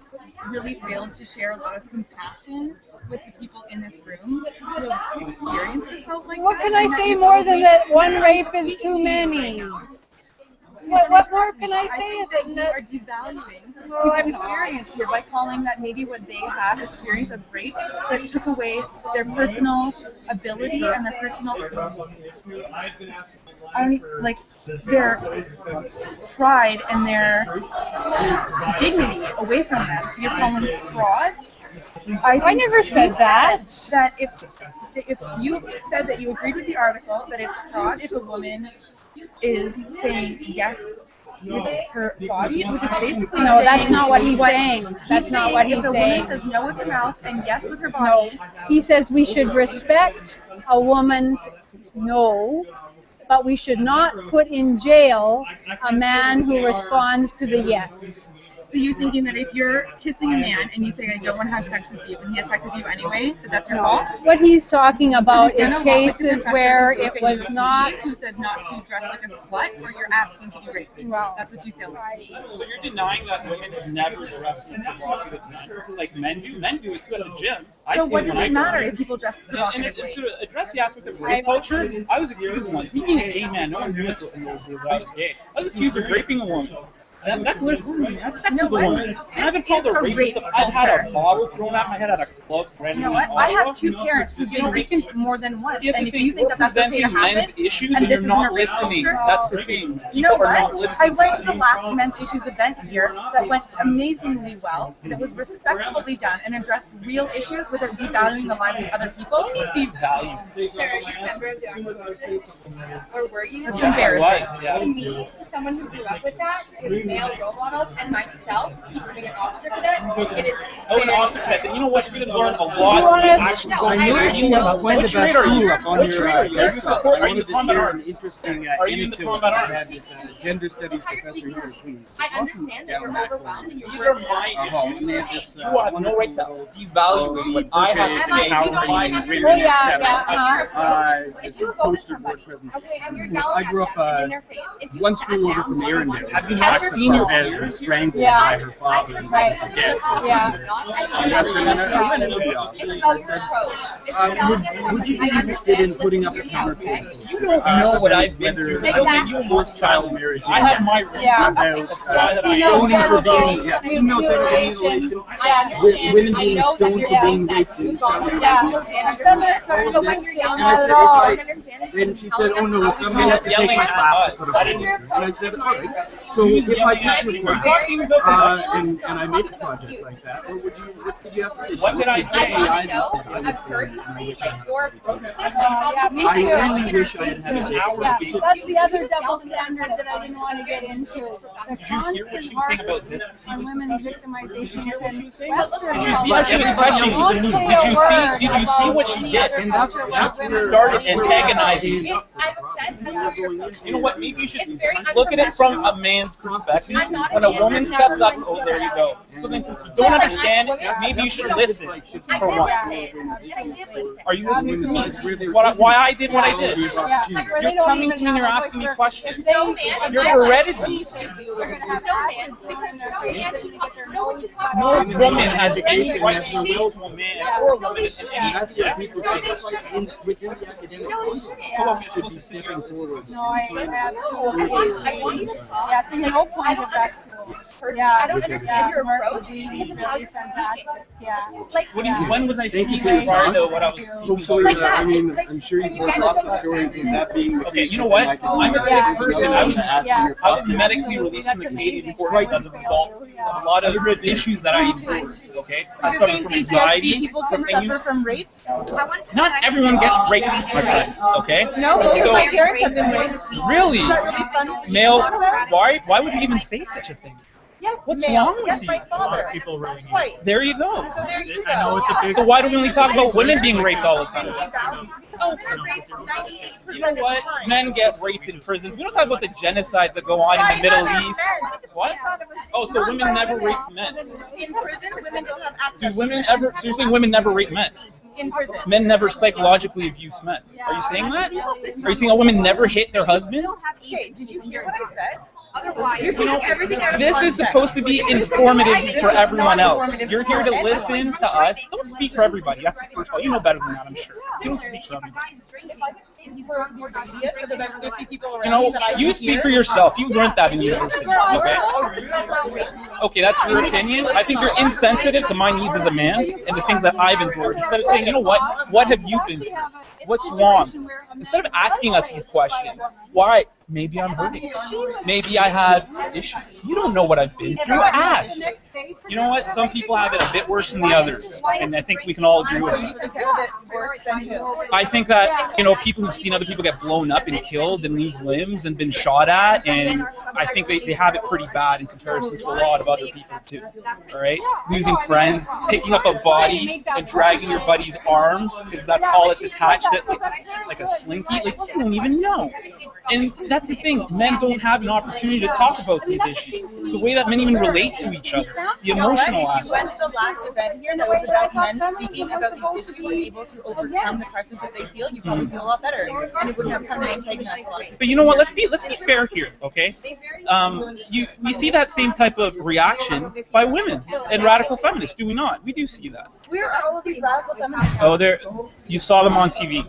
really failed to share a lot of compassion with the people in this room who have experienced assault like that. What can I say more than that one rape is too many? What more can I say? I think that you are devaluing people's experience here by calling that maybe what they have experience of rape that took away their personal ability and their personal, their pride and their dignity away from them. You're calling it fraud. I never said that. That it's you said that you agreed with the article that it's fraud if a woman is saying yes with her body, which is basically no, that's not what he's saying. That's not what he's saying. If a woman says no with her mouth and yes with her body, no, he says we should respect a woman's no, but we should not put in jail a man who responds to the yes. So you're thinking that if you're kissing a man and you say, I don't want to have sex with you, and he has sex with you anyway, that's your fault? What he's talking about is cases where it was not... Who said not to dress like a slut, or you're asking to be raped? Well, that's what you sound like to me. So you're denying that women have never dressed provocative men, like men do? Men do it too at the gym. So what does it matter if people dress provocatively? And to address the aspect of rape culture, I was accused once, me being a gay man, no one knew it in those days I was gay. I was accused of raping a woman. That's sex of a woman. And I've been called a rapist. I've had a bottle thrown at my head at a club. You know what? I have two parents who've been raped more than once. And if you think that that's okay to happen, and this isn't a rape culture, that's the thing. You know what? I went to the last men's issues event here that went amazingly well, that was respectfully done, and addressed real issues without devaluing the lives of other people. Devalue. Sir, are you a member of the or were you? That's embarrassing. To me, to someone who grew up with that, male role models and myself becoming an officer cadet, it is Oh, an officer cadet. Then you know what? You're gonna learn a lot. Actually, I noticed you have what trade are you? What trade are you? Are you support? Are you combat arms? Interesting Are you in the combat arms? Gender studies professor here at Queen's. I understand that you're overwhelmed and These are my issues. You have no right to devalue what I have to say. My It's poster board president. I grew up one school over from Arundel. Have you not seen your was strangled by her father? Would you be interested in putting up a counter protocol? You don't know what I've been through. I don't think you want child marriage. I have my reasons. That's why that I stoning for being female genital mutilation, women being stoned for being raped in South Africa. And she said, "Oh no, somebody has to take my class to put up a poster." And I said, "All right. So if I took your class and I made a project like that, what could you have to say?" What did I say? I really wish I had had an hour. That's the other double standard that I didn't want to get into. The constant harping on women's victimization within Western Did you see what she was touching? Did you see what she did? And that's She started antagonizing. You know what? Maybe you should look at it from a man's perspective. When a woman steps up, oh, there you go. So then, since you don't understand it, maybe you should listen for once. Are you listening to me? Why I did what I did? You're coming to me and you're asking me questions. You're berated me. No woman has any right to will to a man or a woman in any That's what people say. Within the academic process, should be stepping forward. No, I absolutely agree. Yeah, so you know, point of that school. Yeah, I don't understand your approach because of how you're fantastic. Yeah. Like, when was I speaking prior to what I was speaking? Hopefully, I mean, I'm sure you've heard lots of stories of that being the case. Okay, you know what? I'm a sick person. I was medically released from the Canadian court as a result of a lot of issues that I endured. Okay, I suffered from anxiety. People can suffer from rape. Not everyone gets raped, my friend. Okay. No, both of my parents have been raped. Really? Is that really fun for you? Male? Why would you even say such a thing? Yes, What's male. wrong with yes, you? my father. People raping Twice. There you go. So there you go. I know it's a big. So why do we only talk about women being raped all the time? Oh, women are raped 98% You know what? Men get raped in prisons. We don't talk about the genocides that go on in the Middle East. What? Oh, so women never rape men. In prison, women don't have access. Do women ever? So you're saying women never rape men? In prison. Men never psychologically abuse men. Are you saying that? Are you saying a woman never hit their husband? Okay, did you hear what I said? Otherwise, this is supposed to be informative for everyone else. You're here to listen to us. Don't speak for everybody. That's the first of all. You know better than that, I'm sure. You don't speak for everybody. You know, you speak for yourself. You learned that in university. Okay? Okay, that's your opinion. I think you're insensitive to my needs as a man and the things that I've endured. Instead of saying, you know what have you been through? What's wrong? Instead of asking us these questions, why? Maybe I'm hurting. Maybe I have issues. You don't know what I've been through. Ask. You know what? Some people have it a bit worse than the others, and I think we can all agree with that. I think that, you know, people who've seen other people get blown up and killed and lose limbs and been shot at, and I think they have it pretty bad in comparison to a lot of other people too. All right? Losing friends, picking up a body and dragging your buddy's arm because that's all it's attached to, like a slinky. Like, you don't even know. And that's the thing. Men don't have an opportunity to talk about these issues. The way that men even relate to each other. The emotional If you went aspect. to the last event here that was about men speaking about these issues and able to overcome the pressures that they feel, you probably feel a lot better. And it wouldn't have come to antagonize a lot of people. But you know what? Let's be fair here, okay? We see that same type of reaction by women and radical feminists, do we not? We do see that. Where are all of these radical feminists? Oh, you saw them on TV.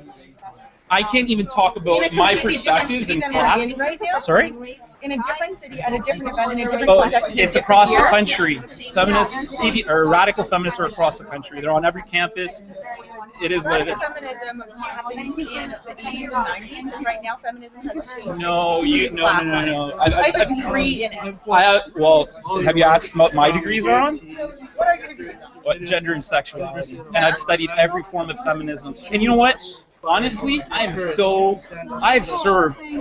I can't even talk about my perspectives in class. Right now? Sorry? In a different city, at a different event, in a different Oh, context. it's across the country. Feminists or radical feminists are across the country. They're on every campus. It is what it is. Feminism happened in the 80s and 90s, and right now feminism has changed. No. I have a degree in it. Have you asked what my degrees are on? What are your degrees on? What, gender and sexuality. And I've studied every form of feminism. And you know what? honestly, I've served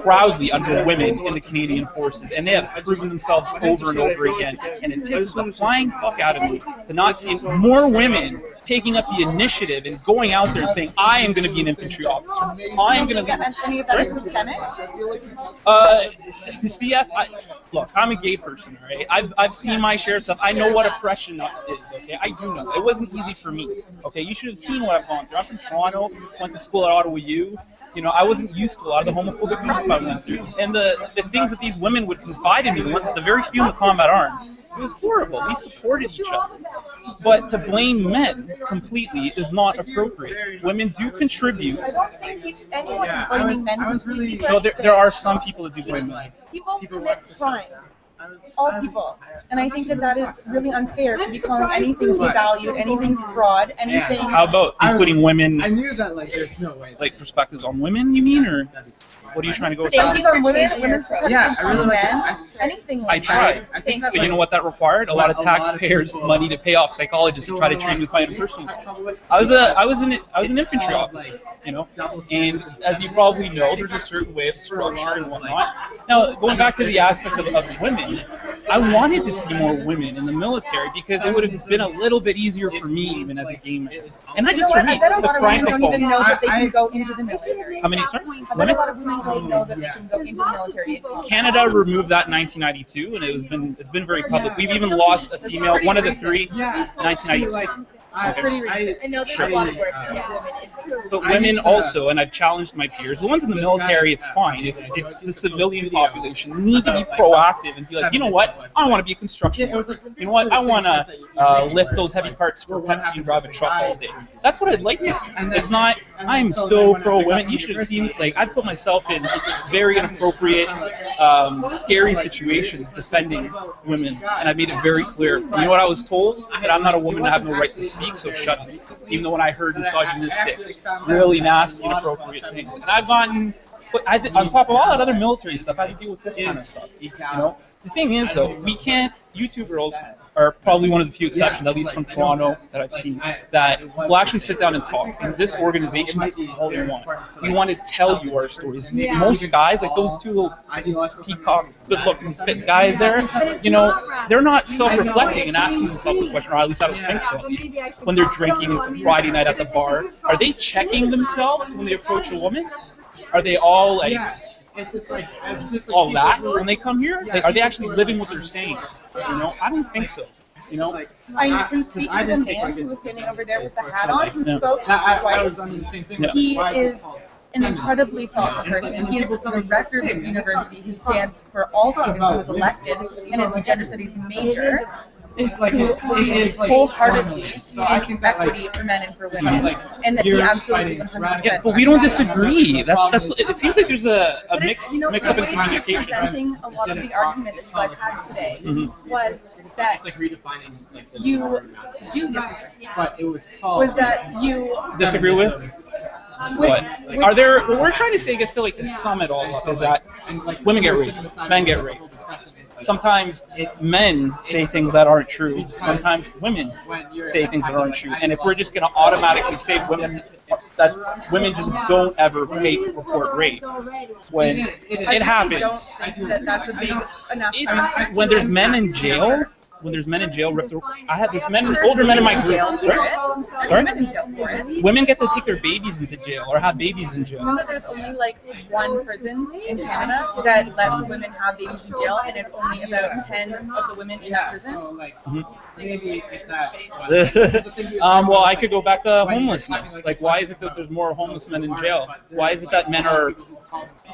proudly under women in the Canadian Forces, and they have proven themselves over and over again. And it pisses the flying fuck out of me to not see more women taking up the initiative and going out there and saying, I am going to be an infantry officer. I am going to be... Any of that is systemic? Look, I'm a gay person, right? I've seen my share of stuff. I know what oppression is, okay? I do know. It wasn't easy for me, okay? You should have seen what I've gone through. I'm from Toronto, went to school at Ottawa U. You know, I wasn't used to a lot of the homophobic crap I went through. And the things that these women would confide in me, the very few in the combat arms, it was horrible. We supported each other. But to blame men completely is not appropriate. Women do contribute. I don't think anyone is blaming men completely. No, there are some people that do blame men. People commit crimes. All people. And I think that is really unfair to be calling anything devalued, anything fraud, anything... How about including women? I knew that, there's no way. Like, perspectives on women, you mean? Or what are you trying to go with? Anything on women's perspectives on men, anything like I tried. that. But you know what that required? A lot of taxpayers' money to pay off psychologists to try to train me with my interpersonal skills. I was an infantry officer, you know, and as you probably know, there's a certain way of structure and whatnot. Now, going back to the aspect of women, I wanted to see more women in the military because it would have been a little bit easier for me even as a gay man. And I just I bet a lot of women don't even know that they francophone. can go into the military. How many? Sorry? I bet a lot of women don't know that they can go into the military. Canada removed that in 1992, and it's been very public. We've even lost a female, one of the three, 1992. I know there's a lot of work to get women. It's true. But women also, and I've challenged my peers, the ones in the military, it's fine. It's the civilian population need to be proactive and be like, you know what? I don't want to be a construction worker. You know what? I want to lift those heavy parts for Pepsi and drive a truck all day. That's what I'd like to see. It's not, I'm so pro-women. You should have seen, I put myself in very inappropriate, scary situations defending women, and I made it very clear. You know what I was told? That I'm not a woman to have no right to speak. So shut up. Even though when I heard misogynistic, really nasty, inappropriate things, and I've gotten, on top of all that other military stuff, I had to deal with this kind of stuff. You know, the thing is though, we can't. You two girls are probably one of the few exceptions, at least from Toronto, that I've seen, that will actually sit down and talk. And this organization, that's all we want. We want to tell you our stories. Most guys, like those two little peacock, good-looking, fit guys there, you know, they're not self-reflecting and asking themselves a question, or at least I don't think so, at least. When they're drinking, it's a Friday night at the bar, are they checking themselves when they approach a woman? Are they all like... all that when they come here? Like, are they actually living what they're saying? You know, I don't think so. You know, I can speak to the man who was standing over there with the hat on, who spoke twice. He is an incredibly thoughtful person. He is the rector of his university who stands for all students, who was elected, and is a gender studies major. Wholeheartedly in equity for men and for women, and that he absolutely 100%. Yeah, but we don't disagree. That's. It seems like there's a mix up in communication. Presenting a lot of the arguments that I've had today was that you do disagree. But it was was that you disagree with? What? Are there? What we're trying to say, I guess, to sum it all up, is that women get raped, men get raped. Sometimes men say things that aren't true. Sometimes women say things that aren't true. And if we're just going to automatically say that women just don't ever fake report rape, when it happens, that's a big enough. When there's men in jail. There's older men in my group. Sorry? Men in jail for it. Women get to take their babies into jail or have babies in jail. You know that there's only one prison in Canada that lets women have babies in jail, and it's only about 10 of the women in that prison. Well, I could go back to homelessness. Why is it that there's more homeless men in jail? Why is it that men are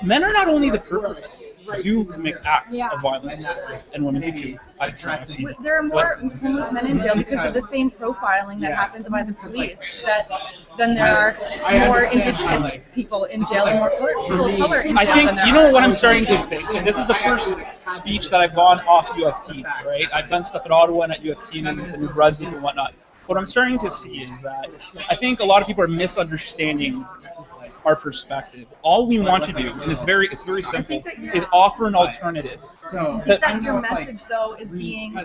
not only the perpetrators, do commit acts of violence, and women do too. There are more homeless men in jail because of the same profiling that happens by the police. Then there are more Indigenous people in jail and more people of color in jail. I think, you know what I'm starting to think, and this is the first speech that I've gone off UFT, right? I've done stuff at Ottawa and at UFT and in New Brunswick and whatnot. What I'm starting to see is that I think a lot of people are misunderstanding our perspective. All we want to do, and it's very simple, is offer an alternative. I think that your message, though, is being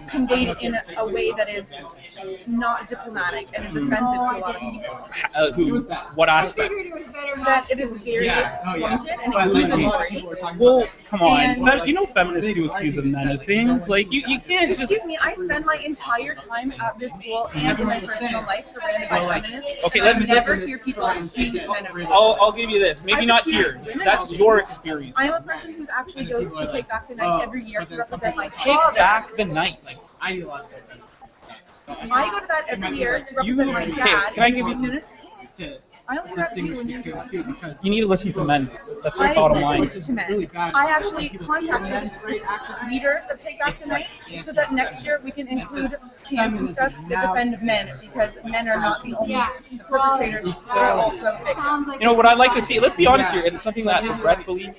conveyed in a way that is not diplomatic and is offensive to a lot of people. What aspect? That it is very pointed and accusatory. Well, come on. You know feminists do accuse of many things. Like, you can't just... Excuse me, I spend my entire time at this school and in my personal life surrounded by feminists. Okay, and I never hear people accuse men of rape. I'll give you this. Maybe not here. That's your experience. I am a person who actually goes to Take Back the Night every year to represent my Take father. Back the Night. I go to that every year to represent my dad. Can I give you... I only have two when you do it. You need to listen to men. That's the bottom line. I listen to men. I actually contacted leaders of Take Back the Night so that next year we can include camps and stuff that defend men, because men are not the only perpetrators, they're also victims. You know what I'd like to see, let's be honest here, and it's something that regretfully